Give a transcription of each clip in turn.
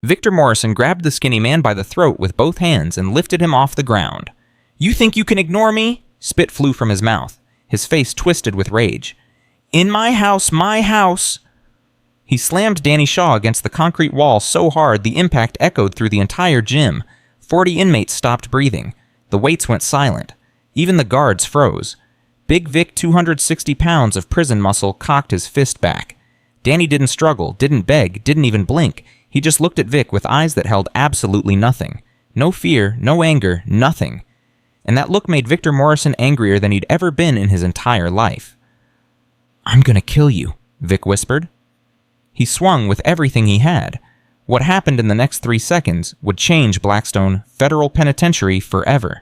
Victor Morrison grabbed the skinny man by the throat with both hands and lifted him off the ground. "You think you can ignore me?" Spit flew from his mouth. His face twisted with rage. "In my house, my house!" He slammed Danny Shaw against the concrete wall so hard the impact echoed through the entire gym. 40 inmates stopped breathing. The weights went silent. Even the guards froze. Big Vic, 260 pounds of prison muscle, cocked his fist back. Danny didn't struggle, didn't beg, didn't even blink. He just looked at Vic with eyes that held absolutely nothing. No fear, no anger, nothing. And that look made Victor Morrison angrier than he'd ever been in his entire life. "I'm gonna kill you," Vic whispered. He swung with everything he had. What happened in the next 3 seconds would change Blackstone Federal Penitentiary forever.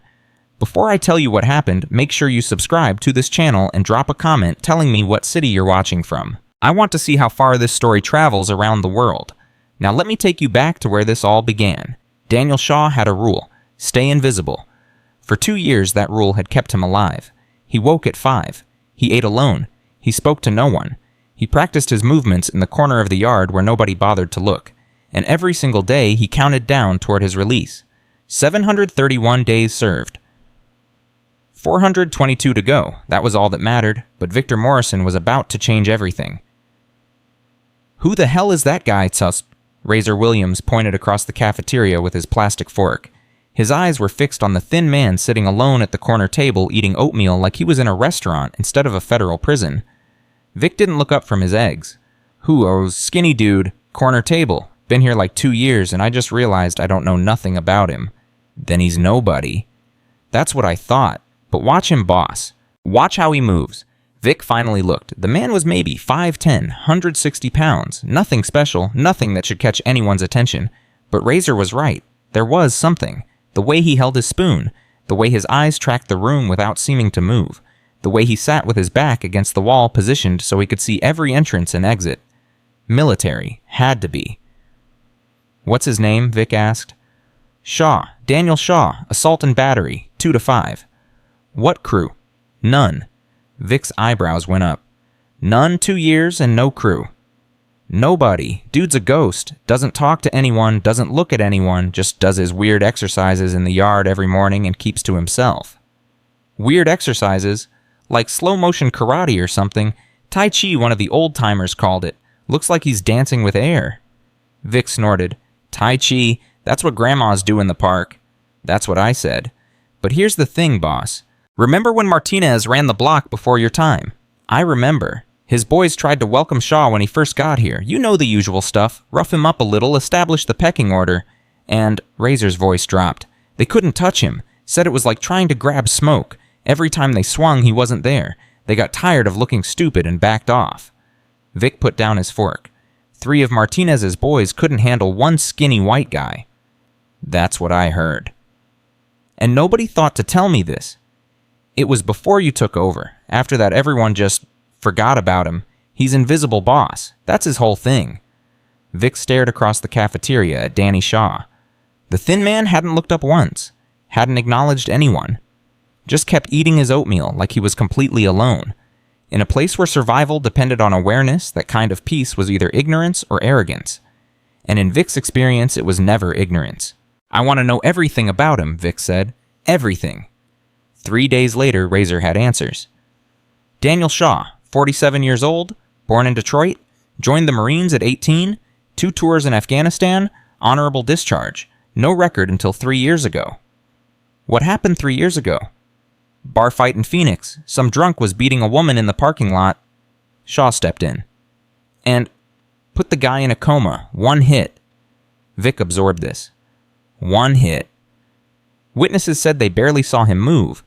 Before I tell you what happened, make sure you subscribe to this channel and drop a comment telling me what city you're watching from. I want to see how far this story travels around the world. Now let me take you back to where this all began. Daniel Shaw had a rule: stay invisible. For 2 years that rule had kept him alive. He woke at 5. He ate alone. He spoke to no one. He practiced his movements in the corner of the yard where nobody bothered to look. And every single day he counted down toward his release. 731 days served. 422 to go. That was all that mattered, but Victor Morrison was about to change everything. "Who the hell is that guy, Tuss?" Razor Williams pointed across the cafeteria with his plastic fork. His eyes were fixed on the thin man sitting alone at the corner table eating oatmeal like he was in a restaurant instead of a federal prison. Vic didn't look up from his eggs. "Who? Oh, skinny dude. Corner table. Been here like 2 years and I just realized I don't know nothing about him." "Then he's nobody." "That's what I thought. But watch him, boss. Watch how he moves." Vic finally looked. The man was maybe 5'10", 160 pounds. Nothing special, nothing that should catch anyone's attention. But Razor was right. There was something. The way he held his spoon. The way his eyes tracked the room without seeming to move. The way he sat with his back against the wall positioned so he could see every entrance and exit. Military. Had to be. "What's his name?" Vic asked. "Shaw. Daniel Shaw. Assault and battery. 2 to 5. "What crew?" "None." Vic's eyebrows went up. "None, 2 years, and no crew." "Nobody. Dude's a ghost. Doesn't talk to anyone, doesn't look at anyone, just does his weird exercises in the yard every morning and keeps to himself." "Weird exercises? Like slow-motion karate or something. Tai Chi, one of the old-timers called it. Looks like he's dancing with air." Vic snorted. "Tai Chi? That's what grandmas do in the park." "That's what I said. But here's the thing, boss. Remember when Martinez ran the block before your time?" "I remember. His boys tried to welcome Shaw when he first got here. You know the usual stuff. Rough him up a little, establish the pecking order. And," Razor's voice dropped, "they couldn't touch him. Said it was like trying to grab smoke. Every time they swung, he wasn't there. They got tired of looking stupid and backed off." Vic put down his fork. 3 of Martinez's boys couldn't handle one skinny white guy. "That's what I heard." "And nobody thought to tell me this." "It was before you took over. After that, everyone just forgot about him. He's invisible boss. That's his whole thing." Vic stared across the cafeteria at Danny Shaw. The thin man hadn't looked up once, hadn't acknowledged anyone. Just kept eating his oatmeal like he was completely alone. In a place where survival depended on awareness, that kind of peace was either ignorance or arrogance. And in Vic's experience, it was never ignorance. "I want to know everything about him," Vic said. "Everything." 3 days later, Razor had answers. "Daniel Shaw, 47 years old, born in Detroit, joined the Marines at 18, 2 tours in Afghanistan, honorable discharge, no record until 3 years ago." "What happened 3 years ago?" "Bar fight in Phoenix. Some drunk was beating a woman in the parking lot." Shaw stepped in. "And put the guy in a coma. 1 hit." Vic absorbed this. 1 hit. Witnesses said they barely saw him move.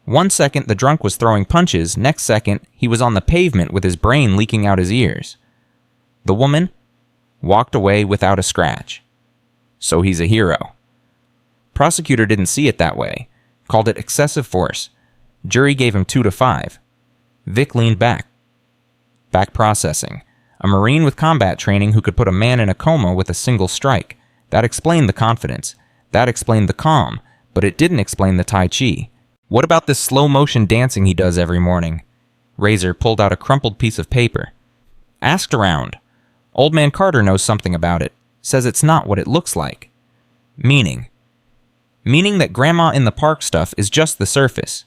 1 second the drunk was throwing punches, next second he was on the pavement with his brain leaking out his ears. The woman walked away without a scratch. So he's a hero. Prosecutor didn't see it that way. Called it excessive force. Jury gave him 2 to 5. Vic leaned back. Back processing. A Marine with combat training who could put a man in a coma with a single strike. That explained the confidence. That explained the calm. But it didn't explain the Tai Chi. What about this slow-motion dancing he does every morning? Razor pulled out a crumpled piece of paper. Asked around. Old man Carter knows something about it. says it's not what it looks like. Meaning that Grandma in the Park stuff is just the surface.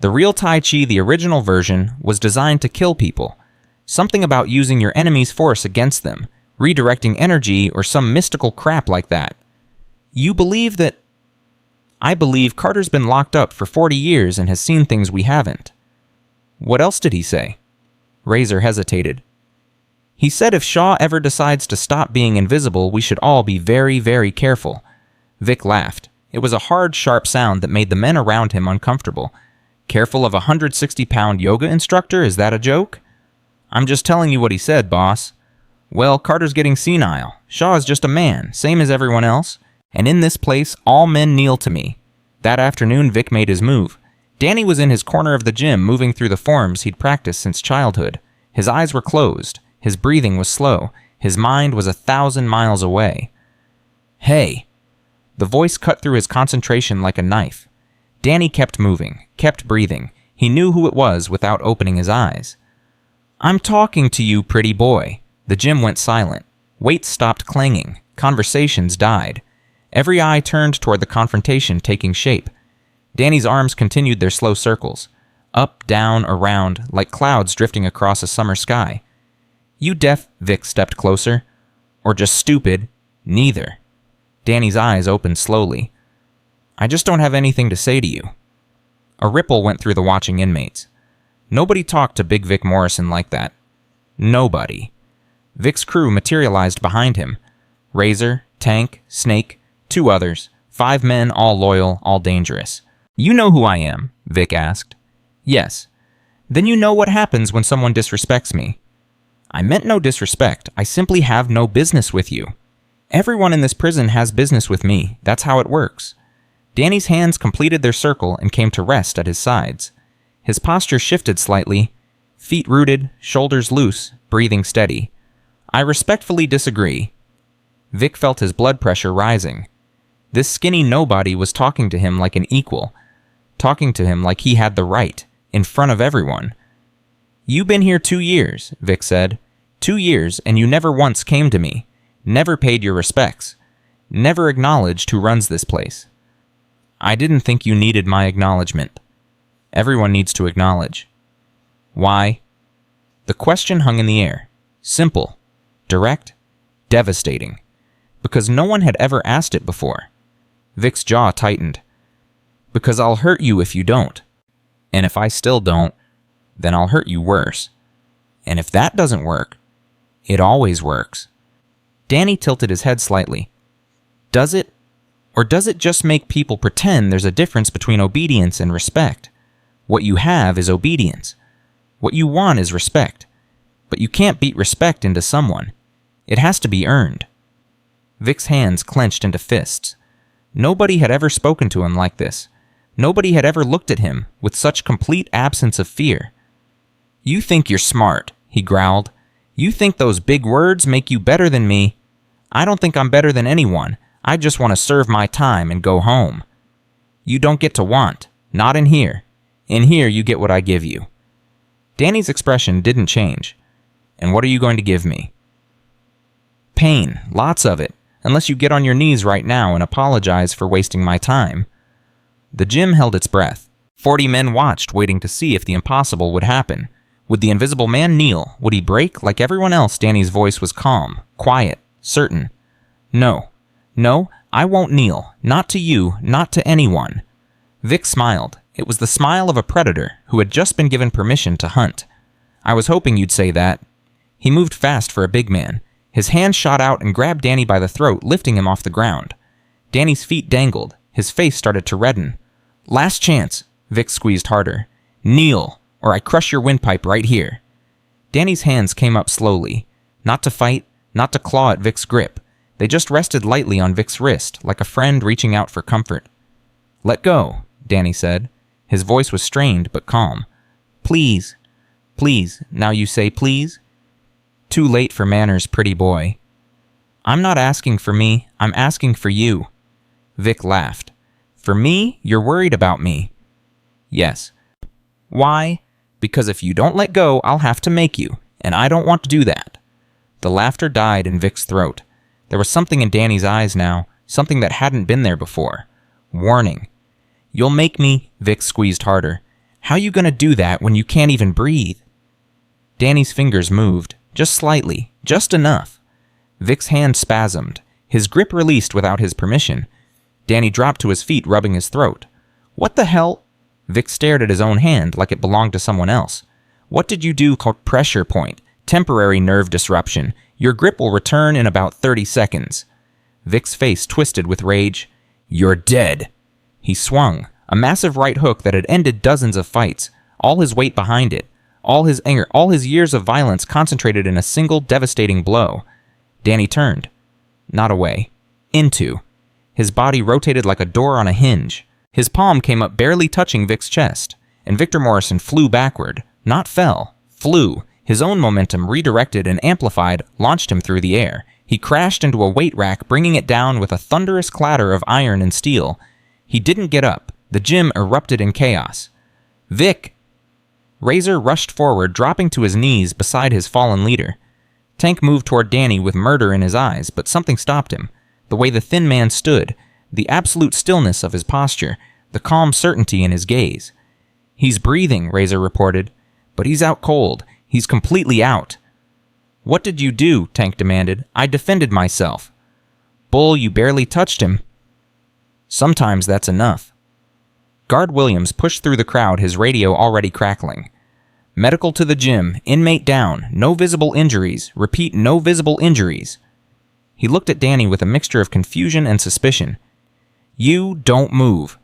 The real Tai Chi, the original version, was designed to kill people. Something about using your enemy's force against them, redirecting energy, or some mystical crap like that. You believe that... I believe Carter's been locked up for 40 years and has seen things we haven't. What else did he say? Razor hesitated. He said if Shaw ever decides to stop being invisible, we should all be very, very careful. Vic laughed. It was a hard, sharp sound that made the men around him uncomfortable. Careful of a 160-pound yoga instructor? Is that a joke? I'm just telling you what he said, boss. Well, Carter's getting senile. Shaw is just a man, same as everyone else. And in this place, all men kneel to me. That afternoon, Vic made his move. Danny was in his corner of the gym, moving through the forms he'd practiced since childhood. His eyes were closed. His breathing was slow. His mind was 1,000 miles away. Hey! The voice cut through his concentration like a knife. Danny kept moving, kept breathing. He knew who it was without opening his eyes. I'm talking to you, pretty boy. The gym went silent. Weights stopped clanging. Conversations died. Every eye turned toward the confrontation taking shape. Danny's arms continued their slow circles. Up, down, around, like clouds drifting across a summer sky. You deaf? Vic stepped closer. Or just stupid? Neither. Danny's eyes opened slowly. I just don't have anything to say to you. A ripple went through the watching inmates. Nobody talked to Big Vic Morrison like that. Nobody. Vic's crew materialized behind him. Razor, Tank, Snake, 2 others. 5 men, all loyal, all dangerous. You know who I am? Vic asked. Yes. Then you know what happens when someone disrespects me. I meant no disrespect. I simply have no business with you. Everyone in this prison has business with me. That's how it works. Danny's hands completed their circle and came to rest at his sides. His posture shifted slightly, feet rooted, shoulders loose, breathing steady. I respectfully disagree. Vic felt his blood pressure rising. This skinny nobody was talking to him like an equal, talking to him like he had the right, in front of everyone. You've been here 2 years, Vic said. 2 years, and you never once came to me. Never paid your respects. Never acknowledged who runs this place. I didn't think you needed my acknowledgement. Everyone needs to acknowledge. Why? The question hung in the air. Simple. Direct. Devastating. Because no one had ever asked it before. Vic's jaw tightened. Because I'll hurt you if you don't. And if I still don't, then I'll hurt you worse. And if that doesn't work, it always works. Danny tilted his head slightly. Does it? Or does it just make people pretend there's a difference between obedience and respect? What you have is obedience. What you want is respect. But you can't beat respect into someone. It has to be earned. Vic's hands clenched into fists. Nobody had ever spoken to him like this. Nobody had ever looked at him with such complete absence of fear. You think you're smart, he growled. You think those big words make you better than me. I don't think I'm better than anyone. I just want to serve my time and go home. You don't get to want. Not in here. In here, you get what I give you. Danny's expression didn't change. And what are you going to give me? Pain. Lots of it. Unless you get on your knees right now and apologize for wasting my time. The gym held its breath. 40 men watched, waiting to see if the impossible would happen. Would the invisible man kneel? Would he break? Like everyone else, Danny's voice was calm, quiet, certain. No. No, I won't kneel. Not to you, not to anyone. Vic smiled. It was the smile of a predator who had just been given permission to hunt. I was hoping you'd say that. He moved fast for a big man. His hand shot out and grabbed Danny by the throat, lifting him off the ground. Danny's feet dangled. His face started to redden. Last chance. Vic squeezed harder. Kneel, or I crush your windpipe right here. Danny's hands came up slowly. Not to fight, not to claw at Vic's grip. They just rested lightly on Vic's wrist, like a friend reaching out for comfort. Let go, Danny said. His voice was strained but calm. Please. Please. Now you say please? Too late for manners, pretty boy. I'm not asking for me. I'm asking for you. Vic laughed. For me? You're worried about me. Yes. Why? Because if you don't let go, I'll have to make you, and I don't want to do that. The laughter died in Vic's throat. There was something in Danny's eyes now, something that hadn't been there before. Warning. "You'll make me," Vic squeezed harder. "How you gonna do that when you can't even breathe?" Danny's fingers moved, just slightly, just enough. Vic's hand spasmed, his grip released without his permission. Danny dropped to his feet, rubbing his throat. "What the hell?" Vic stared at his own hand like it belonged to someone else. "What did you do called pressure point? Temporary nerve disruption. Your grip will return in about 30 seconds. Vic's face twisted with rage. "You're dead." He swung, a massive right hook that had ended dozens of fights, all his weight behind it, all his anger, all his years of violence concentrated in a single devastating blow. Danny turned. Not away. Into. His body rotated like a door on a hinge. His palm came up barely touching Vic's chest, and Victor Morrison flew backward. Not fell. Flew. His own momentum, redirected and amplified, launched him through the air. He crashed into a weight rack, bringing it down with a thunderous clatter of iron and steel. He didn't get up. The gym erupted in chaos. "Vic!" Razor rushed forward, dropping to his knees beside his fallen leader. Tank moved toward Danny with murder in his eyes, but something stopped him. The way the thin man stood, the absolute stillness of his posture, the calm certainty in his gaze. "He's breathing," Razor reported, "but he's out cold. He's completely out." "What did you do?" Tank demanded. "I defended myself." "Bull, you barely touched him." "Sometimes that's enough." Guard Williams pushed through the crowd, his radio already crackling. "Medical to the gym. Inmate down. No visible injuries. Repeat, no visible injuries." He looked at Danny with a mixture of confusion and suspicion. "You don't move."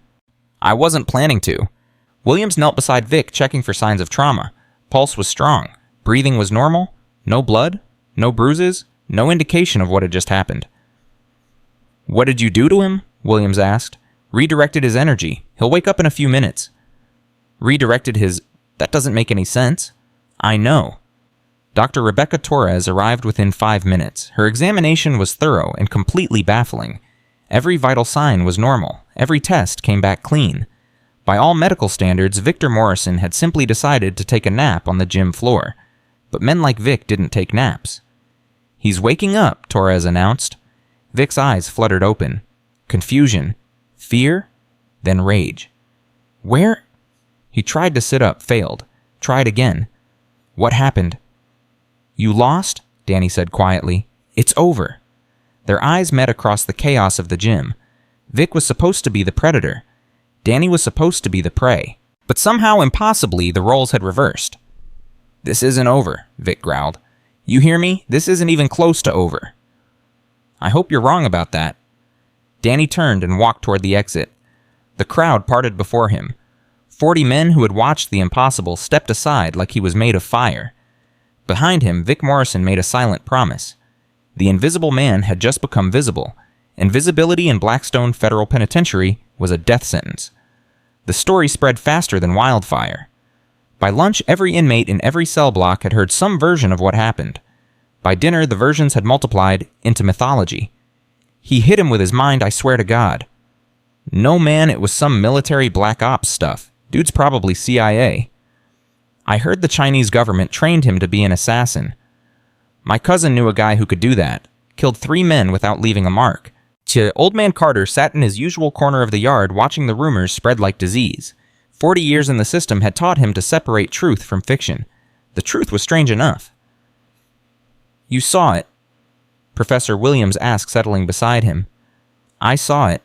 "I wasn't planning to." Williams knelt beside Vic, checking for signs of trauma. Pulse was strong. Breathing was normal. No blood. No bruises. No indication of what had just happened. "What did you do to him?" Williams asked. "Redirected his energy. He'll wake up in a few minutes." "Redirected his... That doesn't make any sense." "I know." Dr. Rebecca Torres arrived within 5 minutes. Her examination was thorough and completely baffling. Every vital sign was normal. Every test came back clean. By all medical standards, Victor Morrison had simply decided to take a nap on the gym floor. But men like Vic didn't take naps. "He's waking up," Torres announced. Vic's eyes fluttered open. Confusion. Fear. Then rage. "Where?" He tried to sit up, failed. Tried again. "What happened?" "You lost," Danny said quietly. "It's over." Their eyes met across the chaos of the gym. Vic was supposed to be the predator. Danny was supposed to be the prey. But somehow, impossibly, the roles had reversed. "This isn't over," Vic growled. "You hear me? This isn't even close to over." "I hope you're wrong about that." Danny turned and walked toward the exit. The crowd parted before him. 40 men who had watched the impossible stepped aside like he was made of fire. Behind him, Vic Morrison made a silent promise. The invisible man had just become visible. Invisibility in Blackstone Federal Penitentiary was a death sentence. The story spread faster than wildfire. By lunch, every inmate in every cell block had heard some version of what happened. By dinner, the versions had multiplied into mythology. "He hit him with his mind, I swear to God." "No, man, it was some military black ops stuff. Dude's probably CIA." "I heard the Chinese government trained him to be an assassin." "My cousin knew a guy who could do that. Killed 3 men without leaving a mark." Old Man Carter sat in his usual corner of the yard watching the rumors spread like disease. 40 years in the system had taught him to separate truth from fiction. The truth was strange enough. "You saw it?" Professor Williams asked, settling beside him. "I saw it."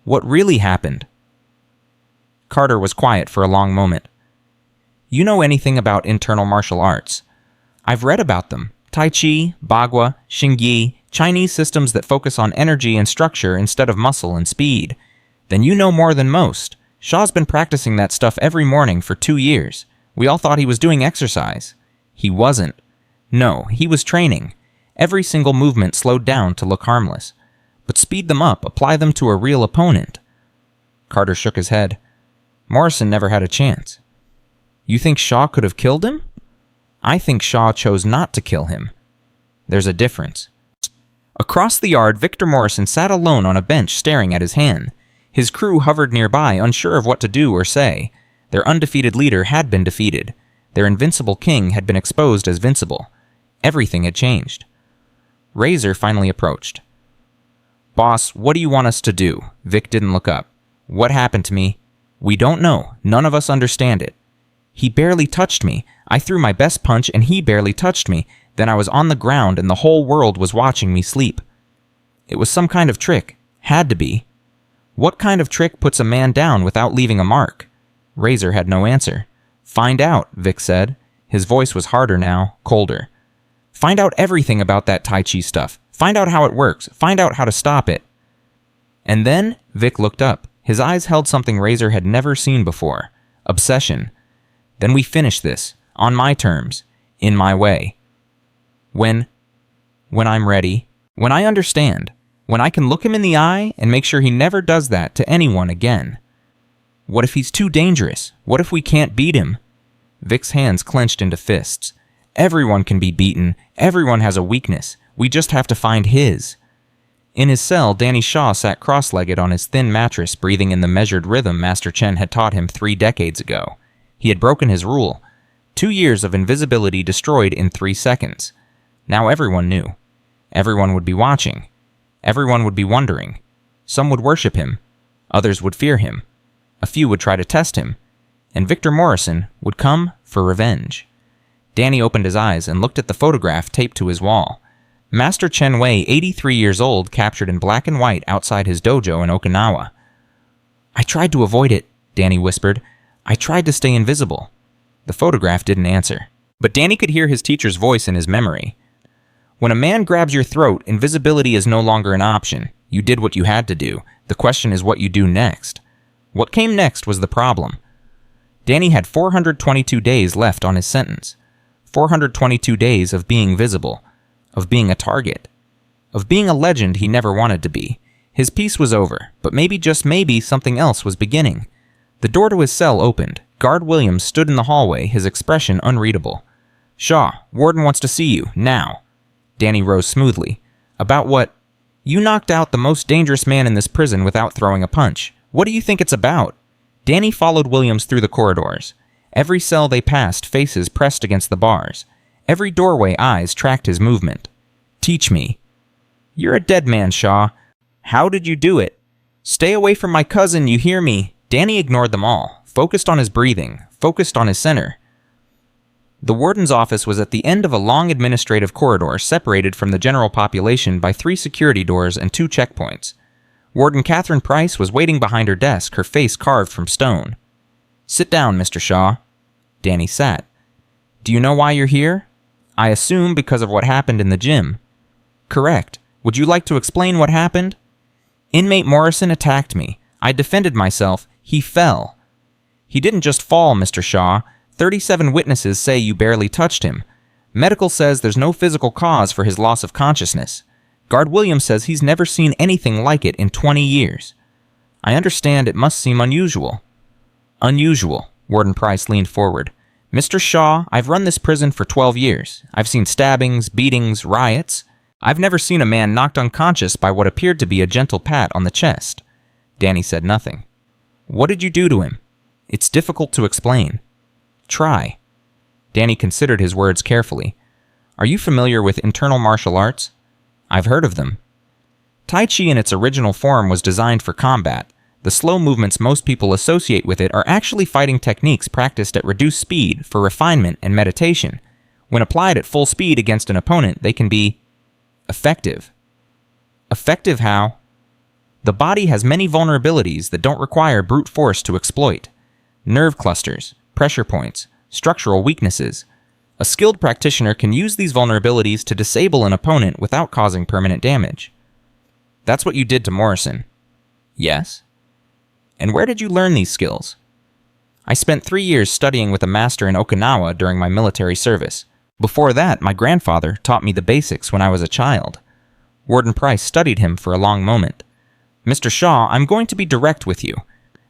"What really happened?" Carter was quiet for a long moment. "You know anything about internal martial arts?" "I've read about them. Tai Chi, Bagua, Xingyi, Chinese systems that focus on energy and structure instead of muscle and speed. Then you know more than most. Shaw's been practicing that stuff every morning for 2 years. We all thought he was doing exercise. He wasn't. No, he was training. Every single movement slowed down to look harmless. But speed them up, apply them to a real opponent." Carter shook his head. "Morrison never had a chance." "You think Shaw could have killed him?" "I think Shaw chose not to kill him. There's a difference." Across the yard, Victor Morrison sat alone on a bench staring at his hand. His crew hovered nearby, unsure of what to do or say. Their undefeated leader had been defeated. Their invincible king had been exposed as vincible. Everything had changed. Razor finally approached. "Boss, what do you want us to do?" Vic didn't look up. "What happened to me?" "We don't know. None of us understand it." "He barely touched me. I threw my best punch and he barely touched me. Then I was on the ground and the whole world was watching me sleep." "It was some kind of trick. Had to be." "What kind of trick puts a man down without leaving a mark?" Razor had no answer. "Find out," Vic said. His voice was harder now, colder. "Find out everything about that Tai Chi stuff. Find out how it works. Find out how to stop it." And then Vic looked up. His eyes held something Razor had never seen before. Obsession. "Then we finish this. On my terms. In my way. When I'm ready. When I understand. When I can look him in the eye and make sure he never does that to anyone again." "What if he's too dangerous? What if we can't beat him?" Vic's hands clenched into fists. "Everyone can be beaten. Everyone has a weakness. We just have to find his." In his cell, Danny Shaw sat cross-legged on his thin mattress, breathing in the measured rhythm Master Chen had taught him 3 decades ago. He had broken his rule. 2 years of invisibility destroyed in 3 seconds. Now everyone knew. Everyone would be watching. Everyone would be wondering. Some would worship him. Others would fear him. A few would try to test him. And Victor Morrison would come for revenge. Danny opened his eyes and looked at the photograph taped to his wall. Master Chen Wei, 83 years old, captured in black and white outside his dojo in Okinawa. "I tried to avoid it," Danny whispered. "I tried to stay invisible." The photograph didn't answer. But Danny could hear his teacher's voice in his memory. "When a man grabs your throat, invisibility is no longer an option. You did what you had to do. The question is what you do next." What came next was the problem. Danny had 422 days left on his sentence. 422 days of being visible. Of being a target. Of being a legend he never wanted to be. His piece was over, but maybe, just maybe, something else was beginning. The door to his cell opened. Guard Williams stood in the hallway, his expression unreadable. "Shaw, Warden wants to see you, now." Danny rose smoothly. "About what?" "You knocked out the most dangerous man in this prison without throwing a punch. What do you think it's about?" Danny followed Williams through the corridors. Every cell they passed, faces pressed against the bars. Every doorway, eyes tracked his movement. "Teach me." "You're a dead man, Shaw." "How did you do it?" "Stay away from my cousin, you hear me?" Danny ignored them all, focused on his breathing, focused on his center. The warden's office was at the end of a long administrative corridor separated from the general population by 3 security doors and 2 checkpoints. Warden Catherine Price was waiting behind her desk, her face carved from stone. "Sit down, Mr. Shaw." Danny sat. "Do you know why you're here?" "I assume because of what happened in the gym." "Correct. Would you like to explain what happened?" "Inmate Morrison attacked me. I defended myself. He fell." "He didn't just fall, Mr. Shaw. 37 witnesses say you barely touched him. Medical says there's no physical cause for his loss of consciousness. Guard Williams says he's never seen anything like it in 20 years. I understand it must seem unusual." "Unusual." Warden Price leaned forward. "Mr. Shaw, I've run this prison for 12 years. I've seen stabbings, beatings, riots. I've never seen a man knocked unconscious by what appeared to be a gentle pat on the chest." Danny said nothing. "What did you do to him?" "It's difficult to explain." "Try." Danny considered his words carefully. "Are you familiar with internal martial arts?" "I've heard of them." Tai Chi in its original form was designed for combat. The slow movements most people associate with it are actually fighting techniques practiced at reduced speed for refinement and meditation. When applied at full speed against an opponent, they can be effective. Effective how? The body has many vulnerabilities that don't require brute force to exploit. Nerve clusters, pressure points, structural weaknesses. A skilled practitioner can use these vulnerabilities to disable an opponent without causing permanent damage. That's what you did to Morrison. Yes? And where did you learn these skills? I spent 3 years studying with a master in Okinawa during my military service. Before that, my grandfather taught me the basics when I was a child. Warden Price studied him for a long moment. "Mr. Shaw, I'm going to be direct with you.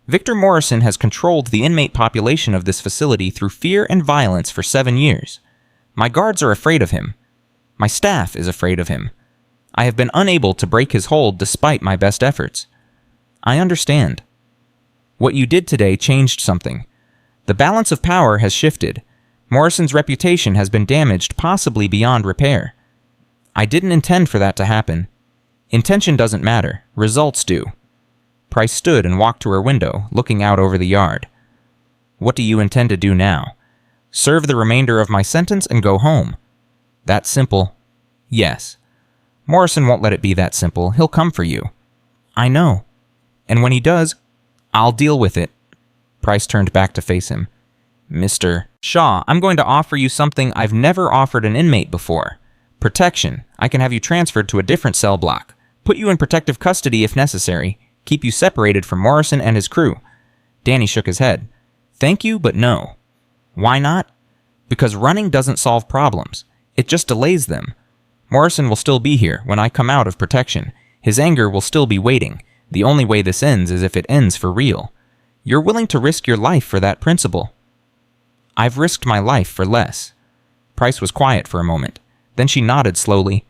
Victor Morrison has controlled the inmate population of this facility through fear and violence for 7 years. My guards are afraid of him. My staff is afraid of him. I have been unable to break his hold despite my best efforts. I understand. What you did today changed something. The balance of power has shifted. Morrison's reputation has been damaged, possibly beyond repair. I didn't intend for that to happen. Intention doesn't matter. Results do. Price stood and walked to her window, looking out over the yard. What do you intend to do now? Serve the remainder of my sentence and go home. That simple? Yes. Morrison won't let it be that simple. He'll come for you. I know. And when he does, I'll deal with it. Price turned back to face him. Mr. Shaw, I'm going to offer you something I've never offered an inmate before. Protection. I can have you transferred to a different cell block. Put you in protective custody if necessary. Keep you separated from Morrison and his crew. Danny shook his head. Thank you, but no. Why not? Because running doesn't solve problems. It just delays them. Morrison will still be here when I come out of protection. His anger will still be waiting. The only way this ends is if it ends for real. You're willing to risk your life for that principle. I've risked my life for less. Price was quiet for a moment. Then she nodded slowly.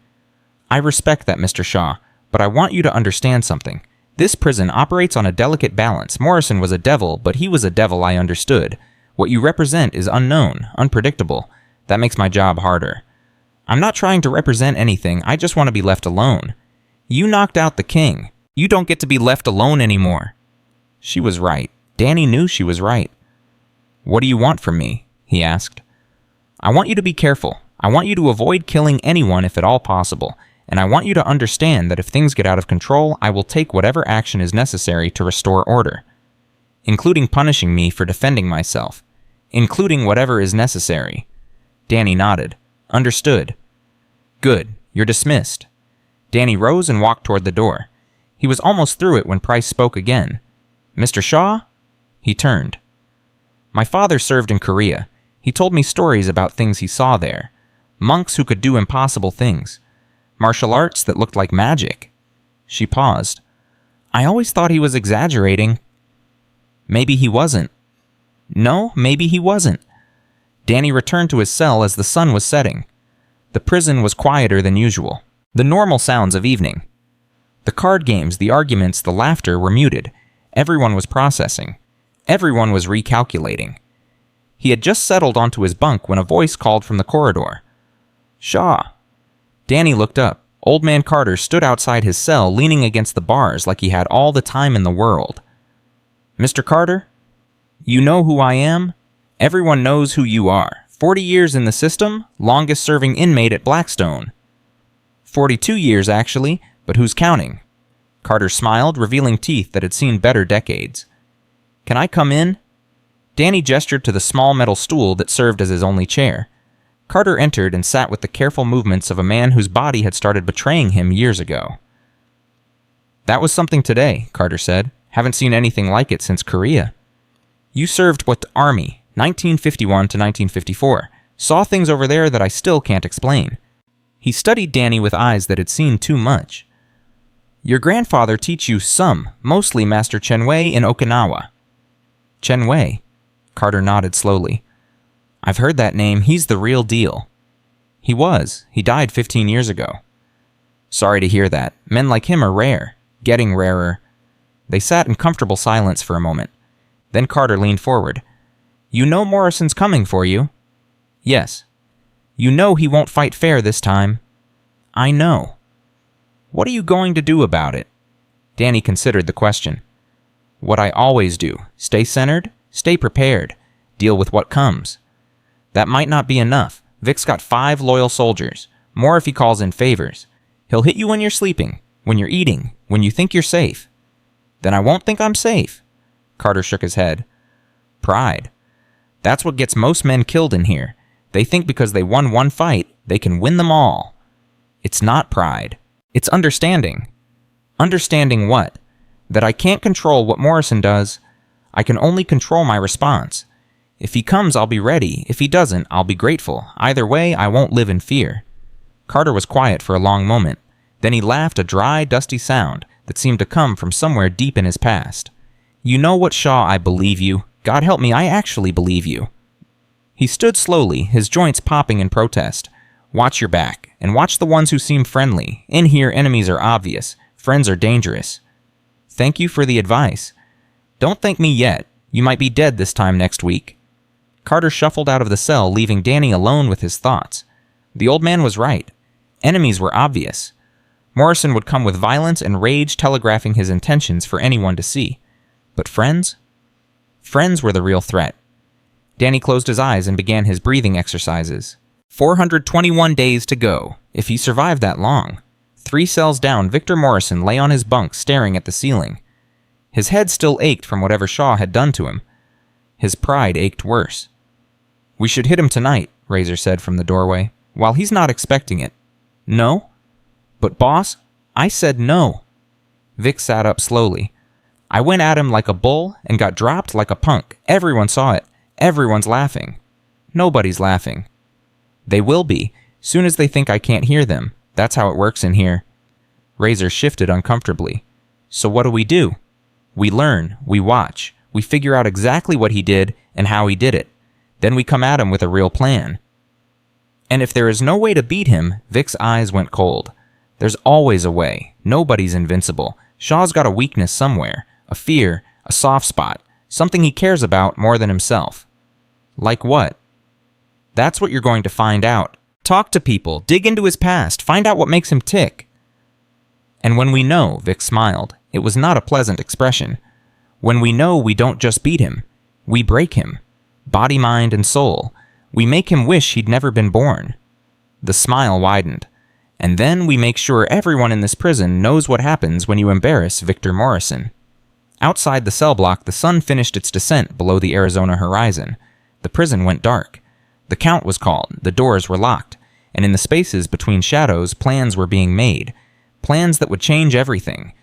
I respect that, Mr. Shaw, but I want you to understand something. This prison operates on a delicate balance. Morrison was a devil, but he was a devil I understood. What you represent is unknown, unpredictable. That makes my job harder. I'm not trying to represent anything. I just want to be left alone. You knocked out the king. You don't get to be left alone anymore. She was right. Danny knew she was right. What do you want from me? He asked. I want you to be careful. I want you to avoid killing anyone if at all possible. And I want you to understand that if things get out of control, I will take whatever action is necessary to restore order. Including punishing me for defending myself. Including whatever is necessary. Danny nodded. Understood. Good. You're dismissed. Danny rose and walked toward the door. He was almost through it when Price spoke again. Mr. Shaw? He turned. My father served in Korea. He told me stories about things he saw there. Monks who could do impossible things. Martial arts that looked like magic. She paused. I always thought he was exaggerating. Maybe he wasn't. No, maybe he wasn't. Danny returned to his cell as the sun was setting. The prison was quieter than usual. The normal sounds of evening. The card games, the arguments, the laughter were muted. Everyone was processing. Everyone was recalculating. He had just settled onto his bunk when a voice called from the corridor. Shaw. Danny looked up. Old Man Carter stood outside his cell, leaning against the bars like he had all the time in the world. Mr. Carter? You know who I am? Everyone knows who you are. 40 years in the system, longest-serving inmate at Blackstone. 42 years, actually, but who's counting? Carter smiled, revealing teeth that had seen better decades. Can I come in? Danny gestured to the small metal stool that served as his only chair. Carter entered and sat with the careful movements of a man whose body had started betraying him years ago. That was something today, Carter said. Haven't seen anything like it since Korea. You served what army, 1951 to 1954. Saw things over there that I still can't explain. He studied Danny with eyes that had seen too much. Your grandfather teach you some, mostly Master Chen Wei in Okinawa. Chen Wei? Carter nodded slowly. I've heard that name. He's the real deal. He was. He died 15 years ago. Sorry to hear that. Men like him are rare. Getting rarer. They sat in comfortable silence for a moment. Then Carter leaned forward. You know Morrison's coming for you? Yes. You know he won't fight fair this time. I know. What are you going to do about it? Danny considered the question. What I always do. Stay centered, stay prepared, deal with what comes. That might not be enough. Vic's got 5 loyal soldiers, more if he calls in favors. He'll hit you when you're sleeping, when you're eating, when you think you're safe. Then I won't think I'm safe. Carter shook his head. Pride. That's what gets most men killed in here. They think because they won one fight, they can win them all. It's not pride. It's understanding. Understanding what? That I can't control what Morrison does. I can only control my response. If he comes, I'll be ready. If he doesn't, I'll be grateful. Either way, I won't live in fear. Carter was quiet for a long moment. Then he laughed, a dry, dusty sound that seemed to come from somewhere deep in his past. You know what, Shaw, I believe you. God help me, I actually believe you. He stood slowly, his joints popping in protest. Watch your back, and watch the ones who seem friendly. In here, enemies are obvious. Friends are dangerous. Thank you for the advice. Don't thank me yet. You might be dead this time next week. Carter shuffled out of the cell, leaving Danny alone with his thoughts. The old man was right. Enemies were obvious. Morrison would come with violence and rage, telegraphing his intentions for anyone to see. But friends? Friends were the real threat. Danny closed his eyes and began his breathing exercises. 421 days to go, if he survived that long. 3 cells down, Victor Morrison lay on his bunk staring at the ceiling. His head still ached from whatever Shaw had done to him. His pride ached worse. "We should hit him tonight," Razor said from the doorway, while he's not expecting it. "No?" "But boss, I said no." Vic sat up slowly. "I went at him like a bull and got dropped like a punk. Everyone saw it. Everyone's laughing." "Nobody's laughing." "They will be, soon as they think I can't hear them. That's how it works in here." Razor shifted uncomfortably. "So what do? We learn, we watch, we figure out exactly what he did and how he did it. Then we come at him with a real plan." "And if there is no way to beat him," Vic's eyes went cold. "There's always a way. Nobody's invincible. Shaw's got a weakness somewhere, a fear, a soft spot, something he cares about more than himself." "Like what?" "That's what you're going to find out. Talk to people, dig into his past, find out what makes him tick." "And when we know," Vic smiled. It was not a pleasant expression. "When we know, we don't just beat him. We break him. Body, mind, and soul. We make him wish he'd never been born." The smile widened. "And then we make sure everyone in this prison knows what happens when you embarrass Victor Morrison." Outside the cell block, the sun finished its descent below the Arizona horizon. The prison went dark. The count was called, the doors were locked, and in the spaces between shadows, plans were being made. Plans that would change everything.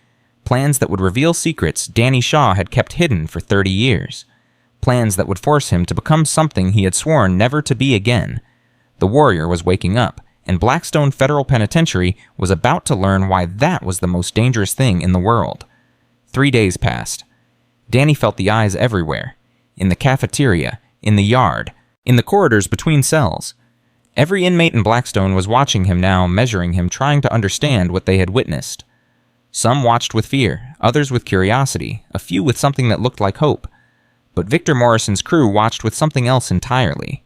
Plans that would reveal secrets Danny Shaw had kept hidden for 30 years. Plans that would force him to become something he had sworn never to be again. The warrior was waking up, and Blackstone Federal Penitentiary was about to learn why that was the most dangerous thing in the world. 3 days passed. Danny felt the eyes everywhere. In the cafeteria, in the yard, in the corridors between cells. Every inmate in Blackstone was watching him now, measuring him, trying to understand what they had witnessed. Some watched with fear, others with curiosity, a few with something that looked like hope. But Victor Morrison's crew watched with something else entirely.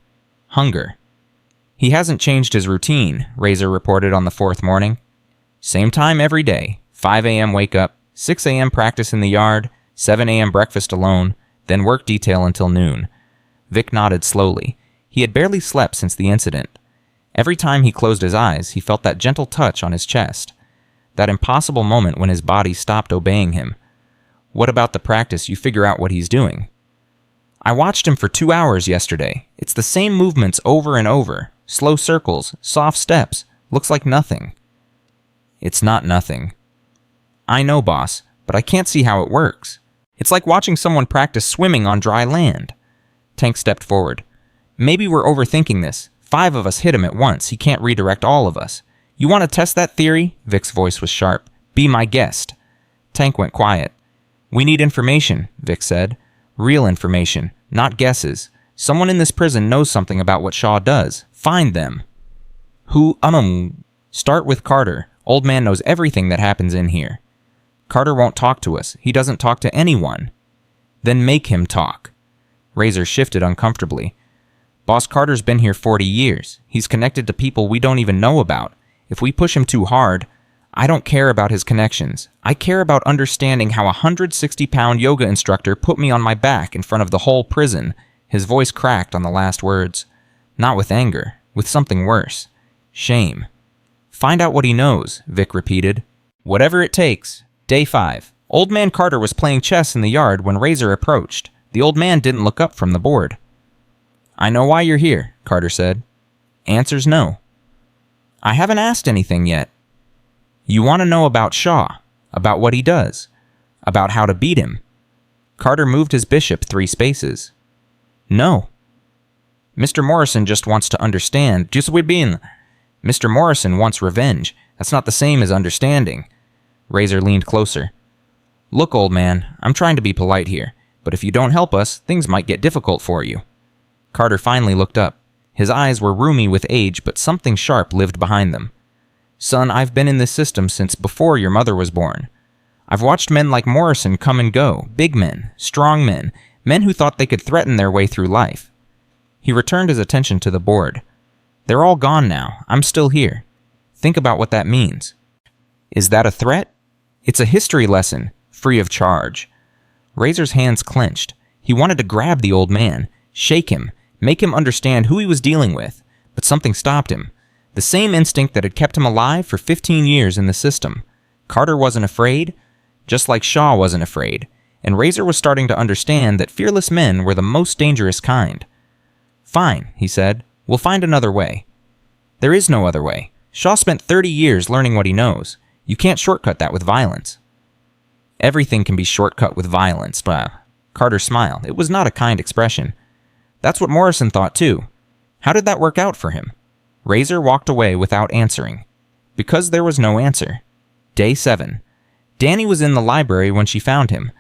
Hunger. "He hasn't changed his routine," Razor reported on the 4th morning. "Same time every day. 5 a.m. wake up, 6 a.m. practice in the yard, 7 a.m. breakfast alone, then work detail until noon." Vic nodded slowly. He had barely slept since the incident. Every time he closed his eyes, he felt that gentle touch on his chest. That impossible moment when his body stopped obeying him. "What about the practice? You figure out what he's doing." "I watched him for 2 hours yesterday. It's the same movements over and over. Slow circles, soft steps. Looks like nothing." "It's not nothing." "I know, boss, but I can't see how it works. It's like watching someone practice swimming on dry land." Tank stepped forward. "Maybe we're overthinking this. 5 of us hit him at once. He can't redirect all of us. You want to test that theory?" Vic's voice was sharp. "Be my guest." Tank went quiet. "We need information," Vic said. "Real information, not guesses. Someone in this prison knows something about what Shaw does. Find them." "Who, Start with Carter. Old man knows everything that happens in here." "Carter won't talk to us. He doesn't talk to anyone." "Then make him talk." Razor shifted uncomfortably. "Boss, Carter's been here 40 years. He's connected to people we don't even know about. If we push him too hard, I don't care about his connections. I care about understanding how a 160-pound yoga instructor put me on my back in front of the whole prison." His voice cracked on the last words. Not with anger, with something worse. Shame. "Find out what he knows," Vic repeated. "Whatever it takes." Day 5. Old man Carter was playing chess in the yard when Razor approached. The old man didn't look up from the board. "I know why you're here," Carter said. "Answer's no." "I haven't asked anything yet." "You want to know about Shaw, about what he does, about how to beat him." Carter moved his bishop 3 spaces. "No." "Mr. Morrison just wants to understand. Mr. Morrison wants revenge. That's not the same as understanding." Razor leaned closer. "Look, old man, I'm trying to be polite here, but if you don't help us, things might get difficult for you." Carter finally looked up. His eyes were rheumy with age, but something sharp lived behind them. "Son, I've been in this system since before your mother was born. I've watched men like Morrison come and go, big men, strong men, men who thought they could threaten their way through life." He returned his attention to the board. "They're all gone now. I'm still here. Think about what that means. Is that a threat? It's a history lesson, free of charge. Razor's hands clenched. He wanted to grab the old man, shake him, make him understand who he was dealing with, but something stopped him. The same instinct that had kept him alive for 15 years in the system. Carter wasn't afraid, just like Shaw wasn't afraid, and Razor was starting to understand that fearless men were the most dangerous kind. "Fine," he said. "We'll find another way." There is no other way. Shaw spent 30 years learning what he knows. You can't shortcut that with violence. Everything can be shortcut with violence. Carter smiled. It was not a kind expression. That's what Morrison thought too. How did that work out for him? Razor walked away without answering. Because there was no answer. Day 7. Danny was in the library when she found him.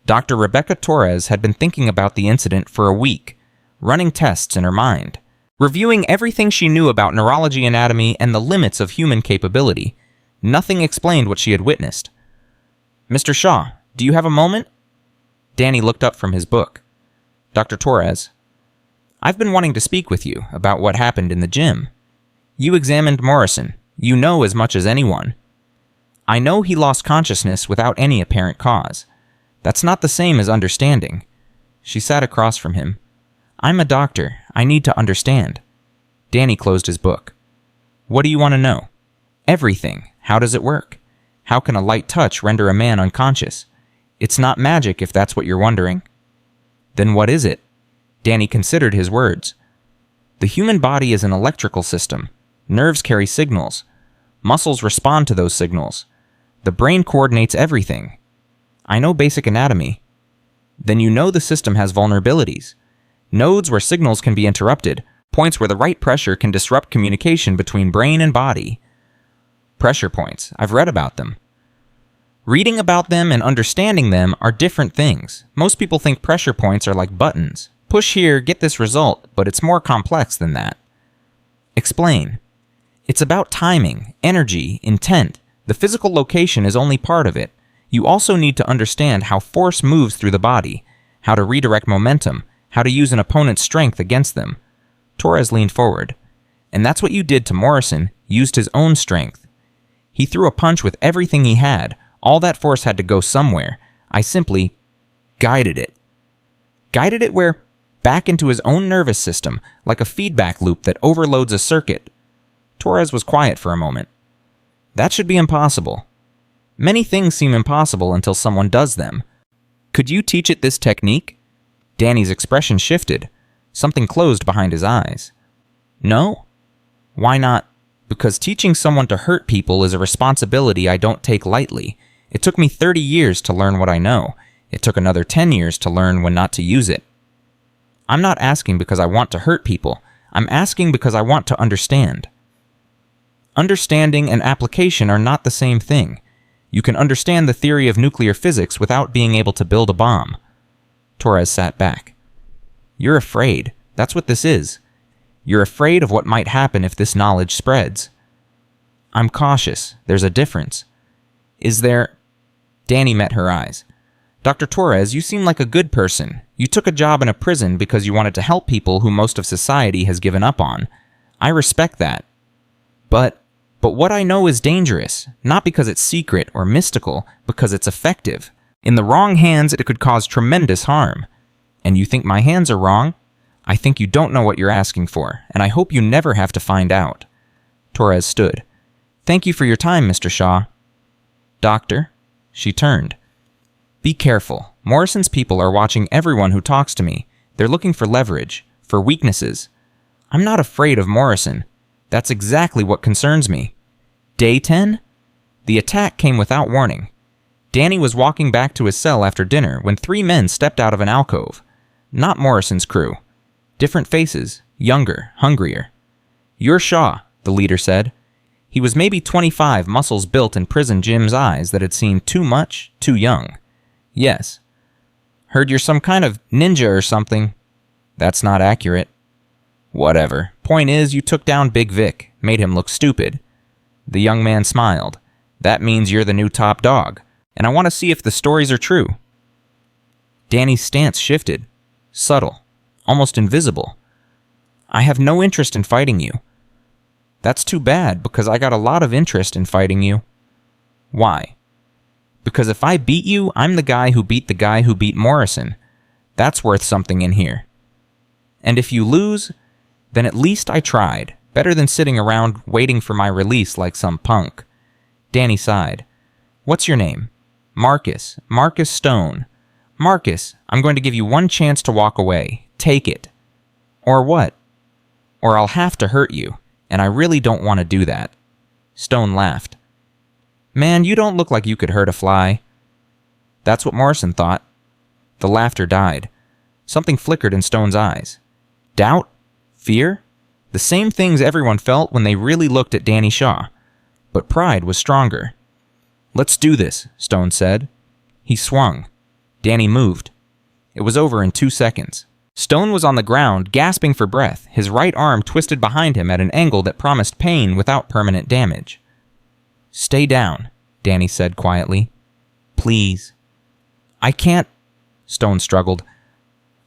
Dr. Rebecca Torres had been thinking about the incident for a week, running tests in her mind, reviewing everything she knew about neurology anatomy and the limits of human capability. Nothing explained what she had witnessed. "Mr. Shaw, do you have a moment?" Danny looked up from his book. "Dr. Torres, I've been wanting to speak with you about what happened in the gym. You examined Morrison. You know as much as anyone. I know he lost consciousness without any apparent cause. That's not the same as understanding." She sat across from him. "I'm a doctor. I need to understand." Danny closed his book. "What do you want to know?" "Everything. How does it work? How can a light touch render a man unconscious? It's not magic if that's what you're wondering." "Then what is it?" Danny considered his words. "The human body is an electrical system. Nerves carry signals. Muscles respond to those signals. The brain coordinates everything. I know basic anatomy." "Then you know the system has vulnerabilities. Nodes where signals can be interrupted, points where the right pressure can disrupt communication between brain and body." "Pressure points. I've read about them." "Reading about them and understanding them are different things. Most people think pressure points are like buttons. Push here, get this result, but it's more complex than that." "Explain." "It's about timing, energy, intent. The physical location is only part of it. You also need to understand how force moves through the body, how to redirect momentum, how to use an opponent's strength against them." Torres leaned forward. "And that's what you did to Morrison, used his own strength. He threw a punch with everything he had. All that force had to go somewhere. I simply guided it." "Guided it where?" "Back into his own nervous system, like a feedback loop that overloads a circuit." Torres was quiet for a moment. "That should be impossible." "Many things seem impossible until someone does them." "Could you teach it this technique?" Danny's expression shifted. Something closed behind his eyes. "No." "Why not?" "Because teaching someone to hurt people is a responsibility I don't take lightly. It took me 30 years to learn what I know. It took another 10 years to learn when not to use it." "I'm not asking because I want to hurt people. I'm asking because I want to understand." Understanding and application are not the same thing. You can understand the theory of nuclear physics without being able to build a bomb. Torres sat back. "You're afraid. That's what this is. You're afraid of what might happen if this knowledge spreads." "I'm cautious. There's a difference." "Is there?" Danny met her eyes. "Dr. Torres, you seem like a good person. You took a job in a prison because you wanted to help people who most of society has given up on. I respect that. But what I know is dangerous, not because it's secret or mystical, because it's effective. In the wrong hands, it could cause tremendous harm. And you think my hands are wrong? I think you don't know what you're asking for, and I hope you never have to find out." Torres stood. "Thank you for your time, Mr. Shaw." "Doctor?" She turned. "Be careful. Morrison's people are watching everyone who talks to me. They're looking for leverage, for weaknesses. I'm not afraid of Morrison. That's exactly what concerns me." Day 10? The attack came without warning. Danny was walking back to his cell after dinner when 3 men stepped out of an alcove. Not Morrison's crew. Different faces, younger, hungrier. "You're Shaw," the leader said. He was maybe 25, muscles built in prison Jim's eyes that had seen too much, too young. "Yes." "Heard you're some kind of ninja or something." "That's not accurate." "Whatever. Point is, you took down Big Vic, made him look stupid." The young man smiled. "That means you're the new top dog, and I want to see if the stories are true." Danny's stance shifted. Subtle. Almost invisible. "I have no interest in fighting you." That's too bad, because I got a lot of interest in fighting you. Why? Because if I beat you, I'm the guy who beat the guy who beat Morrison. That's worth something in here. And if you lose, then at least I tried. Better than sitting around waiting for my release like some punk. Danny sighed. What's your name? Marcus. Marcus Stone. Marcus, I'm going to give you one chance to walk away. Take it. Or what? Or I'll have to hurt you, and I really don't want to do that. Stone laughed. Man, you don't look like you could hurt a fly. That's what Morrison thought. The laughter died. Something flickered in Stone's eyes. Doubt? Fear? The same things everyone felt when they really looked at Danny Shaw. But pride was stronger. Let's do this, Stone said. He swung. Danny moved. It was over in 2 seconds. Stone was on the ground, gasping for breath, his right arm twisted behind him at an angle that promised pain without permanent damage. Stay down, Danny said quietly. Please. I can't, Stone struggled.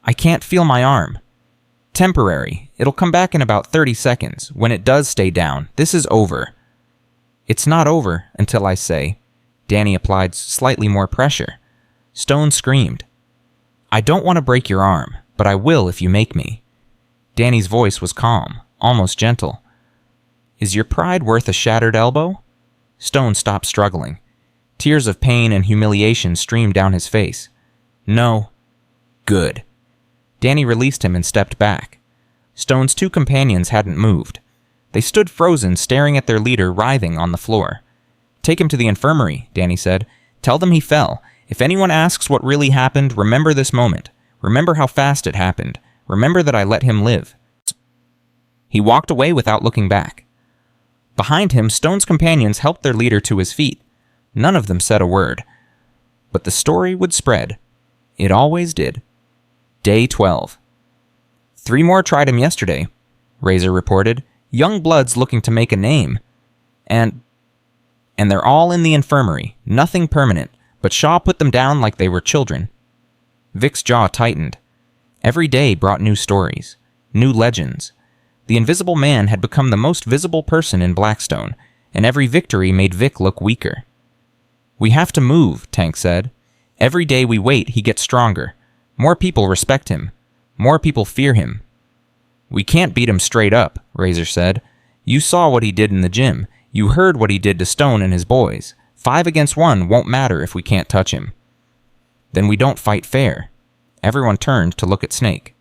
I can't feel my arm. Temporary. It'll come back in about 30 seconds. When it does stay down, this is over. It's not over until I say. Danny applied slightly more pressure. Stone screamed. I don't want to break your arm, but I will if you make me. Danny's voice was calm, almost gentle. Is your pride worth a shattered elbow? Stone stopped struggling. Tears of pain and humiliation streamed down his face. No. Good. Danny released him and stepped back. Stone's 2 companions hadn't moved. They stood frozen, staring at their leader writhing on the floor. Take him to the infirmary, Danny said. Tell them he fell. If anyone asks what really happened, remember this moment. Remember how fast it happened. Remember that I let him live. He walked away without looking back. Behind him, Stone's companions helped their leader to his feet. None of them said a word. But the story would spread. It always did. Day 12. 3 more tried him yesterday, Razor reported. Young bloods looking to make a name. And they're all in the infirmary. Nothing permanent. But Shaw put them down like they were children. Vic's jaw tightened. Every day brought new stories. New legends. The Invisible Man had become the most visible person in Blackstone, and every victory made Vic look weaker. We have to move, Tank said. Every day we wait, he gets stronger. More people respect him. More people fear him. We can't beat him straight up, Razor said. You saw what he did in the gym. You heard what he did to Stone and his boys. 5 against 1 won't matter if we can't touch him. Then we don't fight fair. Everyone turned to look at Snake.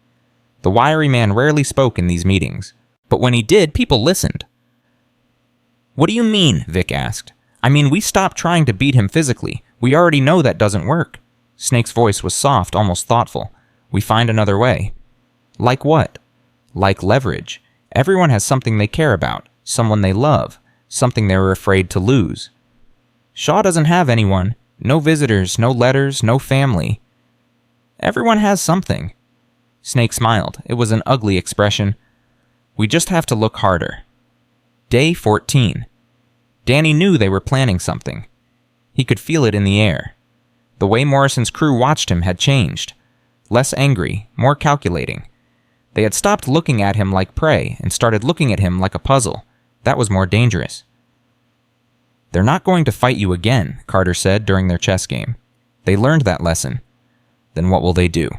The wiry man rarely spoke in these meetings, but when he did, people listened. What do you mean? Vic asked. I mean, we stopped trying to beat him physically. We already know that doesn't work. Snake's voice was soft, almost thoughtful. We find another way. Like what? Like leverage. Everyone has something they care about, someone they love, something they were afraid to lose. Shaw doesn't have anyone. No visitors, no letters, no family. Everyone has something. Snake smiled. It was an ugly expression. We just have to look harder. Day 14. Danny knew they were planning something. He could feel it in the air. The way Morrison's crew watched him had changed. Less angry, more calculating. They had stopped looking at him like prey and started looking at him like a puzzle. That was more dangerous. They're not going to fight you again, Carter said during their chess game. They learned that lesson. Then what will they do?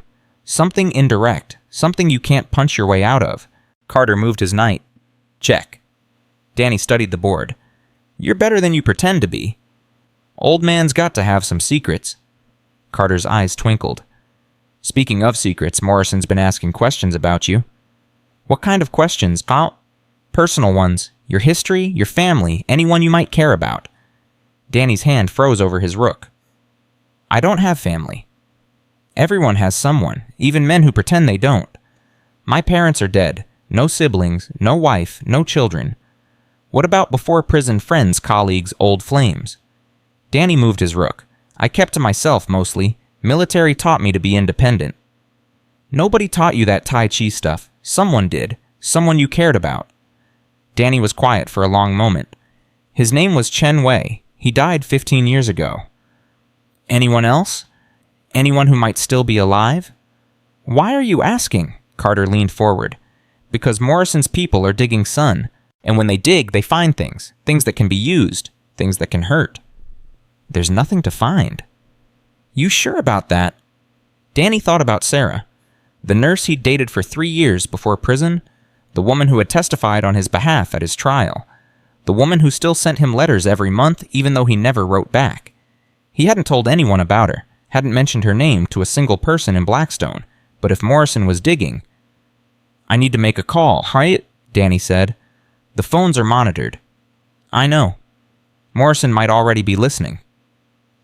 Something indirect, something you can't punch your way out of. Carter moved his knight. Check. Danny studied the board. You're better than you pretend to be. Old man's got to have some secrets. Carter's eyes twinkled. Speaking of secrets, Morrison's been asking questions about you. What kind of questions, pal? Personal ones. Your history, your family, anyone you might care about. Danny's hand froze over his rook. I don't have family. Everyone has someone, even men who pretend they don't. My parents are dead. No siblings, no wife, no children. What about before prison friends, colleagues, old flames? Danny moved his rook. I kept to myself mostly. Military taught me to be independent. Nobody taught you that Tai Chi stuff. Someone did. Someone you cared about. Danny was quiet for a long moment. His name was Chen Wei. He died 15 years ago. Anyone else? Anyone who might still be alive? Why are you asking? Carter leaned forward. Because Morrison's people are digging sun. And when they dig, they find things. Things that can be used. Things that can hurt. There's nothing to find. You sure about that? Danny thought about Sarah, the nurse he'd dated for 3 years before prison, the woman who had testified on his behalf at his trial, the woman who still sent him letters every month even though he never wrote back. He hadn't told anyone about her, hadn't mentioned her name to a single person in Blackstone, but if Morrison was digging... "I need to make a call, right?" Danny said. "The phones are monitored." "I know." "Morrison might already be listening."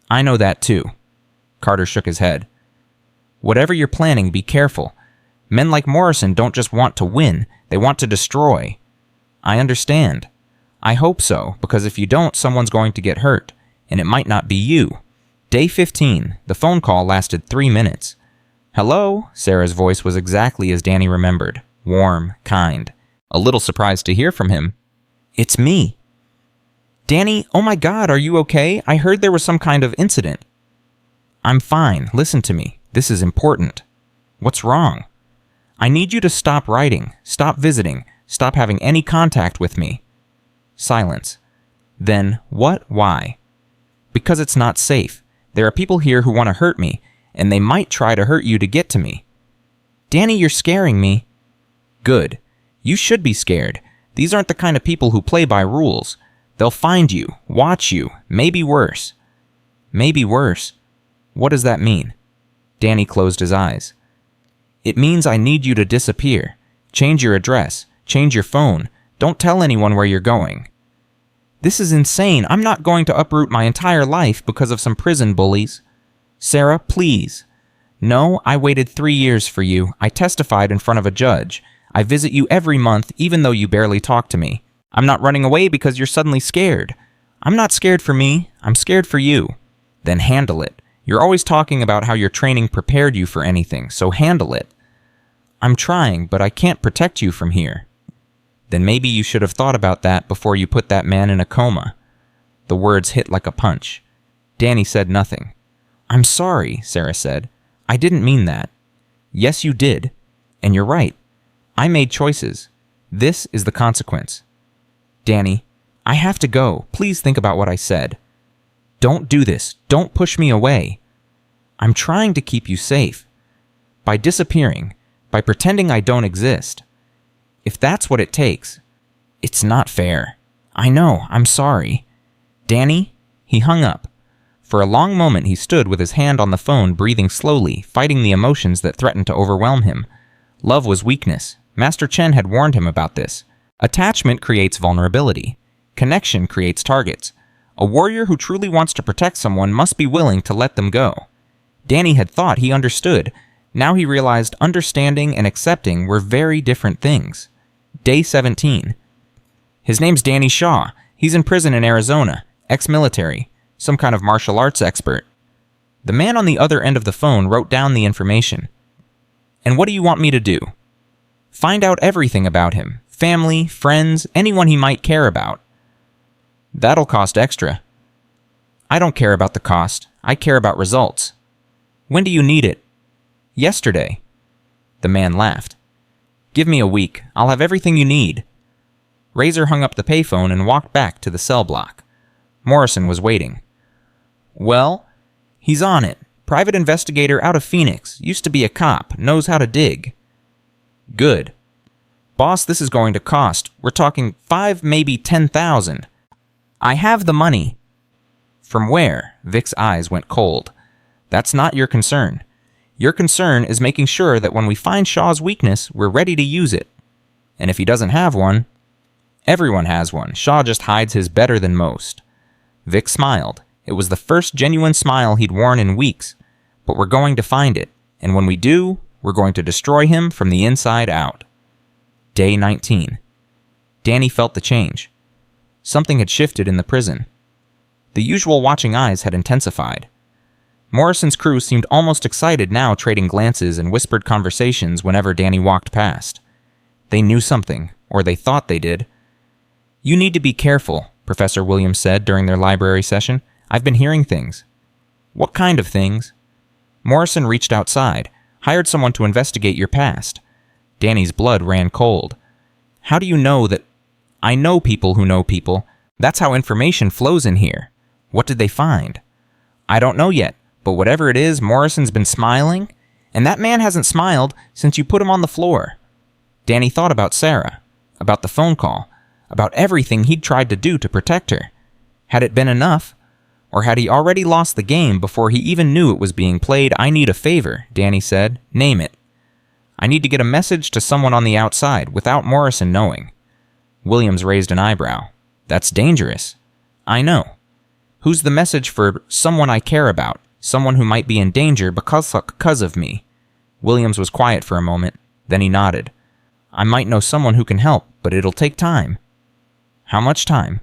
"I know that too." Carter shook his head. "Whatever you're planning, be careful. Men like Morrison don't just want to win, they want to destroy." "I understand. I hope so, because if you don't, someone's going to get hurt, and it might not be you." Day 15. The phone call lasted 3 minutes. "Hello?" Sarah's voice was exactly as Danny remembered. Warm, kind. A little surprised to hear from him. "It's me." "Danny, oh my God, are you okay? I heard there was some kind of incident." "I'm fine. Listen to me. This is important." "What's wrong?" "I need you to stop writing, stop visiting, stop having any contact with me." Silence. Then, what? Why? "Because it's not safe. There are people here who want to hurt me, and they might try to hurt you to get to me." "Danny, you're scaring me." "Good. You should be scared. These aren't the kind of people who play by rules. They'll find you, watch you, maybe worse." "Maybe worse? What does that mean?" Danny closed his eyes. "It means I need you to disappear. Change your address. Change your phone. Don't tell anyone where you're going." "This is insane. I'm not going to uproot my entire life because of some prison bullies." "Sarah, please." "No, I waited 3 years for you. I testified in front of a judge. I visit you every month, even though you barely talk to me. I'm not running away because you're suddenly scared. I'm not scared for me. I'm scared for you." "Then handle it. You're always talking about how your training prepared you for anything, so handle it." "I'm trying, but I can't protect you from here." "Then maybe you should have thought about that before you put that man in a coma." The words hit like a punch. Danny said nothing. "I'm sorry," Sarah said. "I didn't mean that." "Yes, you did. And you're right. I made choices. This is the consequence." "Danny, I have to go. Please think about what I said." "Don't do this. Don't push me away." "I'm trying to keep you safe. By disappearing, by pretending I don't exist. If that's what it takes, it's not fair. I know, I'm sorry." "Danny?" He hung up. For a long moment he stood with his hand on the phone, breathing slowly, fighting the emotions that threatened to overwhelm him. Love was weakness. Master Chen had warned him about this. Attachment creates vulnerability. Connection creates targets. A warrior who truly wants to protect someone must be willing to let them go. Danny had thought he understood. Now he realized understanding and accepting were very different things. Day 17. "His name's Danny Shaw. He's in prison in Arizona, ex-military, some kind of martial arts expert." The man on the other end of the phone wrote down the information. "And what do you want me to do?" "Find out everything about him. Family, friends, anyone he might care about." "That'll cost extra." "I don't care about the cost. I care about results." "When do you need it?" "Yesterday." The man laughed. "Give me a week. I'll have everything you need." Razor hung up the payphone and walked back to the cell block. Morrison was waiting. "Well?" "He's on it. Private investigator out of Phoenix. Used to be a cop. Knows how to dig." "Good." "Boss, this is going to cost. We're talking 5, maybe 10,000. "I have the money." "From where?" Vic's eyes went cold. "That's not your concern. Your concern is making sure that when we find Shaw's weakness, we're ready to use it. And if he doesn't have one..." "Everyone has one. Shaw just hides his better than most." Vic smiled. It was the first genuine smile he'd worn in weeks. "But we're going to find it. And when we do, we're going to destroy him from the inside out." Day 19. Danny felt the change. Something had shifted in the prison. The usual watching eyes had intensified. Morrison's crew seemed almost excited now, trading glances and whispered conversations whenever Danny walked past. They knew something, or they thought they did. "You need to be careful," Professor Williams said during their library session. "I've been hearing things." "What kind of things?" Morrison reached outside, hired someone to investigate your past. Danny's blood ran cold. "How do you know that..." I know people who know people. That's how information flows in here. What did they find? I don't know yet, but whatever it is, Morrison's been smiling, and that man hasn't smiled since you put him on the floor. Danny thought about Sarah, about the phone call, about everything he'd tried to do to protect her. Had it been enough? Or had he already lost the game before he even knew it was being played? I need a favor, Danny said. Name it. I need to get a message to someone on the outside without Morrison knowing. Williams raised an eyebrow. That's dangerous. I know. Who's the message for someone I care about, someone who might be in danger because of me? Williams was quiet for a moment, then he nodded. I might know someone who can help, but it'll take time. How much time?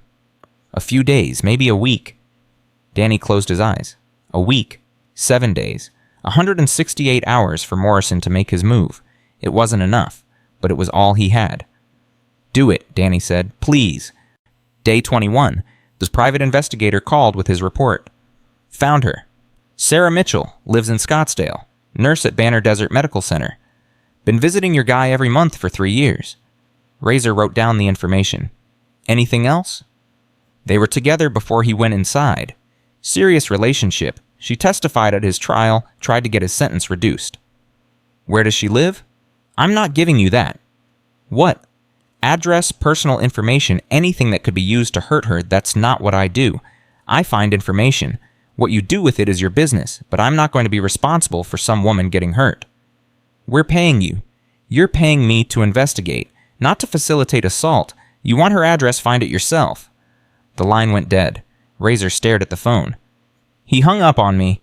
A few days, maybe a week. Danny closed his eyes. A week. 7 days. 168 hours for Morrison to make his move. It wasn't enough, but it was all he had. Do it, Danny said. Please. Day 21. The private investigator called with his report. Found her. Sarah Mitchell, lives in Scottsdale. Nurse at Banner Desert Medical Center. Been visiting your guy every month for 3 years. Razor wrote down the information. Anything else? They were together before he went inside. Serious relationship. She testified at his trial, tried to get his sentence reduced. Where does she live? I'm not giving you that. What? Address, personal information, anything that could be used to hurt her, that's not what I do. I find information. What you do with it is your business, but I'm not going to be responsible for some woman getting hurt. We're paying you. You're paying me to investigate, not to facilitate assault. You want her address, find it yourself. The line went dead. Razor stared at the phone. He hung up on me.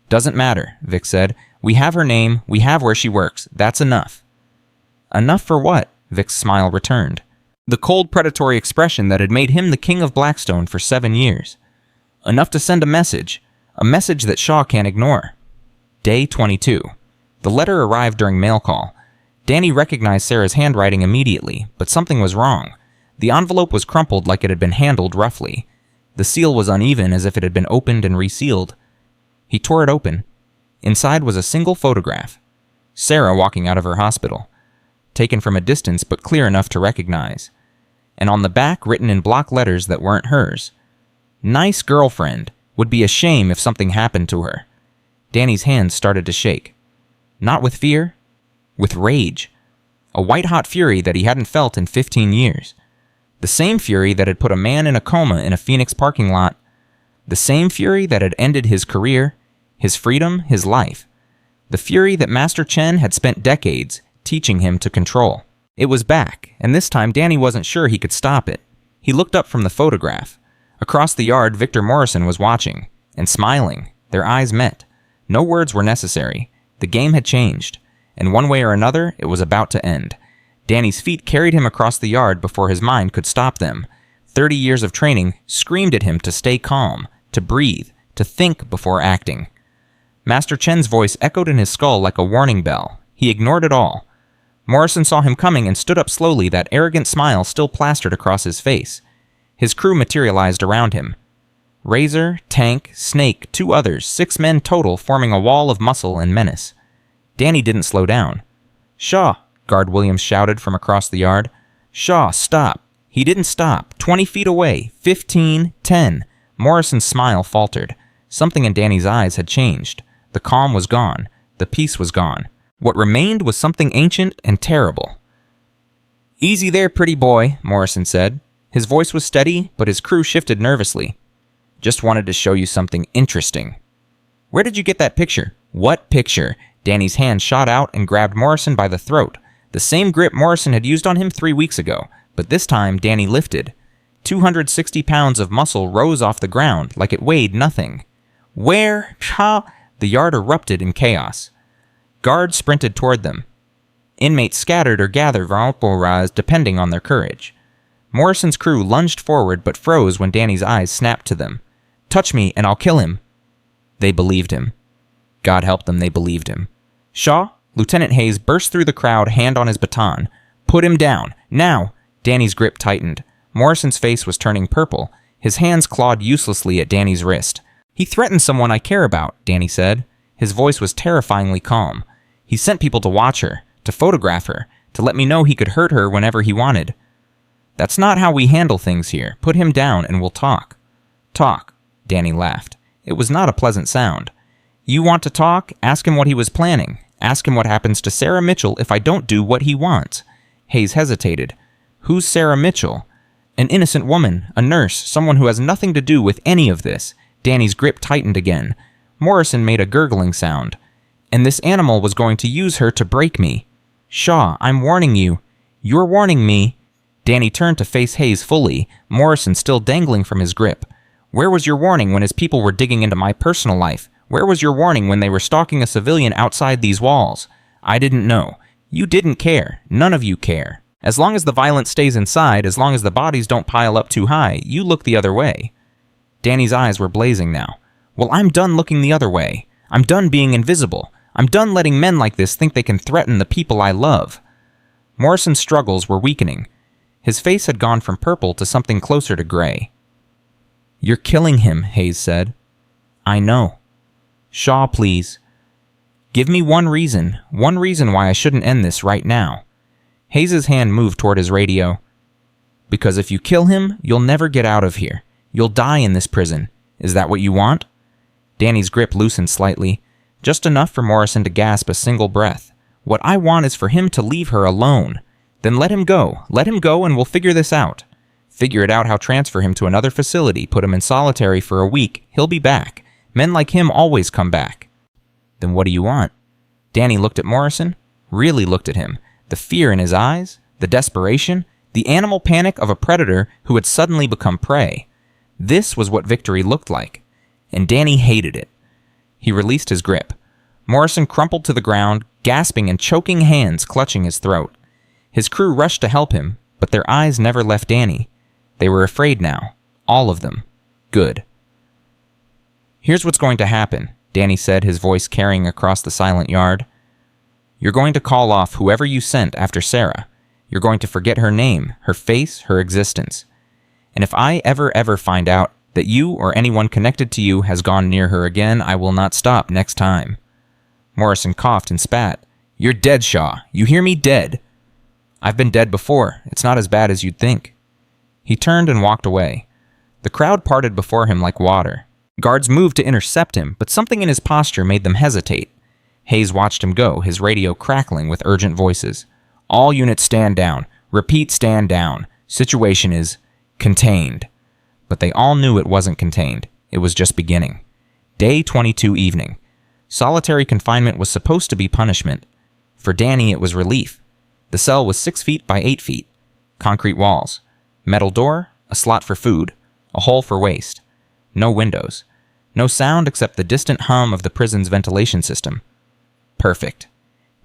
Doesn't matter, Vic said. We have her name, we have where she works. That's enough. Enough for what? Vic's smile returned. The cold, predatory expression that had made him the king of Blackstone for 7 years. Enough to send a message that Shaw can't ignore. Day 22. The letter arrived during mail call. Danny recognized Sarah's handwriting immediately, but something was wrong. The envelope was crumpled like it had been handled roughly. The seal was uneven, as if it had been opened and resealed. He tore it open. Inside was a single photograph. Sarah walking out of her hospital. Taken from a distance, but clear enough to recognize. And on the back, written in block letters that weren't hers. Nice girlfriend. Would be a shame if something happened to her. Danny's hands started to shake. Not with fear, with rage. A white-hot fury that he hadn't felt in 15 years. The same fury that had put a man in a coma in a Phoenix parking lot. The same fury that had ended his career, his freedom, his life. The fury that Master Chen had spent decades teaching him to control. It was back, and this time Danny wasn't sure he could stop it. He looked up from the photograph. Across the yard, Victor Morrison was watching, and smiling. Their eyes met. No words were necessary. The game had changed, and one way or another, it was about to end. Danny's feet carried him across the yard before his mind could stop them. 30 years of training screamed at him to stay calm, to breathe, to think before acting. Master Chen's voice echoed in his skull like a warning bell. He ignored it all. Morrison saw him coming and stood up slowly, that arrogant smile still plastered across his face. His crew materialized around him. Razor, Tank, Snake, 2 others, 6 men total, forming a wall of muscle and menace. Danny didn't slow down. Shaw, Guard Williams shouted from across the yard. Shaw, stop. He didn't stop. 20 feet away. 15, 10. Morrison's smile faltered. Something in Danny's eyes had changed. The calm was gone. The peace was gone. What remained was something ancient and terrible. Easy there, pretty boy, Morrison said. His voice was steady, but his crew shifted nervously. Just wanted to show you something interesting. Where did you get that picture? What picture? Danny's hand shot out and grabbed Morrison by the throat. The same grip Morrison had used on him 3 weeks ago, but this time Danny lifted. 260 pounds of muscle rose off the ground like it weighed nothing. Where? How? The yard erupted in chaos. Guards sprinted toward them. Inmates scattered or gathered vaporized depending on their courage. Morrison's crew lunged forward but froze when Danny's eyes snapped to them. Touch me and I'll kill him. They believed him. God help them, they believed him. Shaw? Lieutenant Hayes burst through the crowd, hand on his baton. Put him down. Now! Danny's grip tightened. Morrison's face was turning purple. His hands clawed uselessly at Danny's wrist. He threatened someone I care about, Danny said. His voice was terrifyingly calm. He sent people to watch her, to photograph her, to let me know he could hurt her whenever he wanted. That's not how we handle things here. Put him down and we'll talk. Talk, Danny laughed. It was not a pleasant sound. You want to talk? Ask him what he was planning. Ask him what happens to Sarah Mitchell if I don't do what he wants. Hayes hesitated. Who's Sarah Mitchell? An innocent woman, a nurse, someone who has nothing to do with any of this. Danny's grip tightened again. Morrison made a gurgling sound. And this animal was going to use her to break me. Shaw, I'm warning you. You're warning me. Danny turned to face Hayes fully, Morrison still dangling from his grip. Where was your warning when his people were digging into my personal life? Where was your warning when they were stalking a civilian outside these walls? I didn't know. You didn't care. None of you care. As long as the violence stays inside, as long as the bodies don't pile up too high, you look the other way. Danny's eyes were blazing now. Well, I'm done looking the other way. I'm done being invisible. I'm done letting men like this think they can threaten the people I love. Morrison's struggles were weakening. His face had gone from purple to something closer to gray. You're killing him, Hayes said. I know. Shaw, please. Give me one reason why I shouldn't end this right now. Hayes' hand moved toward his radio. Because if you kill him, you'll never get out of here. You'll die in this prison. Is that what you want? Danny's grip loosened slightly, just enough for Morrison to gasp a single breath. What I want is for him to leave her alone. Then let him go. Let him go and we'll figure this out. Figure it out how transfer him to another facility, put him in solitary for a week. He'll be back. Men like him always come back. Then what do you want? Danny looked at Morrison, really looked at him. The fear in his eyes, the desperation, the animal panic of a predator who had suddenly become prey. This was what victory looked like, and Danny hated it. He released his grip. Morrison crumpled to the ground, gasping and choking hands clutching his throat. His crew rushed to help him, but their eyes never left Danny. They were afraid now, all of them. Good. Here's what's going to happen, Danny said, his voice carrying across the silent yard. You're going to call off whoever you sent after Sarah. You're going to forget her name, her face, her existence. And if I ever find out that you or anyone connected to you has gone near her again, I will not stop next time. Morrison coughed and spat. You're dead, Shaw. You hear me? Dead. I've been dead before. It's not as bad as you'd think. He turned and walked away. The crowd parted before him like water. Guards moved to intercept him, but something in his posture made them hesitate. Hayes watched him go, his radio crackling with urgent voices. All units stand down. Repeat, stand down. Situation is contained. But they all knew it wasn't contained. It was just beginning. Day 22 evening. Solitary confinement was supposed to be punishment. For Danny, it was relief. The cell was 6 feet by 8 feet. Concrete walls. Metal door, a slot for food, a hole for waste. No windows. No sound except the distant hum of the prison's ventilation system. Perfect.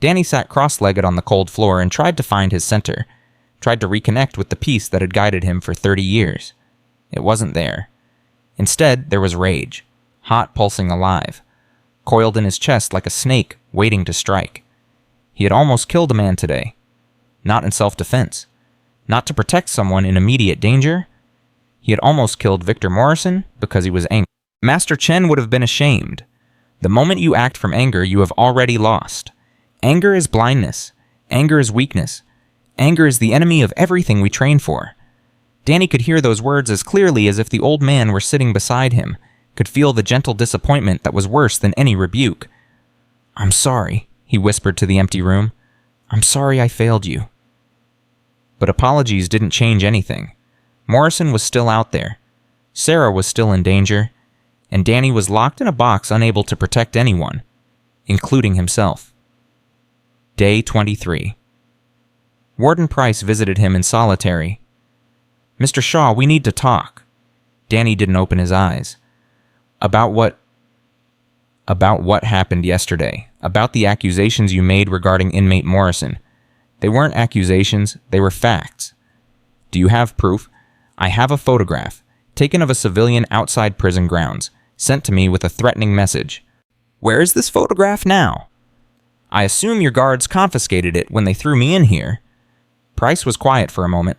Danny sat cross-legged on the cold floor and tried to find his center. Tried to reconnect with the peace that had guided him for 30 years. It wasn't there. Instead, there was rage. Hot, pulsing alive. Coiled in his chest like a snake, waiting to strike. He had almost killed a man today. Not in self-defense. Not to protect someone in immediate danger. He had almost killed Victor Morrison because he was angry. Master Chen would have been ashamed. The moment you act from anger, you have already lost. Anger is blindness. Anger is weakness. Anger is the enemy of everything we train for. Danny could hear those words as clearly as if the old man were sitting beside him, could feel the gentle disappointment that was worse than any rebuke. I'm sorry, he whispered to the empty room. I'm sorry I failed you. But apologies didn't change anything. Morrison was still out there. Sarah was still in danger. And Danny was locked in a box unable to protect anyone, including himself. Day 23. Warden Price visited him in solitary. Mr. Shaw, we need to talk. Danny didn't open his eyes. About what happened yesterday. About the accusations you made regarding inmate Morrison. They weren't accusations, they were facts. Do you have proof? I have a photograph, taken of a civilian outside prison grounds, sent to me with a threatening message. Where is this photograph now? I assume your guards confiscated it when they threw me in here. Price was quiet for a moment.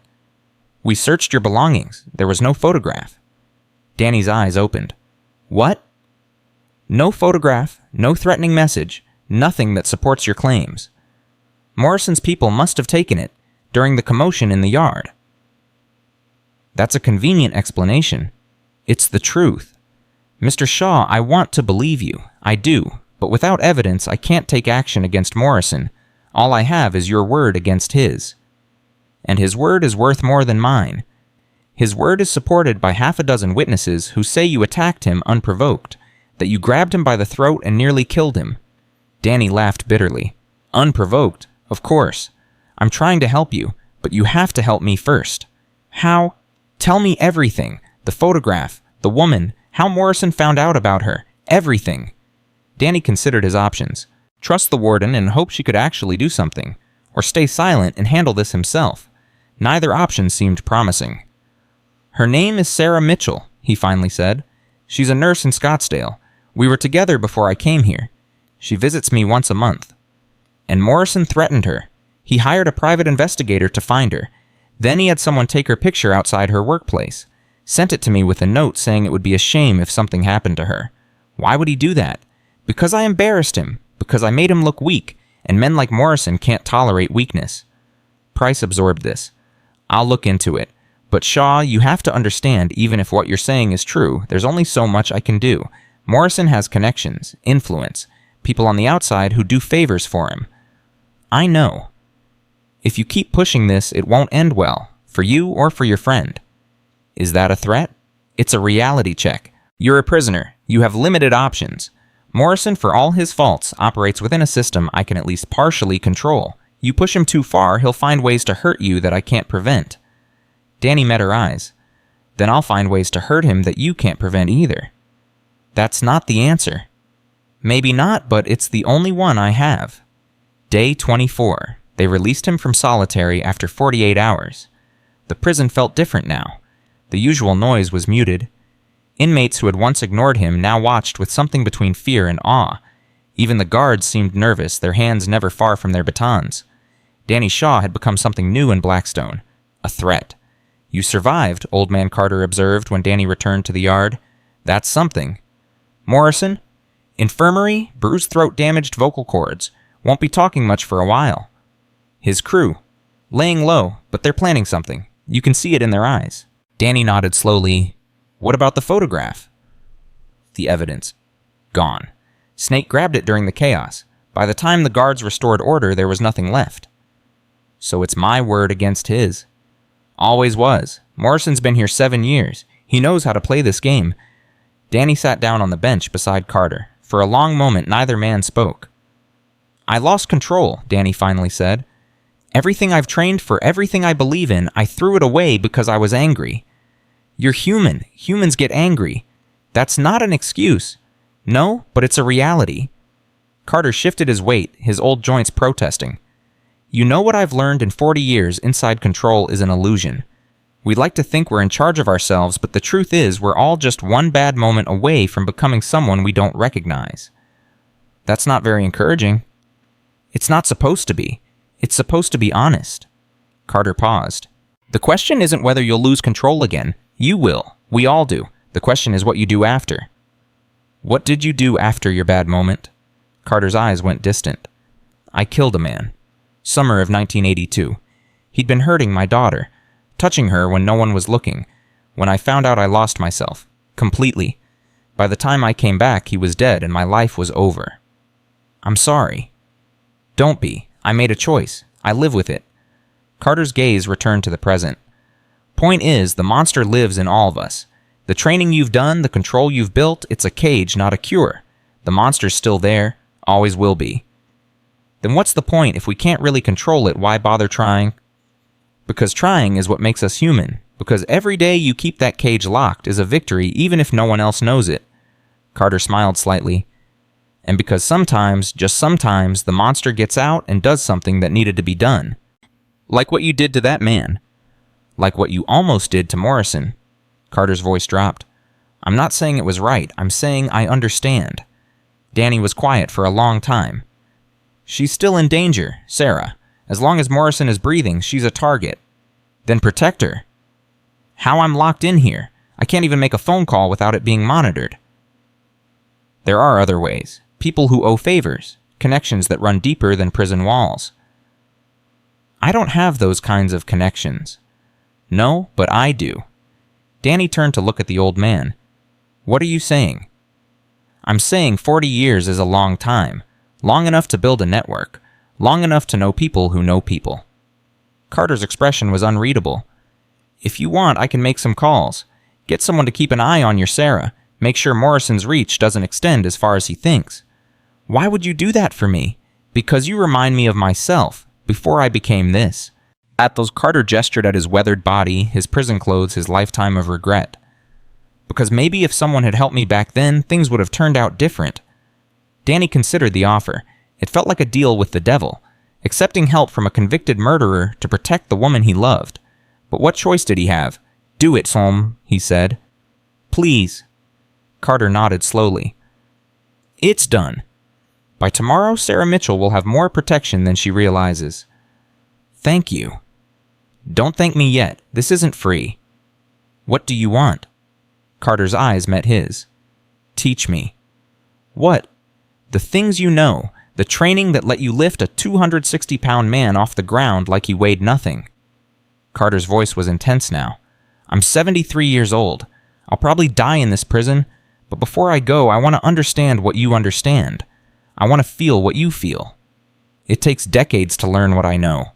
We searched your belongings. There was no photograph. Danny's eyes opened. What? No photograph, no threatening message, nothing that supports your claims. Morrison's people must have taken it during the commotion in the yard. That's a convenient explanation. It's the truth. Mr. Shaw, I want to believe you. I do. But without evidence, I can't take action against Morrison. All I have is your word against his. And his word is worth more than mine. His word is supported by half a dozen witnesses who say you attacked him unprovoked, that you grabbed him by the throat and nearly killed him. Danny laughed bitterly. Unprovoked? Of course. I'm trying to help you, but you have to help me first. How? Tell me everything. The photograph, the woman, how Morrison found out about her. Everything. Danny considered his options. Trust the warden and hope she could actually do something, or stay silent and handle this himself. Neither option seemed promising. Her name is Sarah Mitchell, he finally said. She's a nurse in Scottsdale. We were together before I came here. She visits me once a month. And Morrison threatened her. He hired a private investigator to find her. Then he had someone take her picture outside her workplace. Sent it to me with a note saying it would be a shame if something happened to her. Why would he do that? Because I embarrassed him. Because I made him look weak, and men like Morrison can't tolerate weakness. Price absorbed this. I'll look into it. But Shaw, you have to understand, even if what you're saying is true, there's only so much I can do. Morrison has connections, influence, people on the outside who do favors for him. I know. If you keep pushing this, it won't end well, for you or for your friend. Is that a threat? It's a reality check. You're a prisoner. You have limited options. Morrison, for all his faults, operates within a system I can at least partially control. You push him too far, he'll find ways to hurt you that I can't prevent. Danny met her eyes. Then I'll find ways to hurt him that you can't prevent either. That's not the answer. Maybe not, but it's the only one I have. Day 24. They released him from solitary after 48 hours. The prison felt different now. The usual noise was muted. Inmates who had once ignored him now watched with something between fear and awe. Even the guards seemed nervous, their hands never far from their batons. Danny Shaw had become something new in Blackstone. A threat. You survived, Old Man Carter observed when Danny returned to the yard. That's something. Morrison? Infirmary, bruised throat, damaged vocal cords. Won't be talking much for a while. His crew. Laying low, but they're planning something. You can see it in their eyes. Danny nodded slowly. What about the photograph? The evidence. Gone. Snake grabbed it during the chaos. By the time the guards restored order, there was nothing left. So it's my word against his. Always was. Morrison's been here 7 years. He knows how to play this game. Danny sat down on the bench beside Carter. For a long moment, neither man spoke. I lost control, Danny finally said. Everything I've trained for, everything I believe in, I threw it away because I was angry. You're human. Humans get angry. That's not an excuse. No, but it's a reality. Carter shifted his weight, his old joints protesting. You know what I've learned in 40 years, inside control is an illusion. We'd like to think we're in charge of ourselves, but the truth is we're all just one bad moment away from becoming someone we don't recognize. That's not very encouraging. It's not supposed to be. It's supposed to be honest. Carter paused. The question isn't whether you'll lose control again. You will. We all do. The question is what you do after. What did you do after your bad moment? Carter's eyes went distant. I killed a man. Summer of 1982. He'd been hurting my daughter, touching her when no one was looking. When I found out, I lost myself. Completely. By the time I came back, he was dead and my life was over. I'm sorry. Don't be. I made a choice. I live with it. Carter's gaze returned to the present. Point is, the monster lives in all of us. The training you've done, the control you've built, it's a cage, not a cure. The monster's still there, always will be. Then what's the point? If we can't really control it, why bother trying? Because trying is what makes us human. Because every day you keep that cage locked is a victory, even if no one else knows it. Carter smiled slightly. And because sometimes, just sometimes, the monster gets out and does something that needed to be done. Like what you did to that man. Like what you almost did to Morrison. Carter's voice dropped. I'm not saying it was right. I'm saying I understand. Danny was quiet for a long time. She's still in danger, Sarah. As long as Morrison is breathing, she's a target. Then protect her. How I'm locked in here. I can't even make a phone call without it being monitored. There are other ways. People who owe favors. Connections that run deeper than prison walls. I don't have those kinds of connections. No, but I do. Danny turned to look at the old man. "What are you saying?" "I'm saying 40 years is a long time. Long enough to build a network. Long enough to know people who know people." Carter's expression was unreadable. "If you want, I can make some calls. Get someone to keep an eye on your Sarah. Make sure Morrison's reach doesn't extend as far as he thinks." "Why would you do that for me?" "Because you remind me of myself, before I became this." At those, Carter gestured at his weathered body, his prison clothes, his lifetime of regret. "Because maybe if someone had helped me back then, things would have turned out different." Danny considered the offer. It felt like a deal with the devil, accepting help from a convicted murderer to protect the woman he loved. But what choice did he have? "Do it, Solm," he said. "Please." Carter nodded slowly. "It's done. By tomorrow, Sarah Mitchell will have more protection than she realizes." "Thank you." "Don't thank me yet. This isn't free." "What do you want?" Carter's eyes met his. "Teach me." "What?" "The things you know. The training that let you lift a 260-pound man off the ground like he weighed nothing." Carter's voice was intense now. "I'm 73 years old. I'll probably die in this prison, but before I go, I want to understand what you understand. I want to feel what you feel. It takes decades to learn what I know.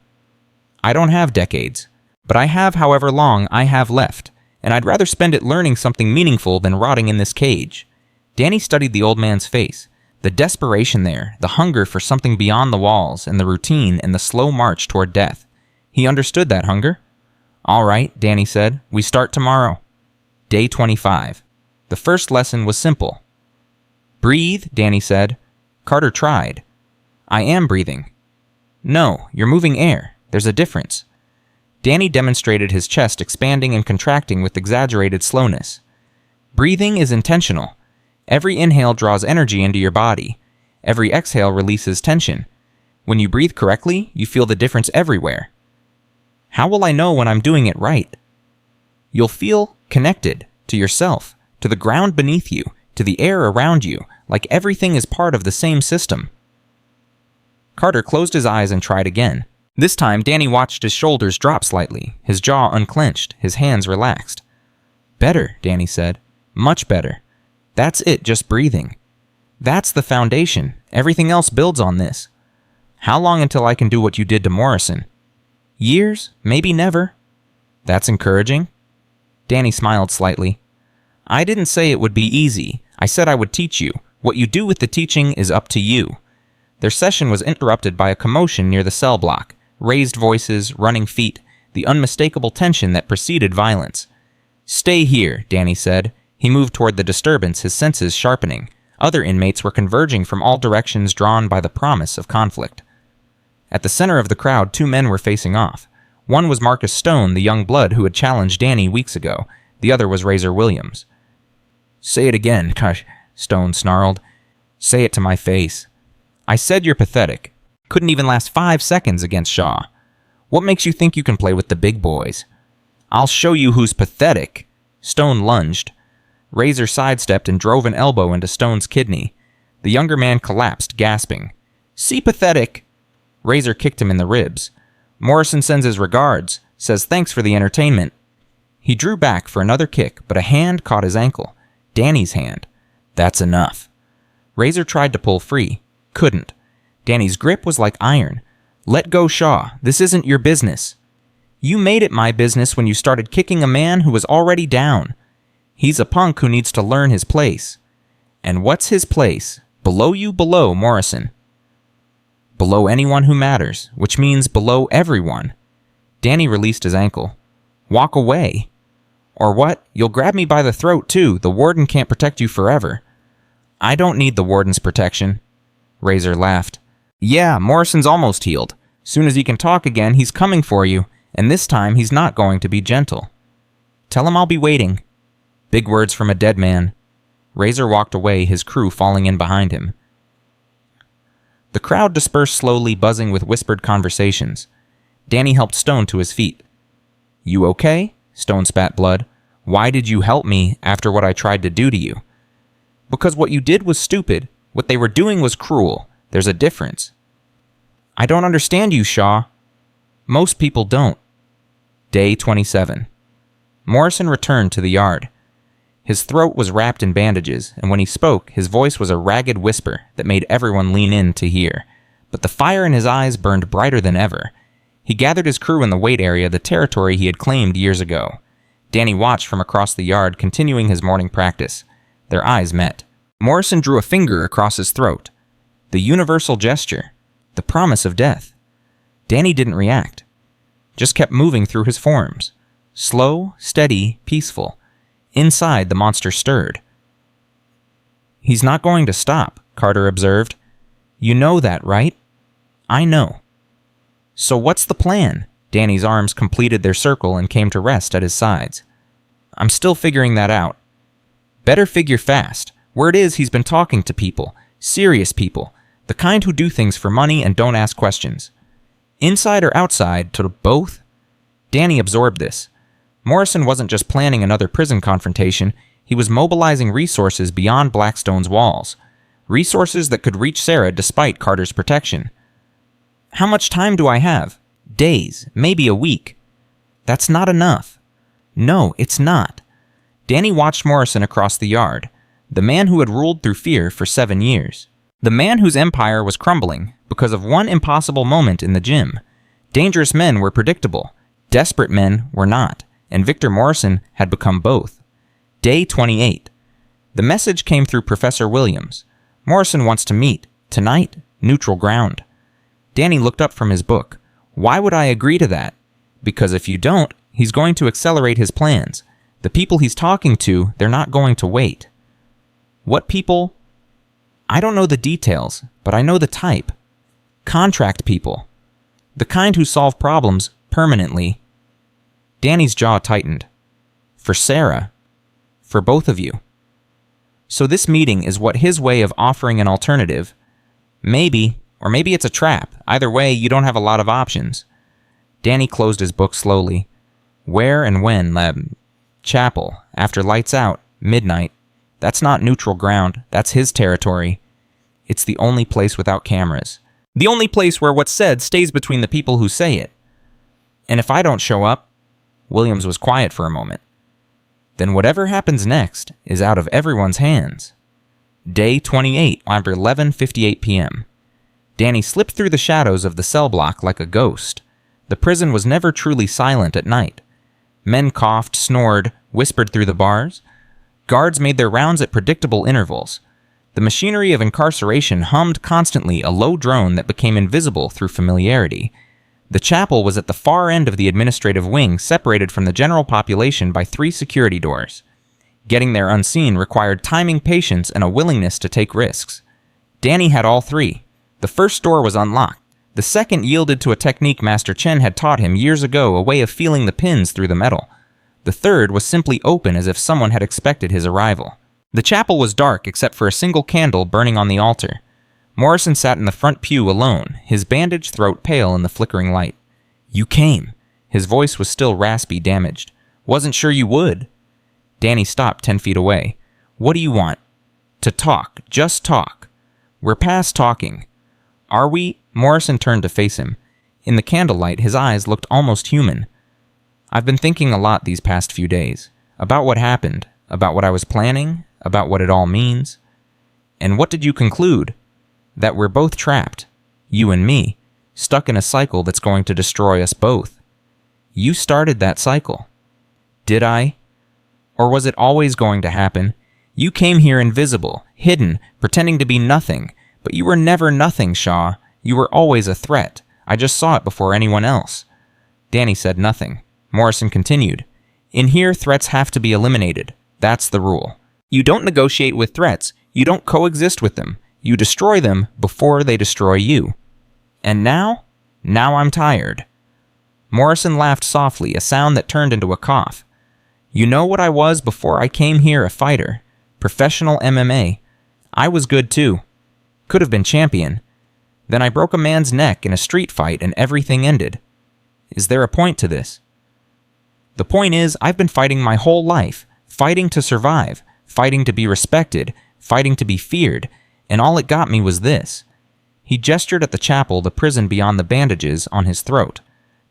I don't have decades, but I have however long I have left, and I'd rather spend it learning something meaningful than rotting in this cage." Danny studied the old man's face. The desperation there, the hunger for something beyond the walls, and the routine and the slow march toward death. He understood that hunger. "All right," Danny said. "We start tomorrow." Day 25. The first lesson was simple. "Breathe," Danny said. Carter tried. "I am breathing." "No, you're moving air. There's a difference." Danny demonstrated his chest expanding and contracting with exaggerated slowness. "Breathing is intentional. Every inhale draws energy into your body. Every exhale releases tension. When you breathe correctly, you feel the difference everywhere." "How will I know when I'm doing it right?" "You'll feel connected to yourself, to the ground beneath you, to the air around you, like everything is part of the same system." Carter closed his eyes and tried again. This time, Danny watched his shoulders drop slightly, his jaw unclenched, his hands relaxed. "Better," Danny said. "Much better. That's it, just breathing. That's the foundation. Everything else builds on this. How long until I can do what you did to Morrison?" "Years, maybe never." "That's encouraging." Danny smiled slightly. "I didn't say it would be easy. I said I would teach you. What you do with the teaching is up to you." Their session was interrupted by a commotion near the cell block. Raised voices, running feet, the unmistakable tension that preceded violence. "Stay here," Danny said. He moved toward the disturbance, his senses sharpening. Other inmates were converging from all directions, drawn by the promise of conflict. At the center of the crowd, two men were facing off. One was Marcus Stone, the young blood who had challenged Danny weeks ago. The other was Razor Williams. "Say it again, Kush," Stone snarled. "Say it to my face." "I said you're pathetic. Couldn't even last 5 seconds against Shaw. What makes you think you can play with the big boys?" "I'll show you who's pathetic." Stone lunged. Razor sidestepped and drove an elbow into Stone's kidney. The younger man collapsed, gasping. "See pathetic." Razor kicked him in the ribs. "Morrison sends his regards. Says thanks for the entertainment." He drew back for another kick, but a hand caught his ankle. Danny's hand. "That's enough." Razor tried to pull free. Couldn't. Danny's grip was like iron. "Let go, Shaw. This isn't your business." "You made it my business when you started kicking a man who was already down. He's a punk who needs to learn his place." "And what's his place? Below you, below Morrison." "Below anyone who matters, which means below everyone." Danny released his ankle. "Walk away." "Or what? You'll grab me by the throat, too. The warden can't protect you forever." "I don't need the warden's protection." Razor laughed. "Yeah, Morrison's almost healed. Soon as he can talk again, he's coming for you, and this time he's not going to be gentle. Tell him I'll be waiting." Big words from a dead man. Razor walked away, his crew falling in behind him. The crowd dispersed slowly, buzzing with whispered conversations. Danny helped Stone to his feet. "You okay?" Stone spat blood. "Why did you help me after what I tried to do to you?" "Because what you did was stupid. What they were doing was cruel. There's a difference." "I don't understand you, Shaw." "Most people don't." Day 27. Morrison returned to the yard. His throat was wrapped in bandages, and when he spoke, his voice was a ragged whisper that made everyone lean in to hear. But the fire in his eyes burned brighter than ever. He gathered his crew in the wait area, the territory he had claimed years ago. Danny watched from across the yard, continuing his morning practice. Their eyes met. Morrison drew a finger across his throat. The universal gesture. The promise of death. Danny didn't react. Just kept moving through his forms. Slow, steady, peaceful. Inside, the monster stirred. "He's not going to stop," Carter observed. "You know that, right?" "I know." "So what's the plan?" Danny's arms completed their circle and came to rest at his sides. "I'm still figuring that out." "Better figure fast. Word is he's been talking to people. Serious people. The kind who do things for money and don't ask questions." "Inside or outside, to both?" Danny absorbed this. Morrison wasn't just planning another prison confrontation, he was mobilizing resources beyond Blackstone's walls. Resources that could reach Sarah despite Carter's protection. "How much time do I have?" "Days, maybe a week." "That's not enough." "No, it's not." Danny watched Morrison across the yard, the man who had ruled through fear for 7 years. The man whose empire was crumbling because of one impossible moment in the gym. Dangerous men were predictable. Desperate men were not, and Victor Morrison had become both. Day 28. The message came through Professor Williams. "Morrison wants to meet. Tonight, neutral ground." Danny looked up from his book. "Why would I agree to that?" "Because if you don't, he's going to accelerate his plans. The people he's talking to, they're not going to wait." "What people?" "I don't know the details, but I know the type. Contract people. The kind who solve problems permanently." Danny's jaw tightened. "For Sarah. For both of you." So this meeting is what his way of offering an alternative. Maybe, or maybe it's a trap. Either way, you don't have a lot of options. Danny closed his book slowly. "Where and when, Chapel. After lights out. Midnight. That's not neutral ground. That's his territory. It's the only place without cameras. The only place where what's said stays between the people who say it. And if I don't show up," Williams was quiet for a moment, "then whatever happens next is out of everyone's hands." Day 28, after 11:58 p.m. Danny slipped through the shadows of the cell block like a ghost. The prison was never truly silent at night. Men coughed, snored, whispered through the bars. Guards made their rounds at predictable intervals. The machinery of incarceration hummed constantly, a low drone that became invisible through familiarity. The chapel was at the far end of the administrative wing, separated from the general population by 3 security doors. Getting there unseen required timing, patience, and a willingness to take risks. Danny had all 3. The first door was unlocked. The second yielded to a technique Master Chen had taught him years ago, a way of feeling the pins through the metal. The third was simply open, as if someone had expected his arrival. The chapel was dark except for a single candle burning on the altar. Morrison sat in the front pew alone, his bandaged throat pale in the flickering light. "You came." His voice was still raspy, damaged. "Wasn't sure you would." Danny stopped 10 feet away. "What do you want?" "To talk. Just talk." "We're past talking." "Are we?" Morrison turned to face him. In the candlelight, his eyes looked almost human. "I've been thinking a lot these past few days. About what happened. About what I was planning. About what it all means." "And what did you conclude?" "That we're both trapped. You and me. Stuck in a cycle that's going to destroy us both." "You started that cycle." "Did I? Or was it always going to happen? You came here invisible, hidden, pretending to be nothing. But you were never nothing, Shaw. You were always a threat. I just saw it before anyone else." Danny said nothing. Morrison continued. "In here, threats have to be eliminated. That's the rule. You don't negotiate with threats. You don't coexist with them. You destroy them before they destroy you." "And now? Now I'm tired." Morrison laughed softly, a sound that turned into a cough. "You know what I was before I came here, a fighter. Professional MMA. I was good too. Could have been champion. Then I broke a man's neck in a street fight and everything ended. Is there a point to this?" "The point is, I've been fighting my whole life. Fighting to survive. Fighting to be respected. Fighting to be feared. And all it got me was this." He gestured at the chapel, the prison beyond the bandages on his throat.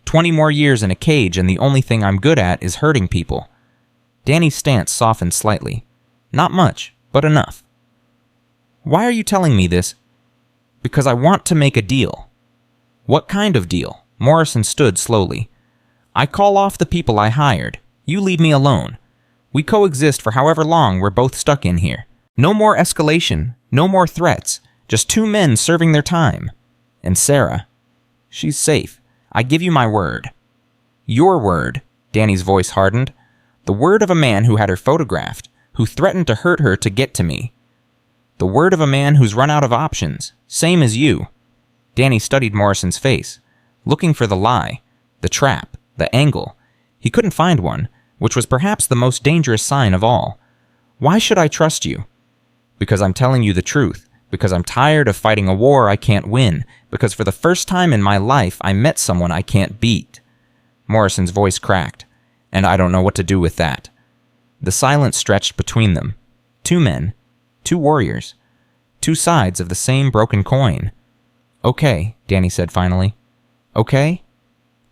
20 more years in a cage, and the only thing I'm good at is hurting people. Danny's stance softened slightly. Not much, but enough. Why are you telling me this? Because I want to make a deal. What kind of deal? Morrison stood slowly. I call off the people I hired. You leave me alone. We coexist for however long we're both stuck in here. No more escalation, no more threats, just two men serving their time. And Sarah, she's safe. I give you my word. Your word, Danny's voice hardened. The word of a man who had her photographed, who threatened to hurt her to get to me. The word of a man who's run out of options, same as you. Danny studied Morrison's face, looking for the lie, the trap, the angle. He couldn't find one, which was perhaps the most dangerous sign of all. Why should I trust you? Because I'm telling you the truth, because I'm tired of fighting a war I can't win, because for the first time in my life I met someone I can't beat. Morrison's voice cracked, and I don't know what to do with that. The silence stretched between them. Two men, two warriors, two sides of the same broken coin. Okay, Danny said finally. Okay?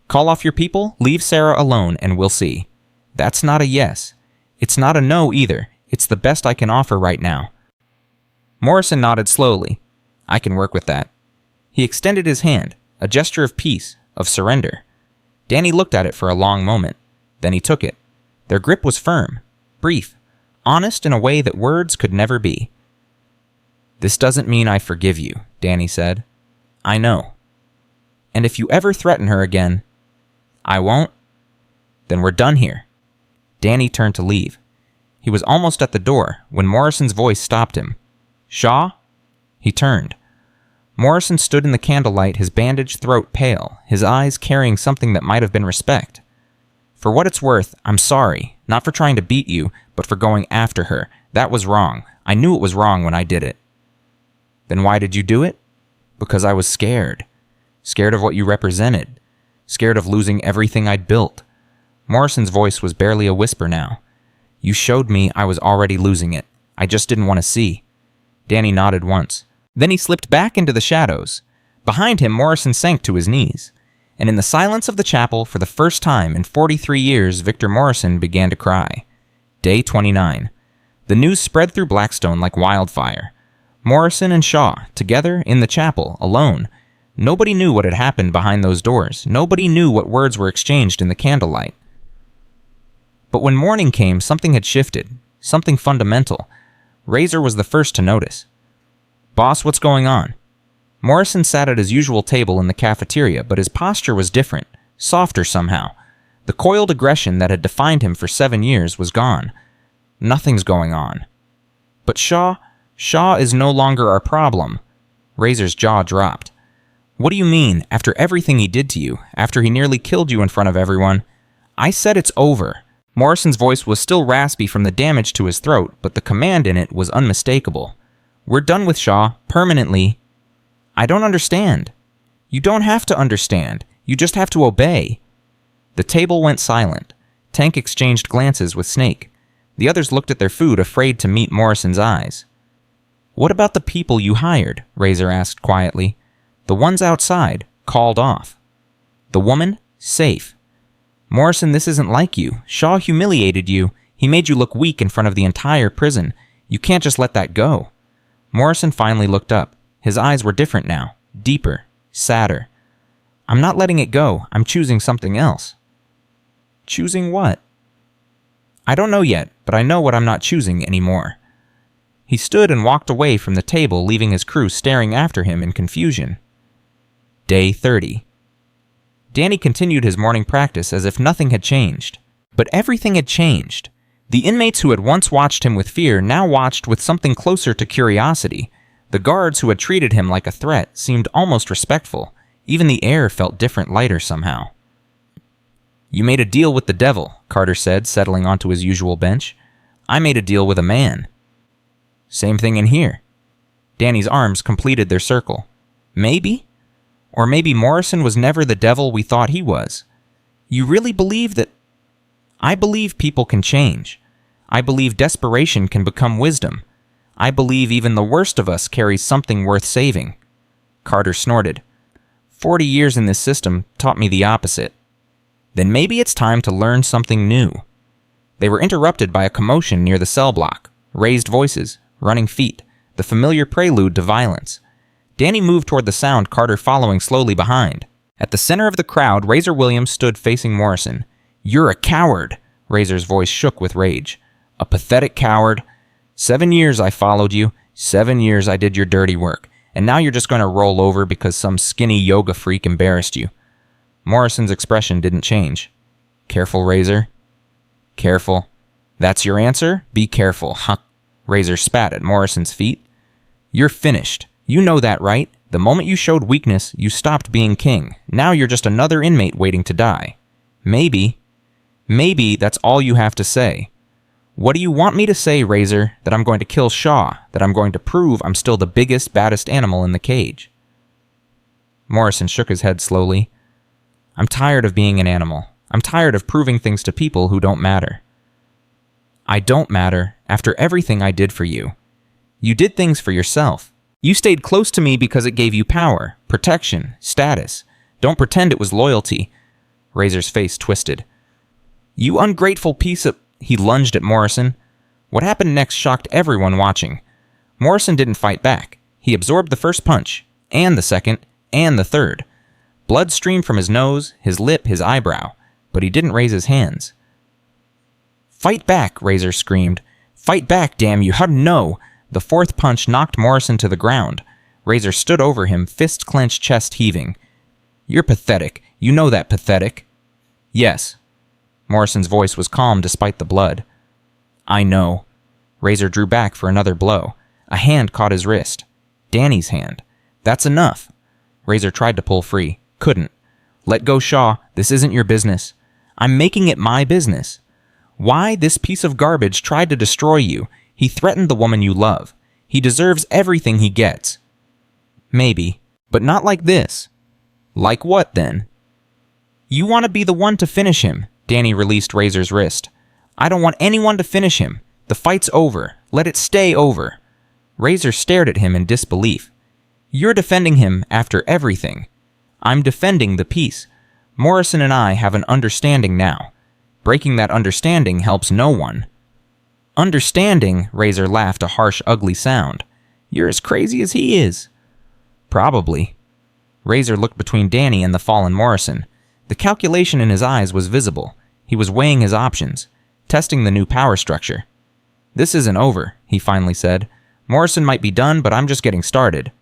Call off your people, leave Sarah alone, and we'll see. That's not a yes. It's not a no either. It's the best I can offer right now. Morrison nodded slowly. I can work with that. He extended his hand, a gesture of peace, of surrender. Danny looked at it for a long moment. Then he took it. Their grip was firm, brief, honest in a way that words could never be. This doesn't mean I forgive you, Danny said. I know. And if you ever threaten her again, I won't. Then we're done here. Danny turned to leave. He was almost at the door when Morrison's voice stopped him. Shaw? He turned. Morrison stood in the candlelight, his bandaged throat pale, his eyes carrying something that might have been respect. For what it's worth, I'm sorry, not for trying to beat you, but for going after her. That was wrong. I knew it was wrong when I did it. Then why did you do it? Because I was scared. Scared of what you represented. Scared of losing everything I'd built. Morrison's voice was barely a whisper now. You showed me I was already losing it. I just didn't want to see. Danny nodded once. Then he slipped back into the shadows. Behind him, Morrison sank to his knees. And in the silence of the chapel, for the first time in 43 years, Victor Morrison began to cry. Day 29. The news spread through Blackstone like wildfire. Morrison and Shaw, together, in the chapel, alone. Nobody knew what had happened behind those doors. Nobody knew what words were exchanged in the candlelight. But when morning came, something had shifted. Something fundamental. Razor was the first to notice. Boss, what's going on? Morrison sat at his usual table in the cafeteria, but his posture was different, softer somehow. The coiled aggression that had defined him for 7 years was gone. Nothing's going on. But Shaw is no longer our problem. Razor's jaw dropped. What do you mean, after everything he did to you, after he nearly killed you in front of everyone? I said it's over. Morrison's voice was still raspy from the damage to his throat, but the command in it was unmistakable. We're done with Shaw, permanently. I don't understand. You don't have to understand. You just have to obey. The table went silent. Tank exchanged glances with Snake. The others looked at their food, afraid to meet Morrison's eyes. What about the people you hired? Razor asked quietly. The ones outside, called off. The woman, safe. Morrison, this isn't like you. Shaw humiliated you. He made you look weak in front of the entire prison. You can't just let that go. Morrison finally looked up. His eyes were different now, deeper, sadder. I'm not letting it go. I'm choosing something else. Choosing what? I don't know yet, but I know what I'm not choosing anymore. He stood and walked away from the table, leaving his crew staring after him in confusion. Day 30. Danny continued his morning practice as if nothing had changed. But everything had changed. The inmates who had once watched him with fear now watched with something closer to curiosity. The guards who had treated him like a threat seemed almost respectful. Even the air felt different, lighter somehow. You made a deal with the devil, Carter said, settling onto his usual bench. I made a deal with a man. Same thing in here. Danny's arms completed their circle. Maybe? Or maybe Morrison was never the devil we thought he was. You really believe that? I believe people can change. I believe desperation can become wisdom. I believe even the worst of us carries something worth saving. Carter snorted. 40 years in this system taught me the opposite. Then maybe it's time to learn something new. They were interrupted by a commotion near the cell block, raised voices, running feet, the familiar prelude to violence. Danny moved toward the sound, Carter following slowly behind. At the center of the crowd, Razor Williams stood facing Morrison. "You're a coward!" Razor's voice shook with rage. "A pathetic coward. 7 years I followed you. 7 years I did your dirty work. And now you're just going to roll over because some skinny yoga freak embarrassed you." Morrison's expression didn't change. "Careful, Razor. Careful. That's your answer? Be careful, huh?" Razor spat at Morrison's feet. "You're finished. You know that, right? The moment you showed weakness, you stopped being king. Now you're just another inmate waiting to die. Maybe that's all you have to say. What do you want me to say, Razor? That I'm going to kill Shaw? That I'm going to prove I'm still the biggest, baddest animal in the cage?" Morrison shook his head slowly. "I'm tired of being an animal. I'm tired of proving things to people who don't matter." "I don't matter after everything I did for you. You did things for yourself. You stayed close to me because it gave you power, protection, status. Don't pretend it was loyalty." Razor's face twisted. "You ungrateful piece of..." He lunged at Morrison. What happened next shocked everyone watching. Morrison didn't fight back. He absorbed the first punch, and the second, and the third. Blood streamed from his nose, his lip, his eyebrow, but he didn't raise his hands. "Fight back," Razor screamed. "Fight back, damn you, how no!" The fourth punch knocked Morrison to the ground. Razor stood over him, fist clenched, chest heaving. "You're pathetic. You know that, pathetic." "Yes." Morrison's voice was calm despite the blood. "I know." Razor drew back for another blow. A hand caught his wrist. Danny's hand. "That's enough." Razor tried to pull free. Couldn't. "Let go, Shaw. This isn't your business." "I'm making it my business." "Why this piece of garbage tried to destroy you. He threatened the woman you love. He deserves everything he gets." "Maybe, but not like this." "Like what, then?" "You want to be the one to finish him." Danny released Razor's wrist. "I don't want anyone to finish him. The fight's over. Let it stay over." Razor stared at him in disbelief. "You're defending him after everything." "I'm defending the peace. Morrison and I have an understanding now. Breaking that understanding helps no one." "Understanding?" Razor laughed, a harsh, ugly sound. "You're as crazy as he is." "Probably." Razor looked between Danny and the fallen Morrison. The calculation in his eyes was visible. He was weighing his options, testing the new power structure. "This isn't over," he finally said. "Morrison might be done, but I'm just getting started."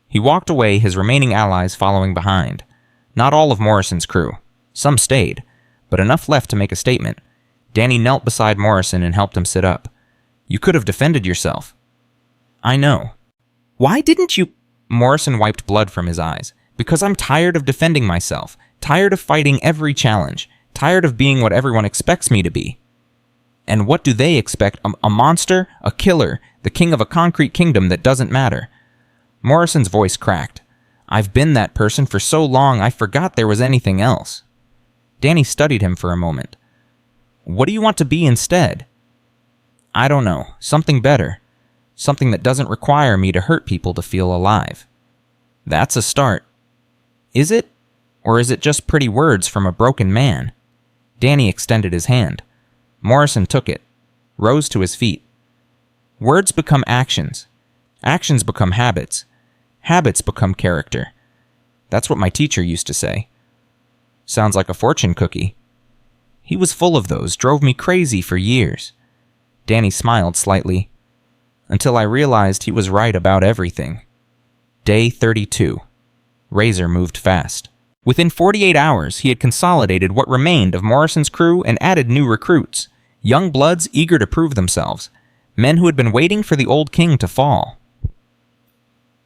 He walked away, his remaining allies following behind. Not all of Morrison's crew. Some stayed, but enough left to make a statement. Danny knelt beside Morrison and helped him sit up. "You could have defended yourself." "I know." "Why didn't you—" Morrison wiped blood from his eyes. "Because I'm tired of defending myself. Tired of fighting every challenge. Tired of being what everyone expects me to be." "And what do they expect? A monster? A killer? The king of a concrete kingdom that doesn't matter?" Morrison's voice cracked. "I've been that person for so long I forgot there was anything else." Danny studied him for a moment. "What do you want to be instead?" "I don't know. Something better. Something that doesn't require me to hurt people to feel alive." "That's a start." "Is it? Or is it just pretty words from a broken man?" Danny extended his hand. Morrison took it, rose to his feet. "Words become actions. Actions become habits. Habits become character. That's what my teacher used to say." "Sounds like a fortune cookie." "He was full of those, drove me crazy for years." Danny smiled slightly. "Until I realized he was right about everything." Day 32. Razor moved fast. Within 48 hours, he had consolidated what remained of Morrison's crew and added new recruits. Young bloods eager to prove themselves. Men who had been waiting for the old king to fall.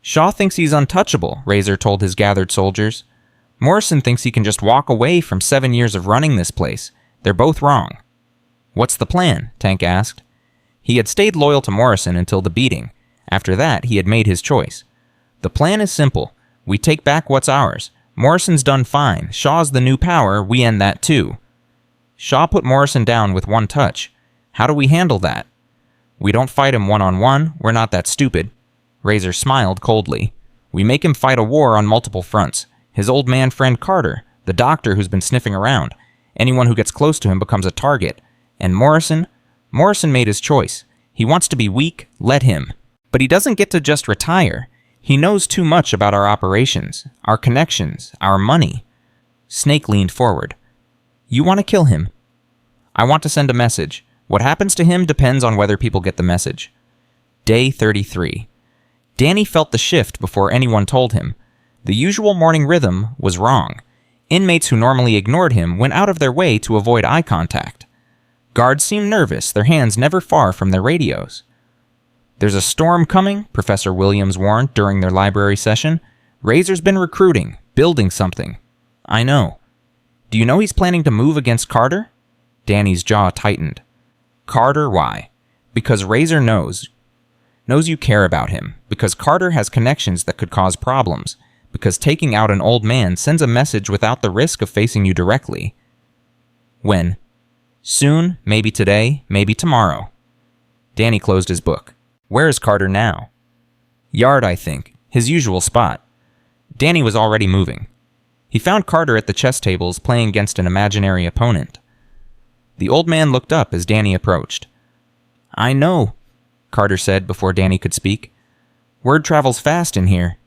"Shaw thinks he's untouchable," Razor told his gathered soldiers. "Morrison thinks he can just walk away from 7 years of running this place. They're both wrong." "What's the plan?" Tank asked. He had stayed loyal to Morrison until the beating. After that, he had made his choice. "The plan is simple. We take back what's ours. Morrison's done fine. Shaw's the new power. We end that too." "Shaw put Morrison down with one touch. How do we handle that?" "We don't fight him one-on-one. We're not that stupid." Razor smiled coldly. "We make him fight a war on multiple fronts. His old man friend Carter, the doctor who's been sniffing around. Anyone who gets close to him becomes a target. And Morrison made his choice. He wants to be weak, let him. But he doesn't get to just retire. He knows too much about our operations, our connections, our money. Snake leaned forward. You want to kill him? I want to send a message. What happens to him depends on whether people get the message. Day 33. Danny felt the shift before anyone told him. The usual morning rhythm was wrong. Inmates who normally ignored him went out of their way to avoid eye contact. Guards seemed nervous, their hands never far from their radios. There's a storm coming, Professor Williams warned during their library session. Razor's been recruiting, building something. I know. Do you know he's planning to move against Carter? Danny's jaw tightened. Carter, why? Because Razor knows you care about him. Because Carter has connections that could cause problems. Because taking out an old man sends a message without the risk of facing you directly. When? Soon, maybe today, maybe tomorrow. Danny closed his book. Where is Carter now? Yard, I think. His usual spot. Danny was already moving. He found Carter at the chess tables playing against an imaginary opponent. The old man looked up as Danny approached. I know, Carter said before Danny could speak. Word travels fast in here.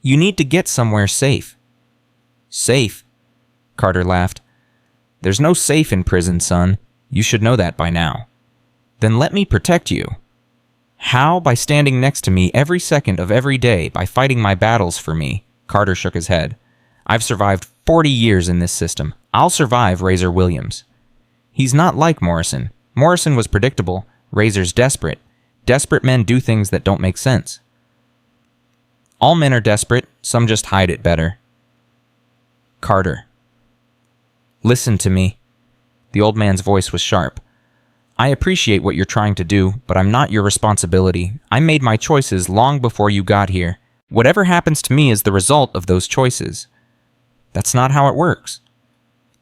You need to get somewhere safe. Safe? Carter laughed. There's no safe in prison, son. You should know that by now. Then let me protect you. How? By standing next to me every second of every day, by fighting my battles for me. Carter shook his head. I've survived 40 years in this system. I'll survive Razor Williams. He's not like Morrison. Morrison was predictable. Razor's desperate. Desperate men do things that don't make sense. All men are desperate. Some just hide it better. Carter. Listen to me. The old man's voice was sharp. I appreciate what you're trying to do, but I'm not your responsibility. I made my choices long before you got here. Whatever happens to me is the result of those choices. That's not how it works.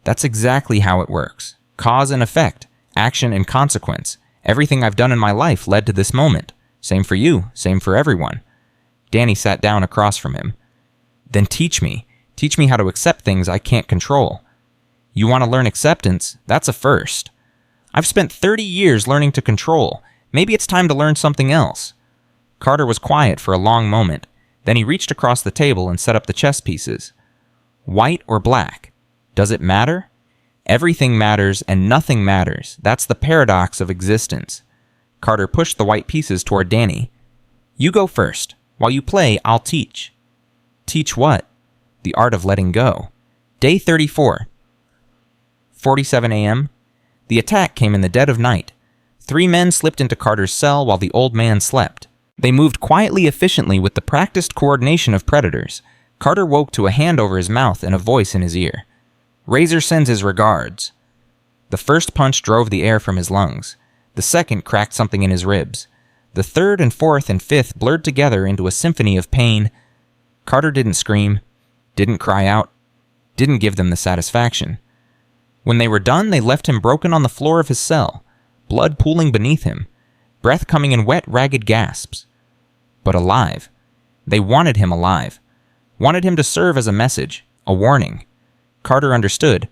That's exactly how it works. Cause and effect, action and consequence. Everything I've done in my life led to this moment. Same for you, same for everyone. Danny sat down across from him. Then teach me. Teach me how to accept things I can't control. You want to learn acceptance? That's a first. I've spent 30 years learning to control. Maybe it's time to learn something else. Carter was quiet for a long moment. Then he reached across the table and set up the chess pieces. White or black? Does it matter? Everything matters and nothing matters. That's the paradox of existence. Carter pushed the white pieces toward Danny. You go first. While you play, I'll teach. Teach what? The art of letting go. Day 34. 47 a.m. The attack came in the dead of night. 3 men slipped into Carter's cell while the old man slept. They moved quietly, efficiently, with the practiced coordination of predators. Carter woke to a hand over his mouth and a voice in his ear. Razor sends his regards. The first punch drove the air from his lungs. The second cracked something in his ribs. The third and fourth and fifth blurred together into a symphony of pain. Carter didn't scream, didn't cry out, didn't give them the satisfaction. When they were done, they left him broken on the floor of his cell, blood pooling beneath him, breath coming in wet, ragged gasps. But alive. They wanted him alive. Wanted him to serve as a message, a warning. Carter understood.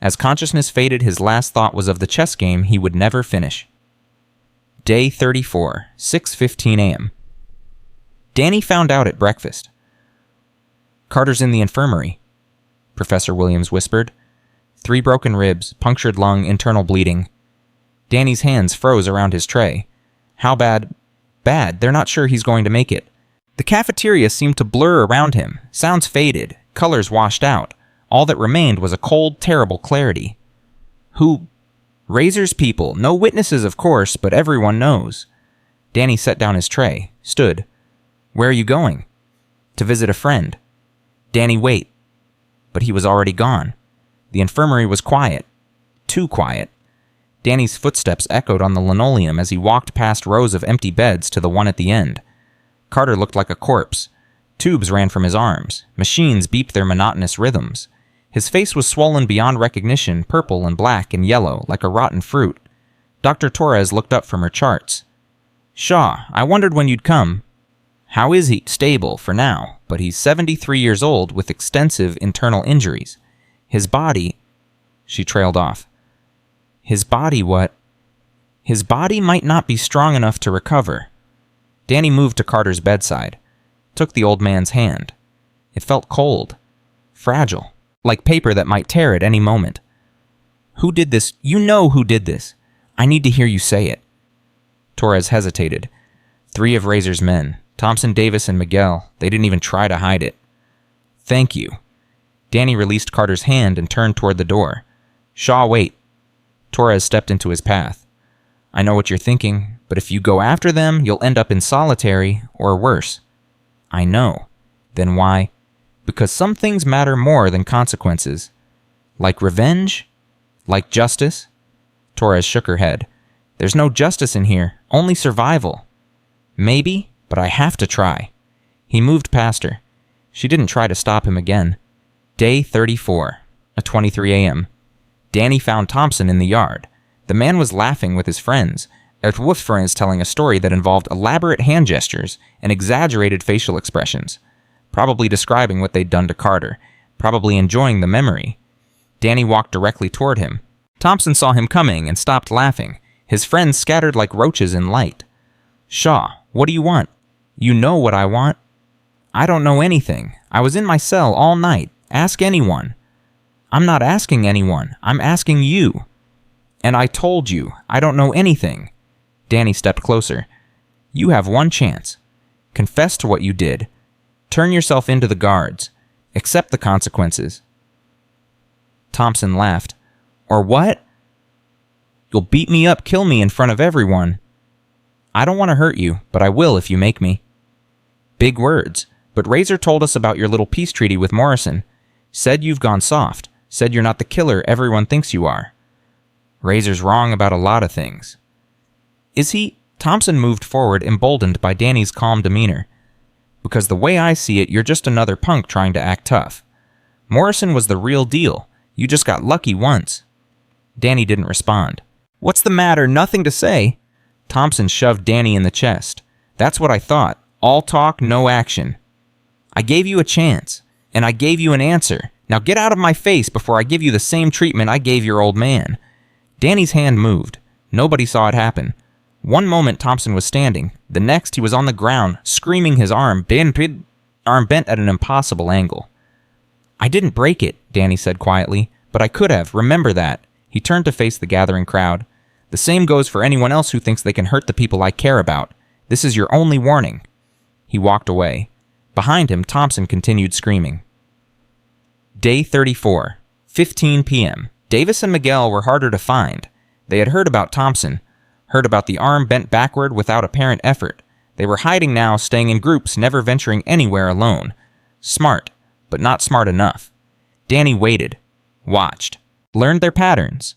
As consciousness faded, his last thought was of the chess game he would never finish. Day 34, 6:15 a.m. Danny found out at breakfast. Carter's in the infirmary, Professor Williams whispered. 3 broken ribs, punctured lung, internal bleeding. Danny's hands froze around his tray. How bad? Bad. They're not sure he's going to make it. The cafeteria seemed to blur around him. Sounds faded. Colors washed out. All that remained was a cold, terrible clarity. Who? Razor's people. No witnesses, of course, but everyone knows. Danny set down his tray, stood. Where are you going? To visit a friend. Danny, wait. But he was already gone. The infirmary was quiet. Too quiet. Danny's footsteps echoed on the linoleum as he walked past rows of empty beds to the one at the end. Carter looked like a corpse. Tubes ran from his arms. Machines beeped their monotonous rhythms. His face was swollen beyond recognition, purple and black and yellow, like a rotten fruit. Dr. Torres looked up from her charts. Shaw, I wondered when you'd come. How is he? Stable, for now, but he's 73 years old with extensive internal injuries. His body... She trailed off. His body what? His body might not be strong enough to recover. Danny moved to Carter's bedside, took the old man's hand. It felt cold, fragile, like paper that might tear at any moment. Who did this? You know who did this. I need to hear you say it. Torres hesitated. 3 of Razor's men, Thompson, Davis, and Miguel, they didn't even try to hide it. Thank you. Danny released Carter's hand and turned toward the door. Shaw, wait. Torres stepped into his path. I know what you're thinking, but if you go after them, you'll end up in solitary, or worse. I know. Then why? Because some things matter more than consequences. Like revenge? Like justice? Torres shook her head. There's no justice in here, only survival. Maybe, but I have to try. He moved past her. She didn't try to stop him again. Day 34, at 23 a.m. Danny found Thompson in the yard. The man was laughing with his friends. Wolfsfriend telling a story that involved elaborate hand gestures and exaggerated facial expressions, probably describing what they'd done to Carter, probably enjoying the memory. Danny walked directly toward him. Thompson saw him coming and stopped laughing. His friends scattered like roaches in light. Shaw, what do you want? You know what I want. I don't know anything. I was in my cell all night. Ask anyone. I'm not asking anyone. I'm asking you. And I told you, I don't know anything. Danny stepped closer. You have one chance. Confess to what you did. Turn yourself into the guards. Accept the consequences. Thompson laughed. Or what? You'll beat me up, kill me in front of everyone. I don't want to hurt you, but I will if you make me. Big words, but Razor told us about your little peace treaty with Morrison. Said you've gone soft. Said you're not the killer everyone thinks you are. Razor's wrong about a lot of things. Is he? Thompson moved forward, emboldened by Danny's calm demeanor. Because the way I see it, you're just another punk trying to act tough. Morrison was the real deal. You just got lucky once. Danny didn't respond. What's the matter? Nothing to say. Thompson shoved Danny in the chest. That's what I thought. All talk, no action. I gave you a chance, and I gave you an answer. Now get out of my face before I give you the same treatment I gave your old man. Danny's hand moved. Nobody saw it happen. One moment Thompson was standing. The next he was on the ground, screaming, his arm bent at an impossible angle. I didn't break it, Danny said quietly, but I could have. Remember that. He turned to face the gathering crowd. The same goes for anyone else who thinks they can hurt the people I care about. This is your only warning. He walked away. Behind him, Thompson continued screaming. Day 34, 15 p.m. Davis and Miguel were harder to find. They had heard about Thompson, heard about the arm bent backward without apparent effort. They were hiding now, staying in groups, never venturing anywhere alone. Smart, but not smart enough. Danny waited, watched, learned their patterns.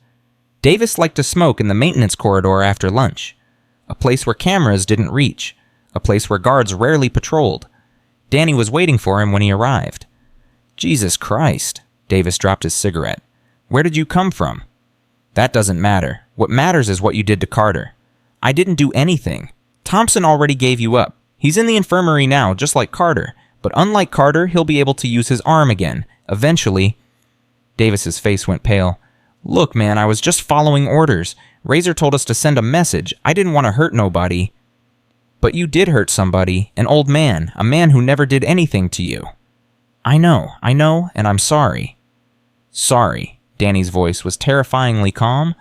Davis liked to smoke in the maintenance corridor after lunch, a place where cameras didn't reach, a place where guards rarely patrolled. Danny was waiting for him when he arrived. Jesus Christ, Davis dropped his cigarette. Where did you come from? That doesn't matter. What matters is what you did to Carter. I didn't do anything. Thompson already gave you up. He's in the infirmary now, just like Carter. But unlike Carter, he'll be able to use his arm again. Eventually. Davis's face went pale. Look, man, I was just following orders. Razor told us to send a message. I didn't want to hurt nobody. But you did hurt somebody. An old man. A man who never did anything to you. I know, and I'm sorry. Sorry. Danny's voice was terrifyingly calm.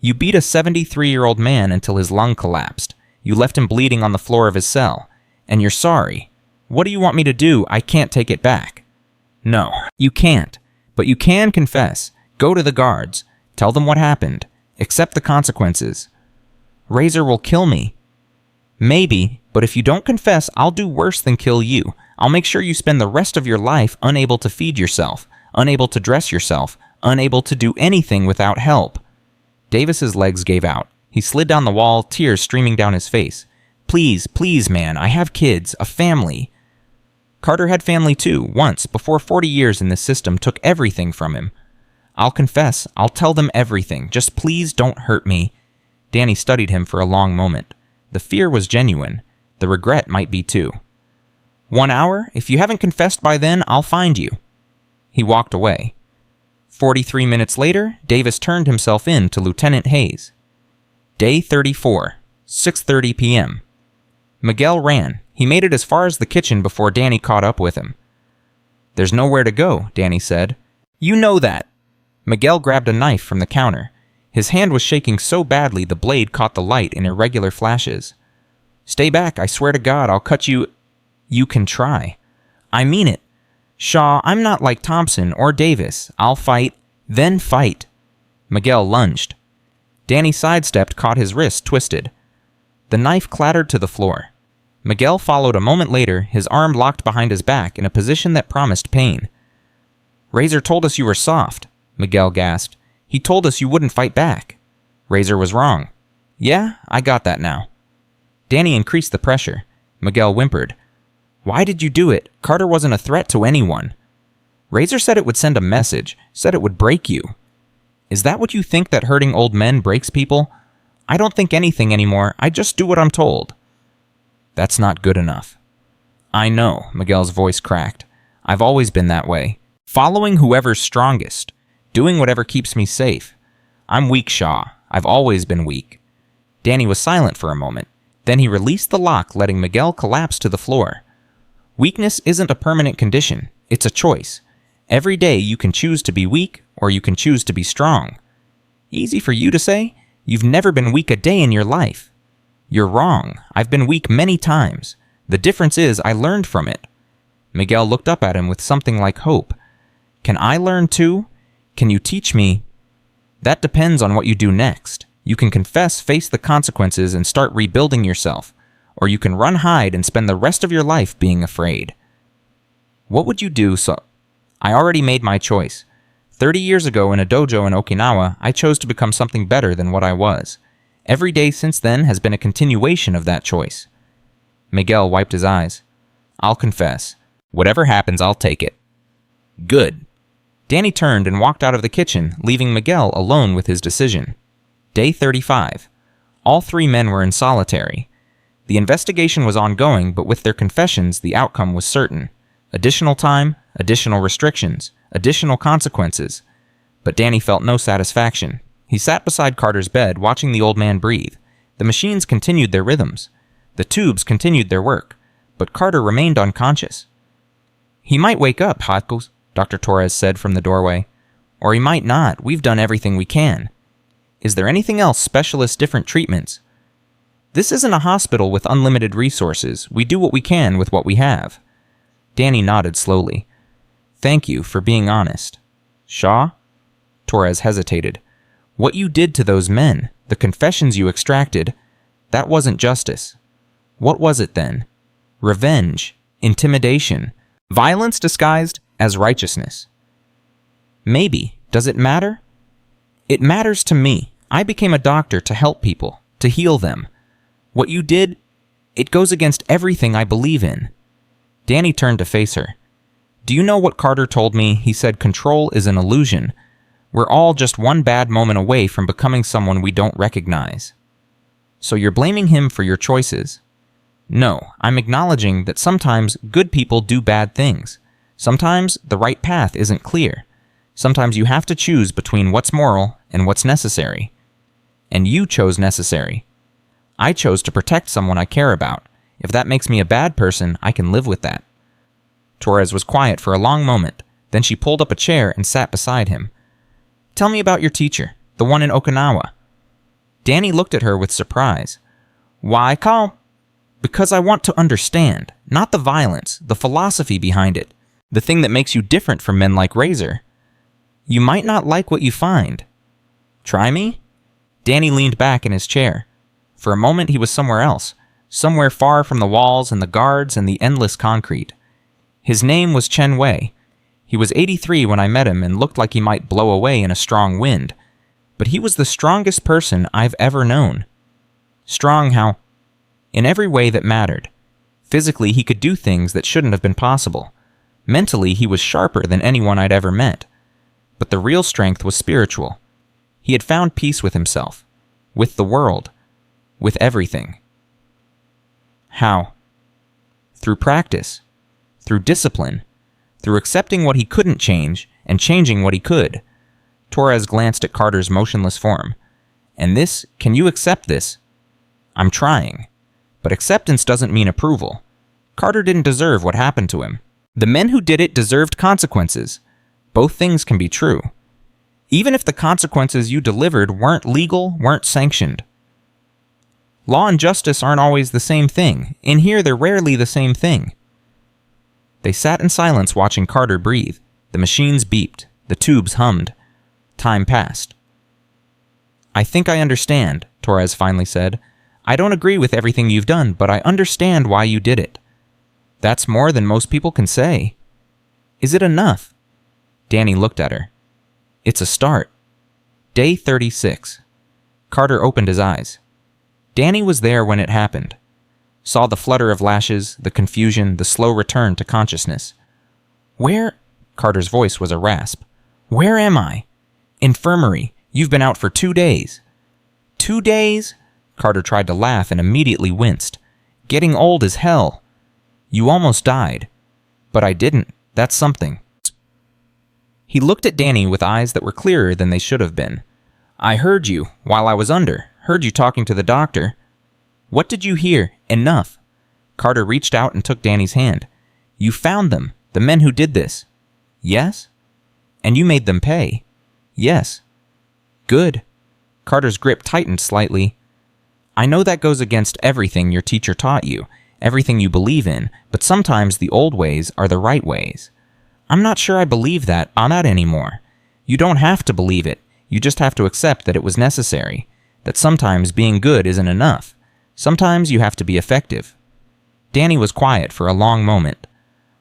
You beat a 73-year-old man until his lung collapsed. You left him bleeding on the floor of his cell. And you're sorry. What do you want me to do? I can't take it back. No, you can't. But you can confess. Go to the guards. Tell them what happened. Accept the consequences. Razor will kill me. Maybe, but if you don't confess, I'll do worse than kill you. I'll make sure you spend the rest of your life unable to feed yourself, unable to dress yourself, unable to do anything without help. Davis's legs gave out. He slid down the wall, tears streaming down his face. Please, please, man, I have kids, a family. Carter had family too, once, before 40 years in this system took everything from him. I'll confess, I'll tell them everything, just please don't hurt me. Danny studied him for a long moment. The fear was genuine. The regret might be too. 1 hour? If you haven't confessed by then, I'll find you. He walked away. 43 minutes later, Davis turned himself in to Lieutenant Hayes. Day 34, 6:30 p.m. Miguel ran. He made it as far as the kitchen before Danny caught up with him. "There's nowhere to go," Danny said. "You know that." Miguel grabbed a knife from the counter. His hand was shaking so badly the blade caught the light in irregular flashes. "Stay back, I swear to God, I'll cut you." "You can try." "I mean it. Shaw, I'm not like Thompson or Davis. I'll fight, then fight." Miguel lunged. Danny sidestepped, caught his wrist twisted. The knife clattered to the floor. Miguel followed a moment later, his arm locked behind his back in a position that promised pain. "Razor told us you were soft," Miguel gasped. "He told us you wouldn't fight back." Razor was wrong. "Yeah, I got that now." Danny increased the pressure. Miguel whimpered. "Why did you do it? Carter wasn't a threat to anyone." "Razor said it would send a message, said it would break you." "Is that what you think, that hurting old men breaks people?" "I don't think anything anymore. I just do what I'm told." "That's not good enough." "I know," Miguel's voice cracked. "I've always been that way. Following whoever's strongest. Doing whatever keeps me safe. I'm weak, Shaw. I've always been weak." Danny was silent for a moment. Then he released the lock, letting Miguel collapse to the floor. Weakness isn't a permanent condition. It's a choice. Every day you can choose to be weak, or you can choose to be strong. Easy for you to say. You've never been weak a day in your life. You're wrong. I've been weak many times. The difference is I learned from it. Miguel looked up at him with something like hope. "Can I learn too? Can you teach me?" "That depends on what you do next. You can confess, face the consequences, and start rebuilding yourself. Or you can run, hide, and spend the rest of your life being afraid." "What would you do so—" "I already made my choice. 30 years ago in a dojo in Okinawa, I chose to become something better than what I was. Every day since then has been a continuation of that choice." Miguel wiped his eyes. "I'll confess. Whatever happens, I'll take it." "Good." Danny turned and walked out of the kitchen, leaving Miguel alone with his decision. Day 35. All three men were in solitary. The investigation was ongoing, but with their confessions, the outcome was certain. Additional time, additional restrictions, additional consequences. But Danny felt no satisfaction. He sat beside Carter's bed, watching the old man breathe. The machines continued their rhythms. The tubes continued their work. But Carter remained unconscious. "He might wake up, Hotkus," Dr. Torres said from the doorway. "Or he might not. We've done everything we can." "Is there anything else, specialist, different treatments?" "This isn't a hospital with unlimited resources. We do what we can with what we have." Danny nodded slowly. "Thank you for being honest." "Shaw?" Torres hesitated. "What you did to those men, the confessions you extracted, that wasn't justice. What was it then? Revenge, intimidation, violence disguised as righteousness." "Maybe. Does it matter?" "It matters to me. I became a doctor to help people, to heal them. What you did, it goes against everything I believe in." Danny turned to face her. "Do you know what Carter told me? He said control is an illusion. We're all just one bad moment away from becoming someone we don't recognize." "So you're blaming him for your choices?" "No, I'm acknowledging that sometimes good people do bad things. Sometimes the right path isn't clear. Sometimes you have to choose between what's moral and what's necessary. And you chose necessary. I chose to protect someone I care about. If that makes me a bad person, I can live with that." Torres was quiet for a long moment. Then she pulled up a chair and sat beside him. "Tell me about your teacher, the one in Okinawa." Danny looked at her with surprise. "Why, Carl?" "Because I want to understand. Not the violence, the philosophy behind it. The thing that makes you different from men like Razor. You might not like what you find." "Try me?" Danny leaned back in his chair. For a moment he was somewhere else. Somewhere far from the walls and the guards and the endless concrete. His name was Chen Wei. He was 83 when I met him and looked like he might blow away in a strong wind. But he was the strongest person I've ever known. Strong how? In every way that mattered. Physically, he could do things that shouldn't have been possible. Mentally, he was sharper than anyone I'd ever met. But the real strength was spiritual. He had found peace with himself, with the world, with everything. How? Through practice, through discipline, through accepting what he couldn't change and changing what he could. Torres glanced at Carter's motionless form. "And this, can you accept this?" "I'm trying." But acceptance doesn't mean approval. Carter didn't deserve what happened to him. The men who did it deserved consequences. Both things can be true. Even if the consequences you delivered weren't legal, weren't sanctioned. Law and justice aren't always the same thing. In here, they're rarely the same thing. They sat in silence watching Carter breathe. The machines beeped. The tubes hummed. Time passed. "I think I understand," Torres finally said. "I don't agree with everything you've done, but I understand why you did it." "That's more than most people can say." "Is it enough?" Danny looked at her. "It's a start." Day 36. Carter opened his eyes. Danny was there when it happened. Saw the flutter of lashes, the confusion, the slow return to consciousness. "Where?" Carter's voice was a rasp. "Where am I?" "Infirmary. You've been out for 2 days." 2 days? Carter tried to laugh and immediately winced. "Getting old as hell." "You almost died." "But I didn't. That's something." He looked at Danny with eyes that were clearer than they should have been. "I heard you, while I was under. Heard you talking to the doctor." "What did you hear? Enough." Carter reached out and took Danny's hand. "You found them, the men who did this." "Yes." "And you made them pay." "Yes." "Good." Carter's grip tightened slightly. "I know that goes against everything your teacher taught you, everything you believe in, but sometimes the old ways are the right ways." "I'm not sure I believe that anymore." "You don't have to believe it. You just have to accept that it was necessary, that sometimes being good isn't enough. Sometimes you have to be effective." Danny was quiet for a long moment.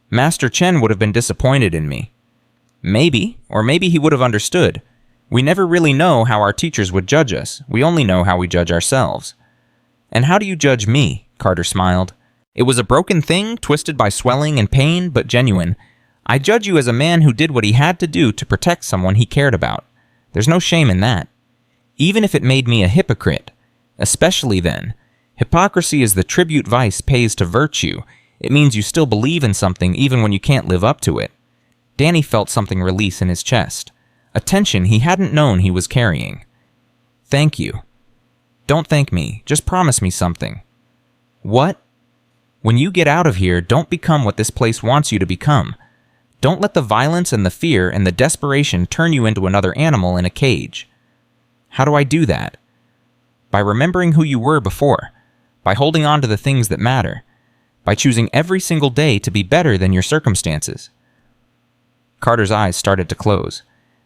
"Master Chen would have been disappointed in me." "Maybe, or maybe he would have understood. We never really know how our teachers would judge us. We only know how we judge ourselves." "And how do you judge me?" Carter smiled. "It was a broken thing, twisted by swelling and pain, but genuine. I judge you as a man who did what he had to do to protect someone he cared about. There's no shame in that. Even if it made me a hypocrite. Especially then. Hypocrisy is the tribute vice pays to virtue. It means you still believe in something even when you can't live up to it." Danny felt something release in his chest. A tension he hadn't known he was carrying. "Thank you." "Don't thank me. Just promise me something." "What?" "When you get out of here, don't become what this place wants you to become. Don't let the violence and the fear and the desperation turn you into another animal in a cage." "How do I do that?" "By remembering who you were before. By holding on to the things that matter. By choosing every single day to be better than your circumstances." Carter's eyes started to close.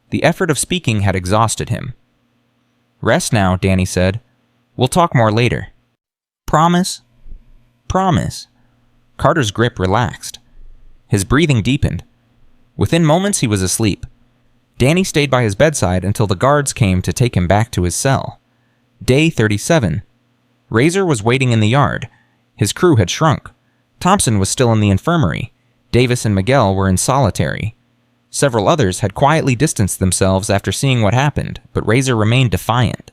The effort of speaking had exhausted him. "Rest now," Danny said. "We'll talk more later." "Promise?" "Promise." Carter's grip relaxed. His breathing deepened. Within moments, he was asleep. Danny stayed by his bedside until the guards came to take him back to his cell. Day 37. Razor was waiting in the yard. His crew had shrunk. Thompson was still in the infirmary. Davis and Miguel were in solitary. Several others had quietly distanced themselves after seeing what happened, but Razor remained defiant.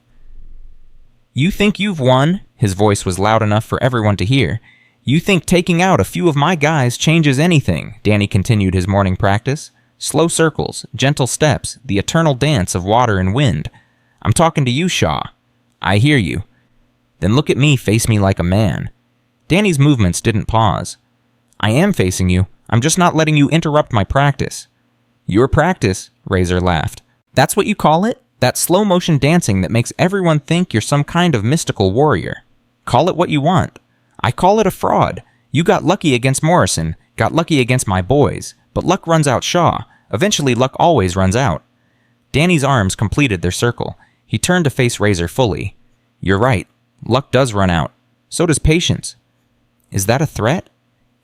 "You think you've won?" His voice was loud enough for everyone to hear. "You think taking out a few of my guys changes anything?" Danny continued his morning practice. Slow circles, gentle steps, the eternal dance of water and wind. "I'm talking to you, Shaw." "I hear you." "Then look at me, face me like a man." Danny's movements didn't pause. "I am facing you. I'm just not letting you interrupt my practice." "Your practice?" Razor laughed. "That's what you call it? That slow-motion dancing that makes everyone think you're some kind of mystical warrior. Call it what you want. I call it a fraud. You got lucky against Morrison, got lucky against my boys, but luck runs out Shaw. Eventually, luck always runs out." Danny's arms completed their circle. He turned to face Razor fully. "You're right. Luck does run out. So does patience." "Is that a threat?"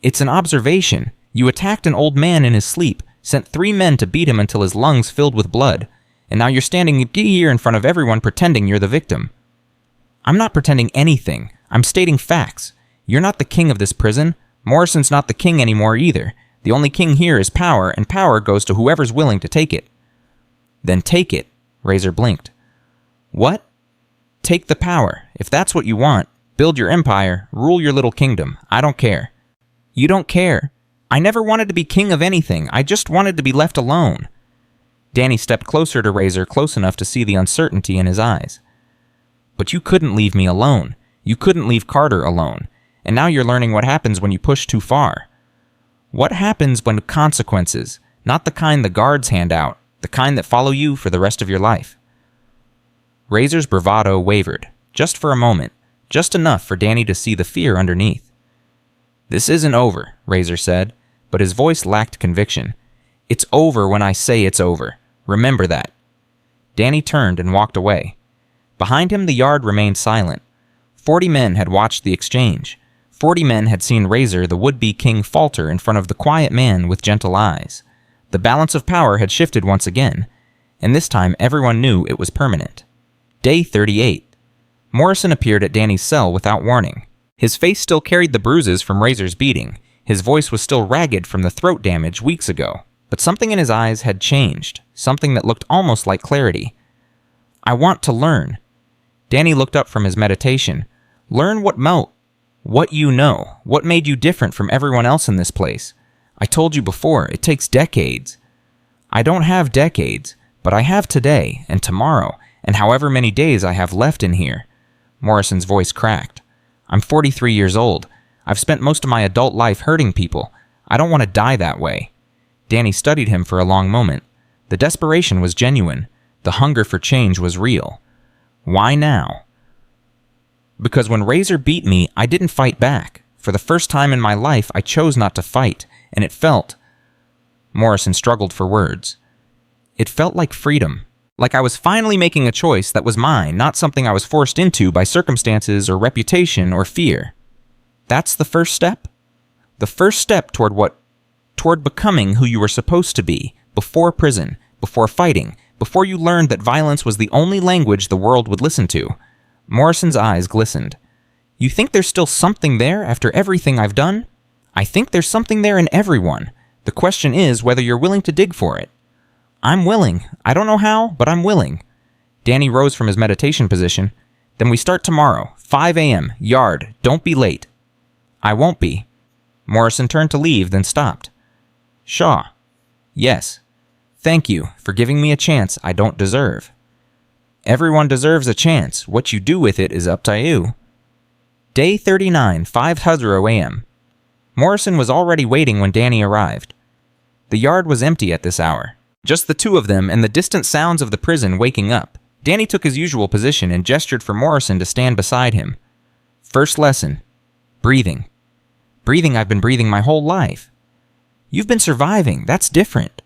"It's an observation. You attacked an old man in his sleep, sent 3 men to beat him until his lungs filled with blood, and now you're standing here in front of everyone pretending you're the victim." "I'm not pretending anything. I'm stating facts. You're not the king of this prison. Morrison's not the king anymore either. The only king here is power, and power goes to whoever's willing to take it." "Then take it." Razor blinked. "What?" "Take the power. If that's what you want. Build your empire. Rule your little kingdom. I don't care." "You don't care. I never wanted to be king of anything. I just wanted to be left alone." Danny stepped closer to Razor, close enough to see the uncertainty in his eyes. But you couldn't leave me alone. You couldn't leave Carter alone. And now you're learning what happens when you push too far. What happens when consequences, not the kind the guards hand out, the kind that follow you for the rest of your life? Razor's bravado wavered, just for a moment, just enough for Danny to see the fear underneath. This isn't over, Razor said, but his voice lacked conviction. It's over when I say it's over. Remember that. Danny turned and walked away. Behind him, the yard remained silent. 40 men had watched the exchange. 40 men had seen Razor, the would-be king, falter in front of the quiet man with gentle eyes. The balance of power had shifted once again, and this time everyone knew it was permanent. Day 38. Morrison appeared at Danny's cell without warning. His face still carried the bruises from Razor's beating. His voice was still ragged from the throat damage weeks ago. But something in his eyes had changed, something that looked almost like clarity. I want to learn. Danny looked up from his meditation. Learn what you know, what made you different from everyone else in this place. I told you before, it takes decades. I don't have decades, but I have today and tomorrow, and however many days I have left in here. Morrison's voice cracked. I'm 43 years old. I've spent most of my adult life hurting people. I don't want to die that way. Danny studied him for a long moment. The desperation was genuine. The hunger for change was real. Why now? Because when Razor beat me, I didn't fight back. For the first time in my life, I chose not to fight, and it felt... Morrison struggled for words. It felt like freedom. Like I was finally making a choice that was mine, not something I was forced into by circumstances or reputation or fear. That's the first step? The first step toward what? Toward becoming who you were supposed to be, before prison, before fighting, before you learned that violence was the only language the world would listen to. Morrison's eyes glistened. You think there's still something there after everything I've done? I think there's something there in everyone. The question is whether you're willing to dig for it. I'm willing. I don't know how, but I'm willing. Danny rose from his meditation position. Then we start tomorrow, 5 a.m., yard. Don't be late. I won't be. Morrison turned to leave, then stopped. Shaw. Yes. Thank you for giving me a chance I don't deserve. Everyone deserves a chance. What you do with it is up to you. Day 39, 5:00 a.m. Morrison was already waiting when Danny arrived. The yard was empty at this hour. Just the two of them and the distant sounds of the prison waking up. Danny took his usual position and gestured for Morrison to stand beside him. First lesson. Breathing. Breathing I've been breathing my whole life. You've been surviving. That's different.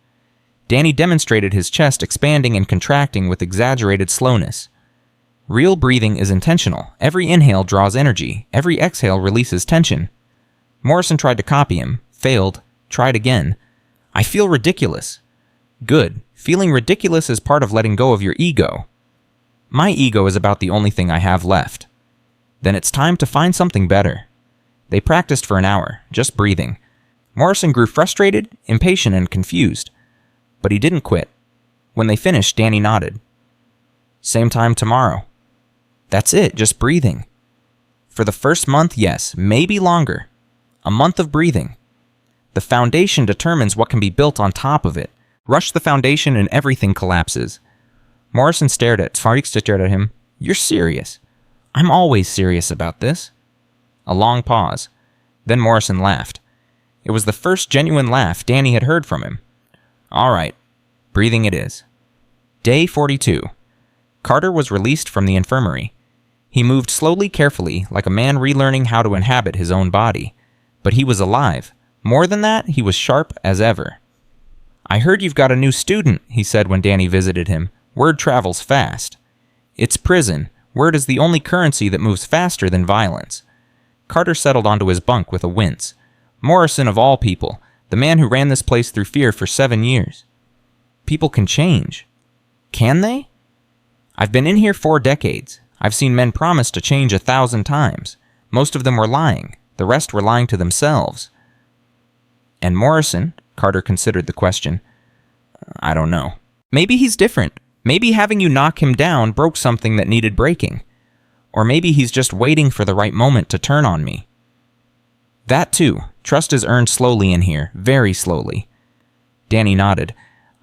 Danny demonstrated his chest expanding and contracting with exaggerated slowness. Real breathing is intentional. Every inhale draws energy. Every exhale releases tension. Morrison tried to copy him, failed, tried again. I feel ridiculous. Good. Feeling ridiculous is part of letting go of your ego. My ego is about the only thing I have left. Then it's time to find something better. They practiced for an hour, just breathing. Morrison grew frustrated, impatient, and confused. But he didn't quit. When they finished, Danny nodded. Same time tomorrow. That's it, just breathing. For the first month, yes, maybe longer. A month of breathing. The foundation determines what can be built on top of it. Rush the foundation and everything collapses. Morrison stared at him. You're serious. I'm always serious about this. A long pause. Then Morrison laughed. It was the first genuine laugh Danny had heard from him. All right. Breathing it is. Day 42. Carter was released from the infirmary. He moved slowly, carefully, like a man relearning how to inhabit his own body. But he was alive. More than that, he was sharp as ever. I heard you've got a new student, he said when Danny visited him. Word travels fast. It's prison. Word is the only currency that moves faster than violence. Carter settled onto his bunk with a wince. Morrison, of all people, the man who ran this place through fear for 7 years. People can change. Can they? I've been in here 4 decades. I've seen men promise to change 1,000 times. Most of them were lying. The rest were lying to themselves. And Morrison, Carter considered the question. I don't know. Maybe he's different. Maybe having you knock him down broke something that needed breaking. Or maybe he's just waiting for the right moment to turn on me. That too. Trust is earned slowly in here, very slowly. Danny nodded.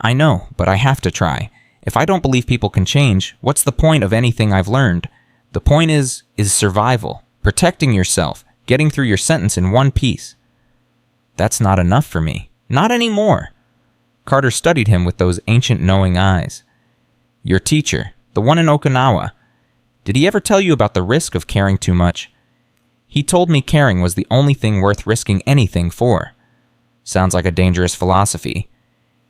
I know, but I have to try. If I don't believe people can change, what's the point of anything I've learned? The point is survival, protecting yourself, getting through your sentence in one piece. That's not enough for me. Not anymore. Carter studied him with those ancient knowing eyes. Your teacher, the one in Okinawa, did he ever tell you about the risk of caring too much? He told me caring was the only thing worth risking anything for. Sounds like a dangerous philosophy.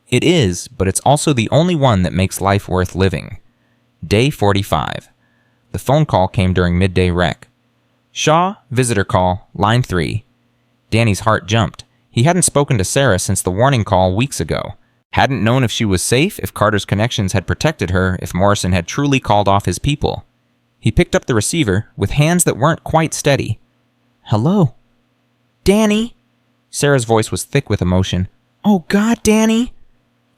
It is, but it's also the only one that makes life worth living. Day 45. The phone call came during midday rec. Shaw, visitor call, line 3. Danny's heart jumped. He hadn't spoken to Sarah since the warning call weeks ago. Hadn't known if she was safe, if Carter's connections had protected her, if Morrison had truly called off his people. He picked up the receiver with hands that weren't quite steady. Hello? Danny? Sarah's voice was thick with emotion. Oh God, Danny?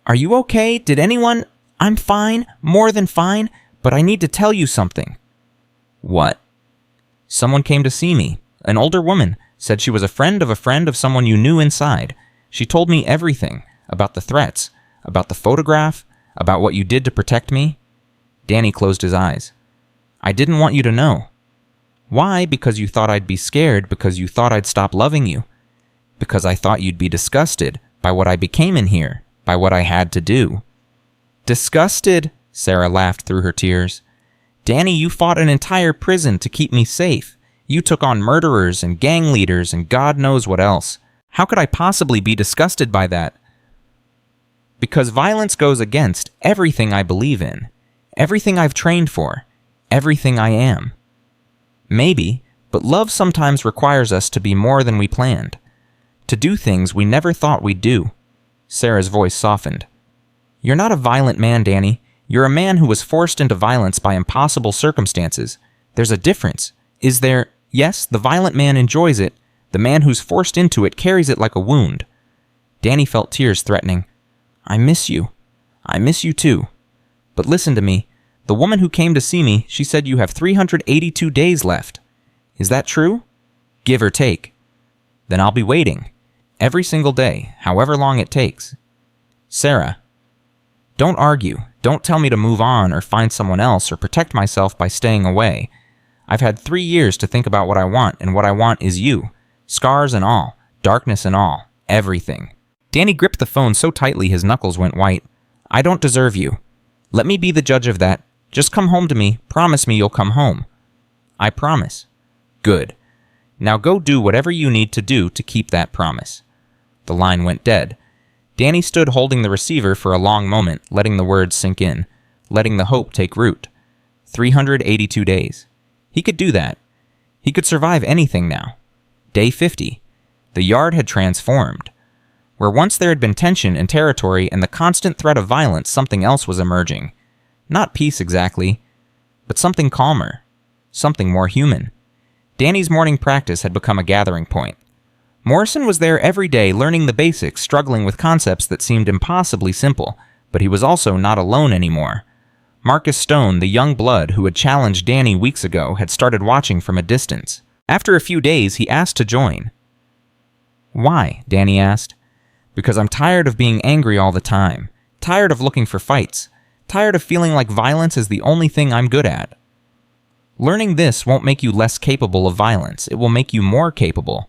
Are you okay? Did anyone... I'm fine, more than fine, but I need to tell you something. What? Someone came to see me. An older woman. Said she was a friend of someone you knew inside. She told me everything. About the threats. About the photograph. About what you did to protect me. Danny closed his eyes. I didn't want you to know. Why? Because you thought I'd be scared, because you thought I'd stop loving you. Because I thought you'd be disgusted by what I became in here, by what I had to do. Disgusted? Sarah laughed through her tears. Danny, you fought an entire prison to keep me safe. You took on murderers and gang leaders and God knows what else. How could I possibly be disgusted by that? Because violence goes against everything I believe in, everything I've trained for, everything I am. Maybe, but love sometimes requires us to be more than we planned, to do things we never thought we'd do. Sarah's voice softened. You're not a violent man, Danny. You're a man who was forced into violence by impossible circumstances. There's a difference. Is there? Yes, the violent man enjoys it. The man who's forced into it carries it like a wound. Danny felt tears threatening. I miss you. I miss you too. But listen to me. The woman who came to see me, she said you have 382 days left. Is that true? Give or take. Then I'll be waiting. Every single day, however long it takes. Sarah. Don't argue. Don't tell me to move on or find someone else or protect myself by staying away. I've had 3 years to think about what I want, and what I want is you. Scars and all. Darkness and all. Everything. Danny gripped the phone so tightly his knuckles went white. I don't deserve you. Let me be the judge of that. Just come home to me. Promise me you'll come home. I promise. Good. Now go do whatever you need to do to keep that promise. The line went dead. Danny stood holding the receiver for a long moment, letting the words sink in, letting the hope take root. 382 days. He could do that. He could survive anything now. Day 50. The yard had transformed. Where once there had been tension and territory and the constant threat of violence, something else was emerging. Not peace exactly, but something calmer, something more human. Danny's morning practice had become a gathering point. Morrison was there every day learning the basics, struggling with concepts that seemed impossibly simple, but he was also not alone anymore. Marcus Stone, the young blood who had challenged Danny weeks ago, had started watching from a distance. After a few days, he asked to join. Why? Danny asked. Because I'm tired of being angry all the time, tired of looking for fights, tired of feeling like violence is the only thing I'm good at. Learning this won't make you less capable of violence, it will make you more capable.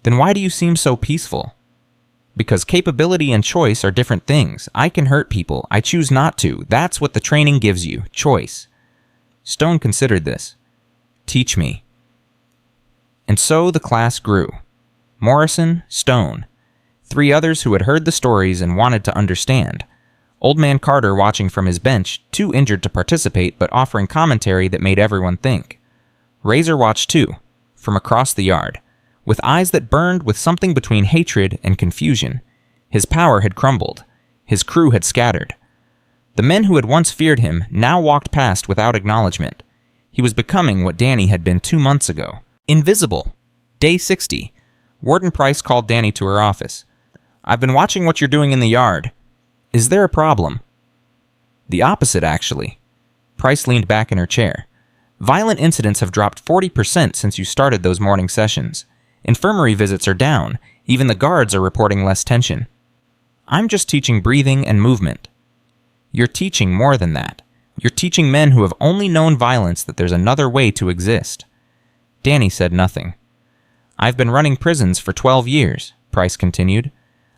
Then why do you seem so peaceful? Because capability and choice are different things. I can hurt people. I choose not to. That's what the training gives you. Choice. Stone considered this. Teach me. And so the class grew. Morrison, Stone. 3 others who had heard the stories and wanted to understand. Old Man Carter watching from his bench, too injured to participate but offering commentary that made everyone think. Razor watched too, from across the yard, with eyes that burned with something between hatred and confusion. His power had crumbled. His crew had scattered. The men who had once feared him now walked past without acknowledgement. He was becoming what Danny had been 2 months ago. Invisible. Day 60. Warden Price called Danny to her office. I've been watching what you're doing in the yard. Is there a problem? The opposite, actually. Price leaned back in her chair. Violent incidents have dropped 40% since you started those morning sessions. Infirmary visits are down. Even the guards are reporting less tension. I'm just teaching breathing and movement. You're teaching more than that. You're teaching men who have only known violence that there's another way to exist. Danny said nothing. I've been running prisons for 12 years, Price continued.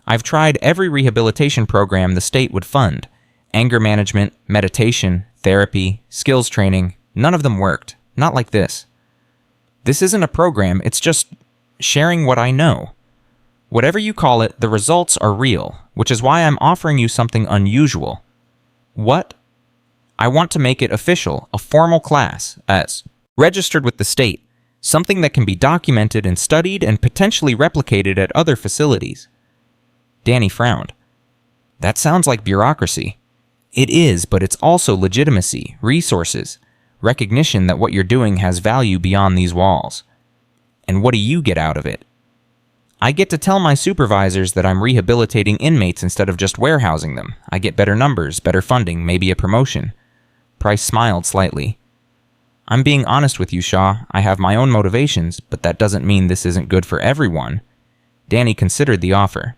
I've tried every rehabilitation program the state would fund. Anger management, meditation, therapy, skills training. None of them worked. Not like this. This isn't a program, it's just sharing what I know. Whatever you call it, the results are real, which is why I'm offering you something unusual. What? I want to make it official, a formal class, as registered with the state, something that can be documented and studied and potentially replicated at other facilities. Danny frowned. That sounds like bureaucracy. It is, but it's also legitimacy, resources, recognition that what you're doing has value beyond these walls. And what do you get out of it? I get to tell my supervisors that I'm rehabilitating inmates instead of just warehousing them. I get better numbers, better funding, maybe a promotion. Price smiled slightly. I'm being honest with you, Shaw. I have my own motivations, but that doesn't mean this isn't good for everyone. Danny considered the offer.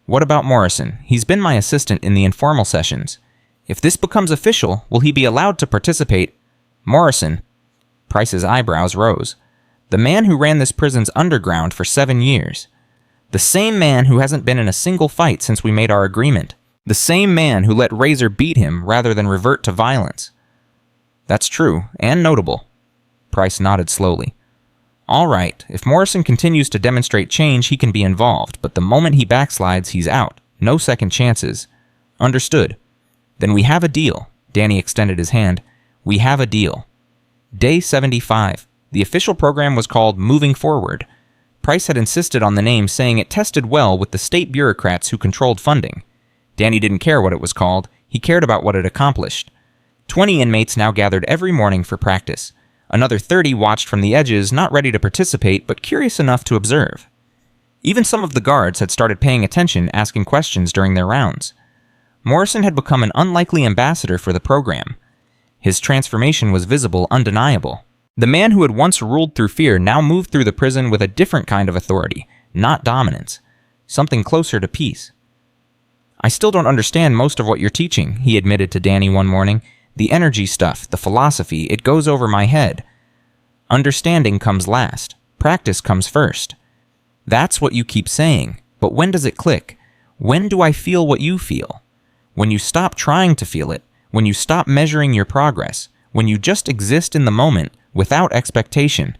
What about Morrison? He's been my assistant in the informal sessions. If this becomes official, will he be allowed to participate? Morrison. Price's eyebrows rose. The man who ran this prison's underground for 7 years. The same man who hasn't been in a single fight since we made our agreement. The same man who let Razor beat him rather than revert to violence. That's true, and notable. Price nodded slowly. All right, if Morrison continues to demonstrate change, he can be involved, but the moment he backslides, he's out. No second chances. Understood. Then we have a deal. Danny extended his hand. We have a deal. Day 75. The official program was called Moving Forward. Price had insisted on the name, saying it tested well with the state bureaucrats who controlled funding. Danny didn't care what it was called. He cared about what it accomplished. 20 inmates now gathered every morning for practice. Another 30 watched from the edges, not ready to participate, but curious enough to observe. Even some of the guards had started paying attention, asking questions during their rounds. Morrison had become an unlikely ambassador for the program. His transformation was visible, undeniable. The man who had once ruled through fear now moved through the prison with a different kind of authority, not dominance, something closer to peace. I still don't understand most of what you're teaching, he admitted to Danny one morning. The energy stuff, the philosophy, it goes over my head. Understanding comes last. Practice comes first. That's what you keep saying, but when does it click? When do I feel what you feel? When you stop trying to feel it, when you stop measuring your progress, when you just exist in the moment without expectation.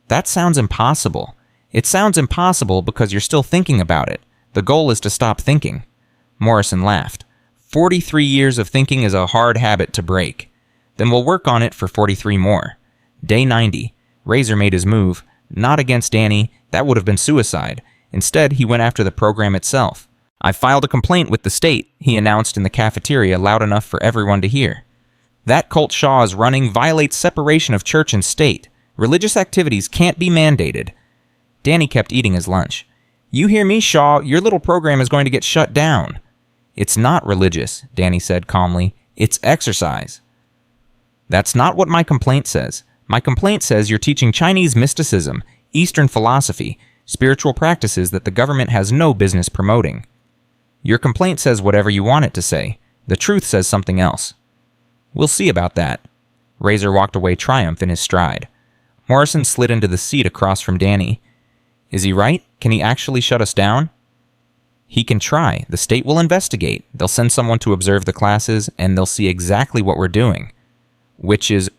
That sounds impossible. It sounds impossible because you're still thinking about it. The goal is to stop thinking. Morrison laughed. 43 years of thinking is a hard habit to break. Then we'll work on it for 43 more. Day 90. Razor made his move. Not against Danny. That would have been suicide. Instead, he went after the program itself. I filed a complaint with the state, he announced in the cafeteria loud enough for everyone to hear. That cult Shaw is running violates separation of church and state. Religious activities can't be mandated. Danny kept eating his lunch. You hear me, Shaw? Your little program is going to get shut down. It's not religious, Danny said calmly. It's exercise. That's not what my complaint says. My complaint says you're teaching Chinese mysticism, Eastern philosophy, spiritual practices that the government has no business promoting. Your complaint says whatever you want it to say. The truth says something else. We'll see about that. Razor walked away triumph in his stride. Morrison slid into the seat across from Danny. Is he right? Can he actually shut us down? He can try. The state will investigate. They'll send someone to observe the classes, and they'll see exactly what we're doing. Which is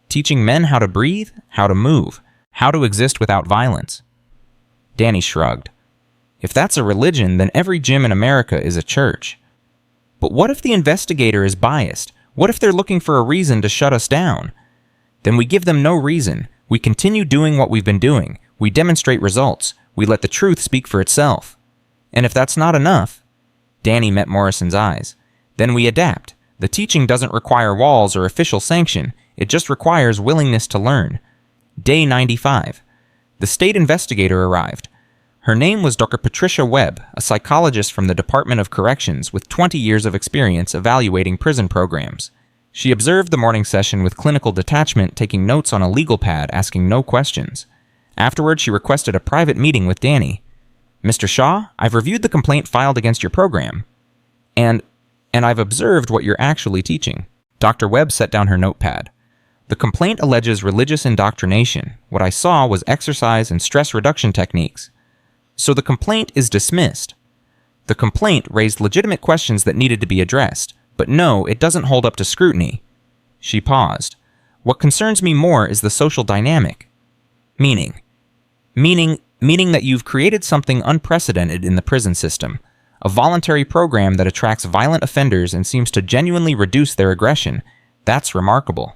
teaching men how to breathe, how to move, how to exist without violence. Danny shrugged. If that's a religion, then every gym in America is a church. But what if the investigator is biased? What if they're looking for a reason to shut us down? Then we give them no reason. We continue doing what we've been doing. We demonstrate results. We let the truth speak for itself. And if that's not enough, Danny met Morrison's eyes, then we adapt. The teaching doesn't require walls or official sanction. It just requires willingness to learn. Day 95. The state investigator arrived. Her name was Dr. Patricia Webb, a psychologist from the Department of Corrections with 20 years of experience evaluating prison programs. She observed the morning session with clinical detachment, taking notes on a legal pad, asking no questions. Afterward, she requested a private meeting with Danny. Mr. Shaw, I've reviewed the complaint filed against your program, and I've observed what you're actually teaching. Dr. Webb set down her notepad. The complaint alleges religious indoctrination. What I saw was exercise and stress reduction techniques. So the complaint is dismissed. The complaint raised legitimate questions that needed to be addressed, but no, it doesn't hold up to scrutiny. She paused. What concerns me more is the social dynamic. Meaning that you've created something unprecedented in the prison system, a voluntary program that attracts violent offenders and seems to genuinely reduce their aggression. That's remarkable.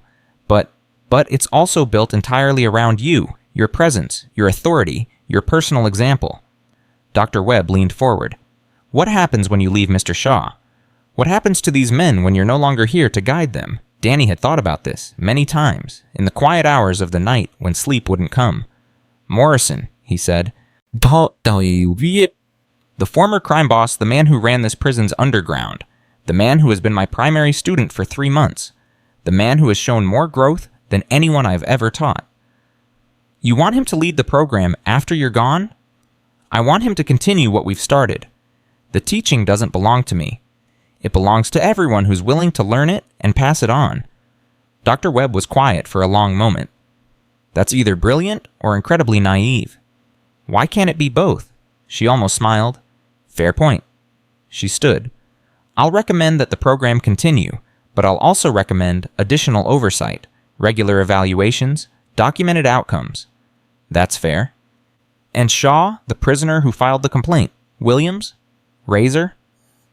But it's also built entirely around you, your presence, your authority, your personal example. Dr. Webb leaned forward. What happens when you leave Mr. Shaw? What happens to these men when you're no longer here to guide them? Danny had thought about this many times, in the quiet hours of the night when sleep wouldn't come. Morrison, he said. The former crime boss, the man who ran this prison's underground, the man who has been my primary student for 3 months, the man who has shown more growth than anyone I've ever taught. You want him to lead the program after you're gone? I want him to continue what we've started. The teaching doesn't belong to me. It belongs to everyone who's willing to learn it and pass it on. Dr. Webb was quiet for a long moment. That's either brilliant or incredibly naive. Why can't it be both? She almost smiled. Fair point. She stood. I'll recommend that the program continue, but I'll also recommend additional oversight, regular evaluations, documented outcomes. That's fair. And Shaw, the prisoner who filed the complaint, Williams? Razor?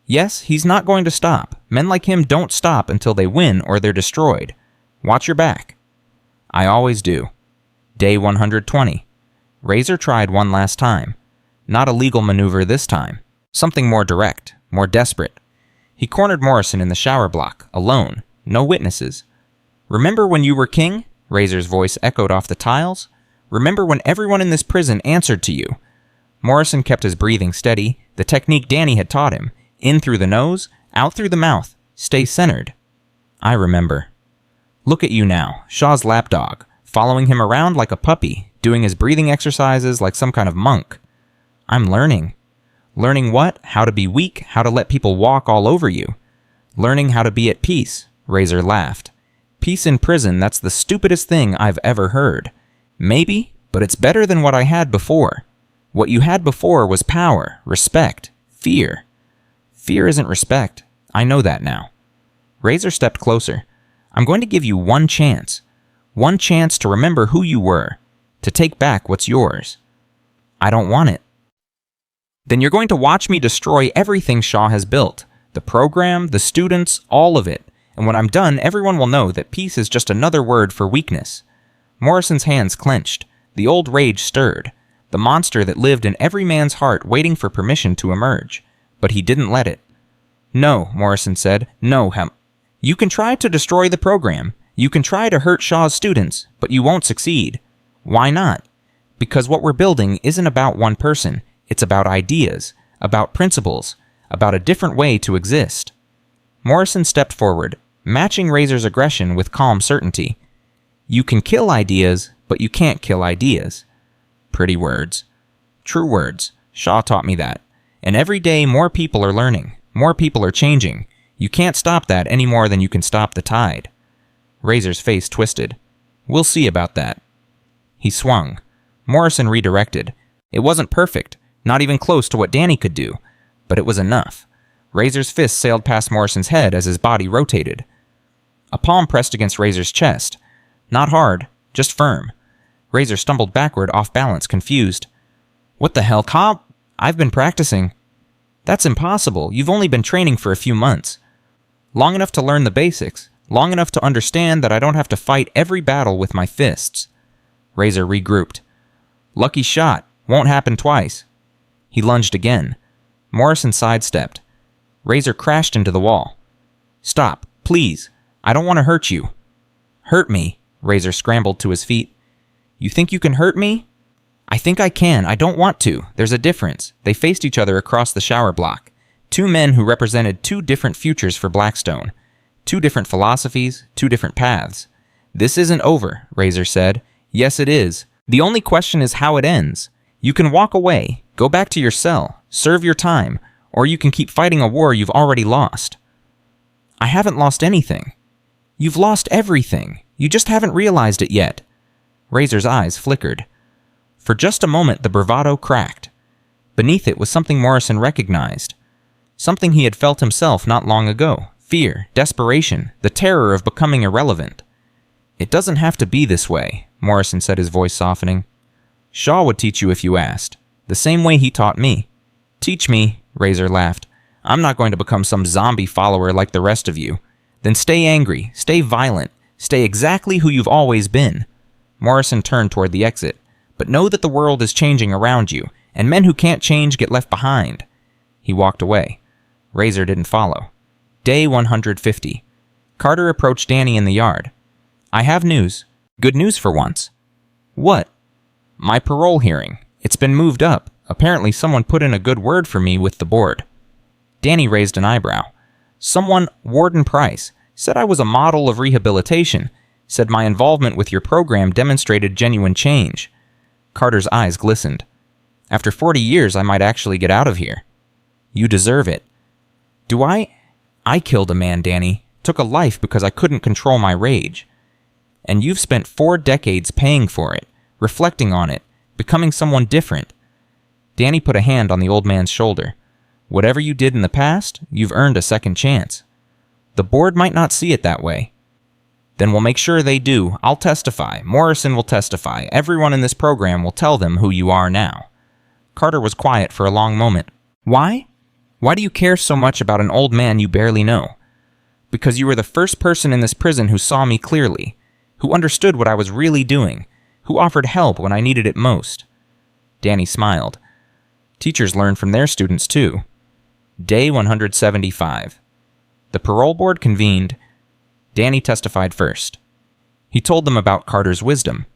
Yes, he's not going to stop. Men like him don't stop until they win or they're destroyed. Watch your back. I always do. Day 120. Razor tried one last time. Not a legal maneuver this time. Something more direct, more desperate. He cornered Morrison in the shower block, alone, no witnesses. Remember when you were king? Razor's voice echoed off the tiles. Remember when everyone in this prison answered to you? Morrison kept his breathing steady, the technique Danny had taught him. In through the nose, out through the mouth. Stay centered. I remember. Look at you now, Shaw's lapdog, following him around like a puppy, doing his breathing exercises like some kind of monk. I'm learning. Learning what? How to be weak, how to let people walk all over you. Learning how to be at peace, Razor laughed. Peace in prison, that's the stupidest thing I've ever heard. Maybe, but it's better than what I had before. What you had before was power, respect, fear. Fear isn't respect. I know that now. Razor stepped closer. I'm going to give you one chance. One chance to remember who you were, to take back what's yours. I don't want it. Then you're going to watch me destroy everything Shaw has built. The program, the students, all of it. And when I'm done, everyone will know that peace is just another word for weakness. Morrison's hands clenched. The old rage stirred. The monster that lived in every man's heart waiting for permission to emerge. But he didn't let it. No, Morrison said. No, You can try to destroy the program. You can try to hurt Shaw's students, but you won't succeed. Why not? Because what we're building isn't about one person. It's about ideas, about principles, about a different way to exist. Morrison stepped forward, matching Razor's aggression with calm certainty. You can kill ideas, but you can't kill ideas. Pretty words. True words. Shaw taught me that. And every day more people are learning. More people are changing. You can't stop that any more than you can stop the tide. Razor's face twisted. We'll see about that. He swung. Morrison redirected. It wasn't perfect, not even close to what Danny could do, but it was enough. Razor's fist sailed past Morrison's head as his body rotated. A palm pressed against Razor's chest. Not hard, just firm. Razor stumbled backward, off balance, confused. What the hell, Cobb? I've been practicing. That's impossible. You've only been training for a few months. Long enough to learn the basics. Long enough to understand that I don't have to fight every battle with my fists. Razor regrouped. Lucky shot. Won't happen twice. He lunged again. Morrison sidestepped. Razor crashed into the wall. Stop, please. I don't want to hurt you. Hurt me? Razor scrambled to his feet. You think you can hurt me? I think I can. I don't want to. There's a difference. They faced each other across the shower block. Two men who represented two different futures for Blackstone. Two different philosophies, two different paths. This isn't over, Razor said. Yes, it is. The only question is how it ends. You can walk away, go back to your cell, serve your time, or you can keep fighting a war you've already lost. I haven't lost anything. You've lost everything. You just haven't realized it yet. Razor's eyes flickered. For just a moment, the bravado cracked. Beneath it was something Morrison recognized. Something he had felt himself not long ago. Fear, desperation, the terror of becoming irrelevant. It doesn't have to be this way, Morrison said, his voice softening. Shaw would teach you if you asked, the same way he taught me. Teach me, Razor laughed. I'm not going to become some zombie follower like the rest of you. Then stay angry, stay violent, stay exactly who you've always been. Morrison turned toward the exit. But know that the world is changing around you, and men who can't change get left behind. He walked away. Razor didn't follow. Day 150. Carter approached Danny in the yard. I have news. Good news for once. What? My parole hearing. It's been moved up. Apparently someone put in a good word for me with the board. Danny raised an eyebrow. Someone, Warden Price, said I was a model of rehabilitation, said my involvement with your program demonstrated genuine change. Carter's eyes glistened. After 40 years, I might actually get out of here. You deserve it. Do I? I killed a man, Danny. Took a life because I couldn't control my rage. And you've spent 4 decades paying for it, reflecting on it, becoming someone different. Danny put a hand on the old man's shoulder. Whatever you did in the past, you've earned a second chance. The board might not see it that way. Then we'll make sure they do. I'll testify. Morrison will testify. Everyone in this program will tell them who you are now. Carter was quiet for a long moment. Why? Why do you care so much about an old man you barely know? Because you were the first person in this prison who saw me clearly, who understood what I was really doing, who offered help when I needed it most. Danny smiled. Teachers learn from their students too. Day 175. The parole board convened. Danny testified first. He told them about Carter's wisdom,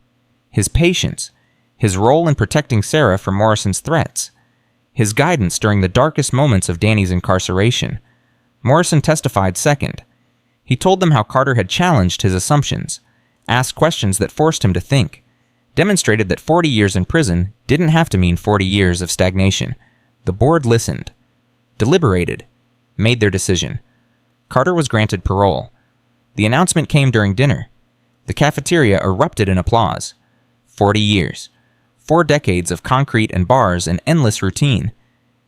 his patience, his role in protecting Sarah from Morrison's threats, his guidance during the darkest moments of Danny's incarceration. Morrison testified second. He told them how Carter had challenged his assumptions, asked questions that forced him to think, demonstrated that 40 years in prison didn't have to mean 40 years of stagnation. The board listened, deliberated, made their decision. Carter was granted parole. The announcement came during dinner. The cafeteria erupted in applause. 40 years. 4 decades of concrete and bars and endless routine.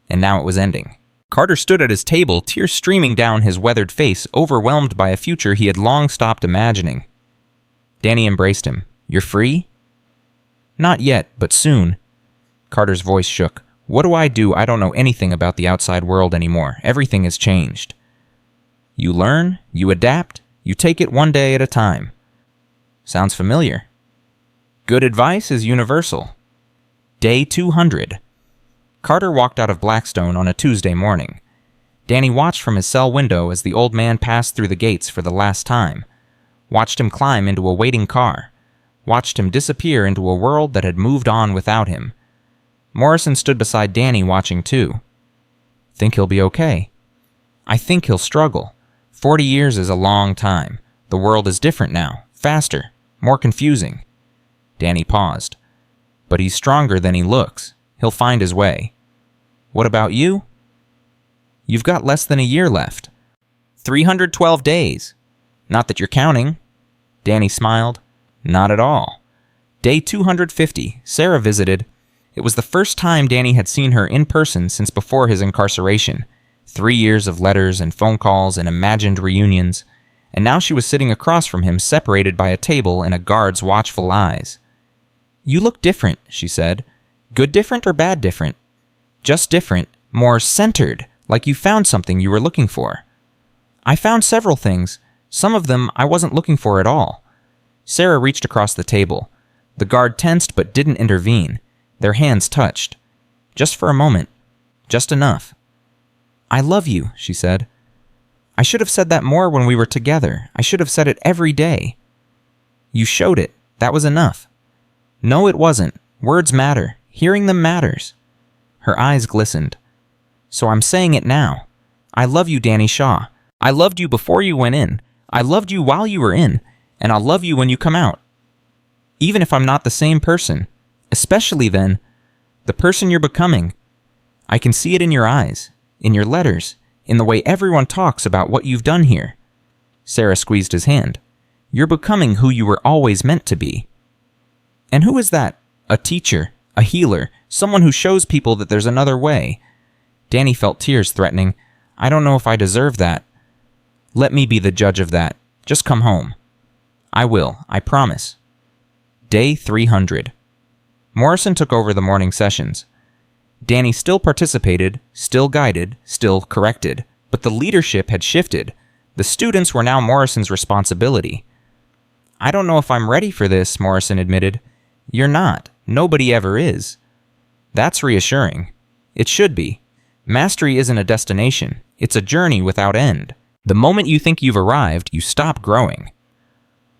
And now it was ending. Carter stood at his table, tears streaming down his weathered face, overwhelmed by a future he had long stopped imagining. Danny embraced him. You're free? Not yet, but soon. Carter's voice shook. What do? I don't know anything about the outside world anymore. Everything has changed. You learn, you adapt, you take it one day at a time. Sounds familiar. Good advice is universal. Day 200. Carter walked out of Blackstone on a Tuesday morning. Danny watched from his cell window as the old man passed through the gates for the last time. Watched him climb into a waiting car. Watched him disappear into a world that had moved on without him. Morrison stood beside Danny watching too. Think he'll be okay. I think he'll struggle. 40 years is a long time. The world is different now, faster, more confusing. Danny paused. But he's stronger than he looks. He'll find his way. What about you? You've got less than a year left. 312 days. Not that you're counting. Danny smiled. Not at all. Day 250. Sarah visited. It was the first time Danny had seen her in person since before his incarceration. 3 years of letters and phone calls and imagined reunions, and now she was sitting across from him, separated by a table and a guard's watchful eyes. You look different, she said. Good different or bad different? Just different, more centered, like you found something you were looking for. I found several things. Some of them I wasn't looking for at all. Sarah reached across the table. The guard tensed but didn't intervene. Their hands touched. Just for a moment. Just enough. I love you, she said. I should have said that more when we were together. I should have said it every day. You showed it. That was enough. No, it wasn't. Words matter. Hearing them matters. Her eyes glistened. So I'm saying it now. I love you, Danny Shaw. I loved you before you went in. I loved you while you were in. And I'll love you when you come out. Even if I'm not the same person. Especially then. The person you're becoming. I can see it in your eyes, in your letters, in the way everyone talks about what you've done here. Sarah squeezed his hand. You're becoming who you were always meant to be. And who is that? A teacher, a healer, someone who shows people that there's another way. Danny felt tears threatening. I don't know if I deserve that. Let me be the judge of that. Just come home. I will, I promise. Day 300. Morrison took over the morning sessions. Danny still participated, still guided, still corrected, but the leadership had shifted. The students were now Morrison's responsibility. I don't know if I'm ready for this, Morrison admitted. You're not. Nobody ever is. That's reassuring. It should be. Mastery isn't a destination. It's a journey without end. The moment you think you've arrived, you stop growing.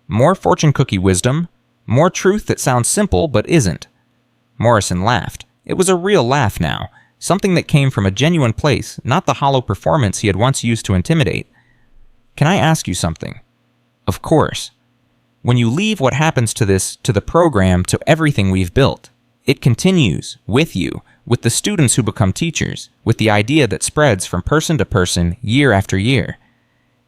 More fortune cookie wisdom, more truth that sounds simple but isn't. Morrison laughed. It was a real laugh now, something that came from a genuine place, not the hollow performance he had once used to intimidate. Can I ask you something? Of course. When you leave, what happens to this, to the program, to everything we've built? It continues, with you, with the students who become teachers, with the idea that spreads from person to person, year after year.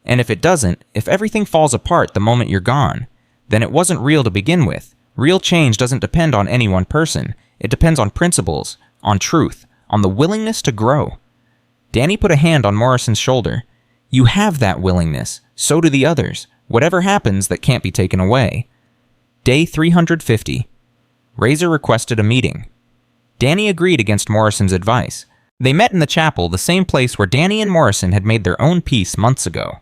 And if it doesn't, if everything falls apart the moment you're gone, then it wasn't real to begin with. Real change doesn't depend on any one person. It depends on principles, on truth, on the willingness to grow. Danny put a hand on Morrison's shoulder. You have that willingness. So do the others. Whatever happens, that can't be taken away. Day 350. Razor requested a meeting. Danny agreed against Morrison's advice. They met in the chapel, the same place where Danny and Morrison had made their own peace months ago.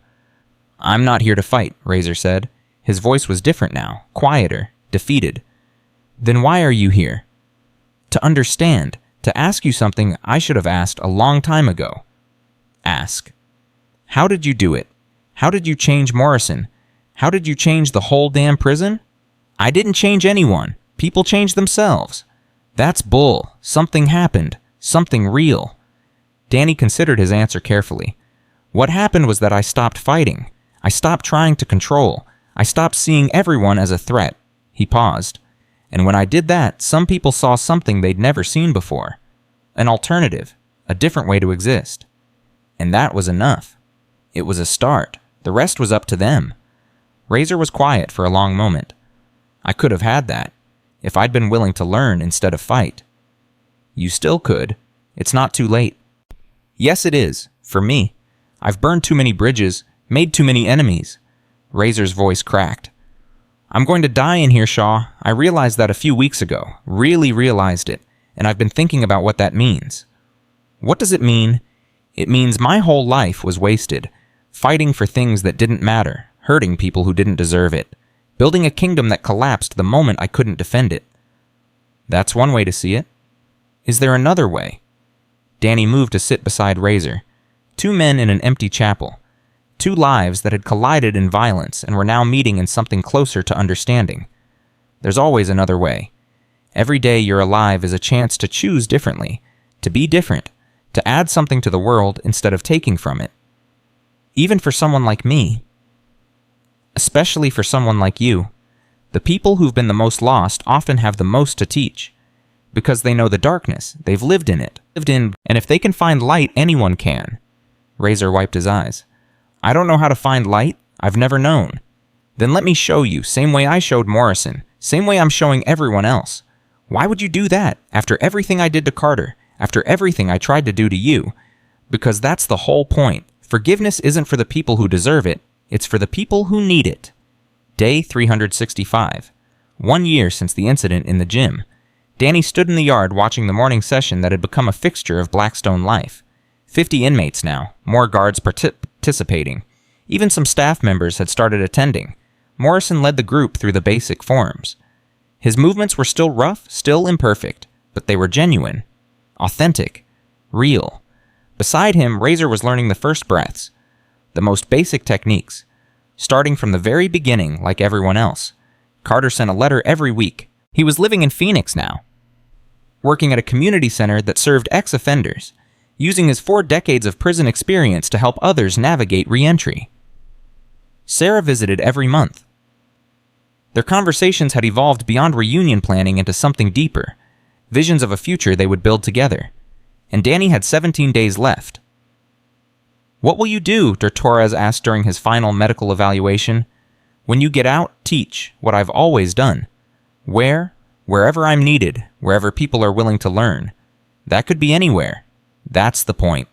I'm not here to fight, Razor said. His voice was different now, quieter, defeated. Then why are you here? To understand, to ask you something I should have asked a long time ago. Ask. How did you do it? How did you change Morrison? How did you change the whole damn prison? I didn't change anyone. People changed themselves. That's bull. Something happened. Something real. Danny considered his answer carefully. What happened was that I stopped fighting. I stopped trying to control. I stopped seeing everyone as a threat. He paused. And when I did that, some people saw something they'd never seen before. An alternative. A different way to exist. And that was enough. It was a start. The rest was up to them. Razor was quiet for a long moment. I could have had that, if I'd been willing to learn instead of fight. You still could. It's not too late. Yes, it is. For me. I've burned too many bridges, made too many enemies. Razor's voice cracked. I'm going to die in here, Shaw. I realized that a few weeks ago. Really realized it. And I've been thinking about what that means. What does it mean? It means my whole life was wasted. Fighting for things that didn't matter. Hurting people who didn't deserve it. Building a kingdom that collapsed the moment I couldn't defend it. That's one way to see it. Is there another way? Danny moved to sit beside Razor. Two men in an empty chapel. Two lives that had collided in violence and were now meeting in something closer to understanding. There's always another way. Every day you're alive is a chance to choose differently, to be different, to add something to the world instead of taking from it. Even for someone like me. Especially for someone like you. The people who've been the most lost often have the most to teach. Because they know the darkness, they've lived in it, and if they can find light, anyone can. Razor wiped his eyes. I don't know how to find light. I've never known. Then let me show you, same way I showed Morrison, same way I'm showing everyone else. Why would you do that, after everything I did to Carter, after everything I tried to do to you? Because that's the whole point. Forgiveness isn't for the people who deserve it, it's for the people who need it. Day 365. 1 year since the incident in the gym. Danny stood in the yard watching the morning session that had become a fixture of Blackstone life. 50 inmates now, more guards participating. Even some staff members had started attending. Morrison led the group through the basic forms. His movements were still rough, still imperfect, but they were genuine, authentic, real. Beside him, Razor was learning the first breaths, the most basic techniques, starting from the very beginning like everyone else. Carter sent a letter every week. He was living in Phoenix now, working at a community center that served ex-offenders, using his 4 decades of prison experience to help others navigate re-entry. Sarah visited every month. Their conversations had evolved beyond reunion planning into something deeper. visions of a future they would build together. And Danny had 17 days left. "What will you do?" Torres asked during his final medical evaluation. "When you get out, teach, what I've always done. Wherever I'm needed, wherever people are willing to learn. That could be anywhere. That's the point."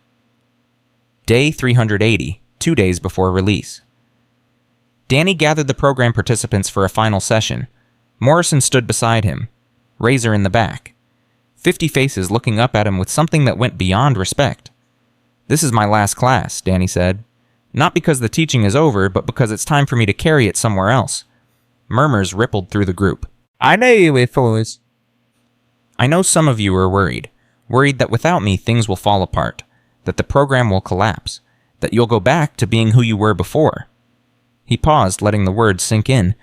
Day 380, 2 days before release. Danny gathered the program participants for a final session. Morrison stood beside him, Razor in the back. 50 faces looking up at him with something that went beyond respect. "This is my last class," Danny said. "Not because the teaching is over, but because it's time for me to carry it somewhere else." Murmurs rippled through the group. "I know you were fools." "I know some of you are worried that without me things will fall apart, that the program will collapse, that you'll go back to being who you were before." He paused, letting the words sink in.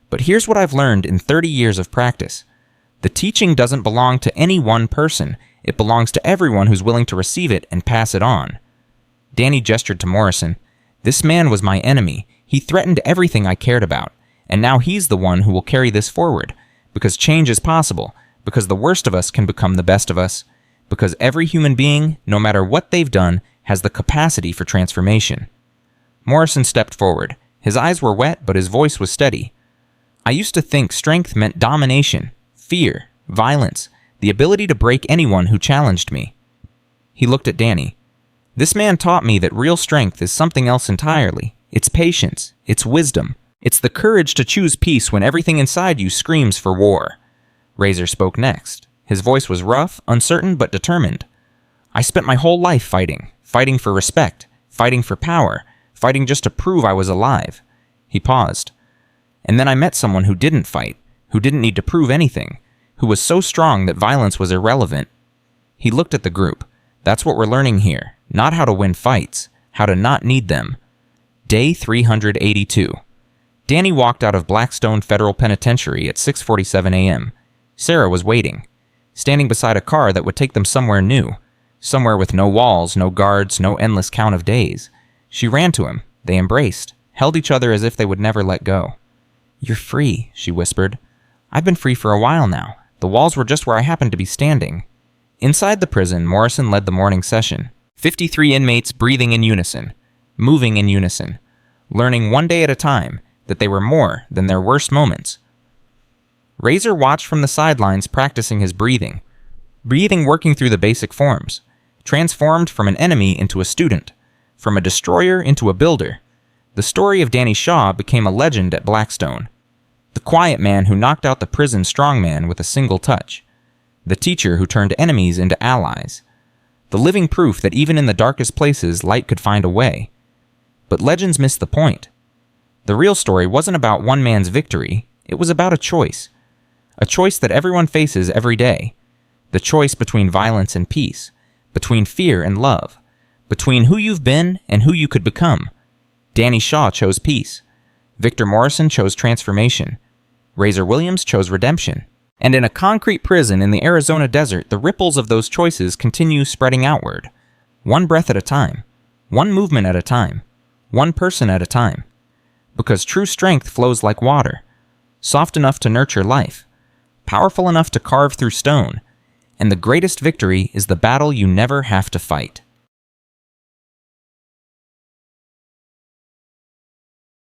"But here's what I've learned in 30 years of practice. The teaching doesn't belong to any one person. It belongs to everyone who's willing to receive it and pass it on." Danny gestured to Morrison. "This man was my enemy. He threatened everything I cared about. And now he's the one who will carry this forward. Because change is possible. Because the worst of us can become the best of us. Because every human being, no matter what they've done, has the capacity for transformation." Morrison stepped forward. His eyes were wet, but his voice was steady. "I used to think strength meant domination, fear, violence, the ability to break anyone who challenged me." He looked at Danny. "This man taught me that real strength is something else entirely. It's patience. It's wisdom. It's the courage to choose peace when everything inside you screams for war." Razor spoke next. His voice was rough, uncertain, but determined. "I spent my whole life fighting for respect, fighting for power, fighting just to prove I was alive." He paused. "And then I met someone who didn't fight, who didn't need to prove anything, who was so strong that violence was irrelevant." He looked at the group. "That's what we're learning here. Not how to win fights, how to not need them." Day 382. Danny walked out of Blackstone Federal Penitentiary at 6:47 a.m. Sarah was waiting, standing beside a car that would take them somewhere new, somewhere with no walls, no guards, no endless count of days. She ran to him. They embraced, held each other as if they would never let go. "You're free," she whispered. "I've been free for a while now. The walls were just where I happened to be standing." Inside the prison, Morrison led the morning session. 53 inmates breathing in unison, moving in unison, learning one day at a time that they were more than their worst moments. Razor watched from the sidelines practicing his breathing working through the basic forms, transformed from an enemy into a student, from a destroyer into a builder. The story of Danny Shaw became a legend at Blackstone. The quiet man who knocked out the prison strongman with a single touch. The teacher who turned enemies into allies. The living proof that even in the darkest places, light could find a way. But legends miss the point. The real story wasn't about one man's victory. It was about a choice. A choice that everyone faces every day. The choice between violence and peace. Between fear and love. Between who you've been and who you could become. Danny Shaw chose peace. Victor Morrison chose transformation. Razor Williams chose redemption. And in a concrete prison in the Arizona desert, the ripples of those choices continue spreading outward. One breath at a time. One movement at a time. One person at a time. Because true strength flows like water. Soft enough to nurture life. Powerful enough to carve through stone. And the greatest victory is the battle you never have to fight.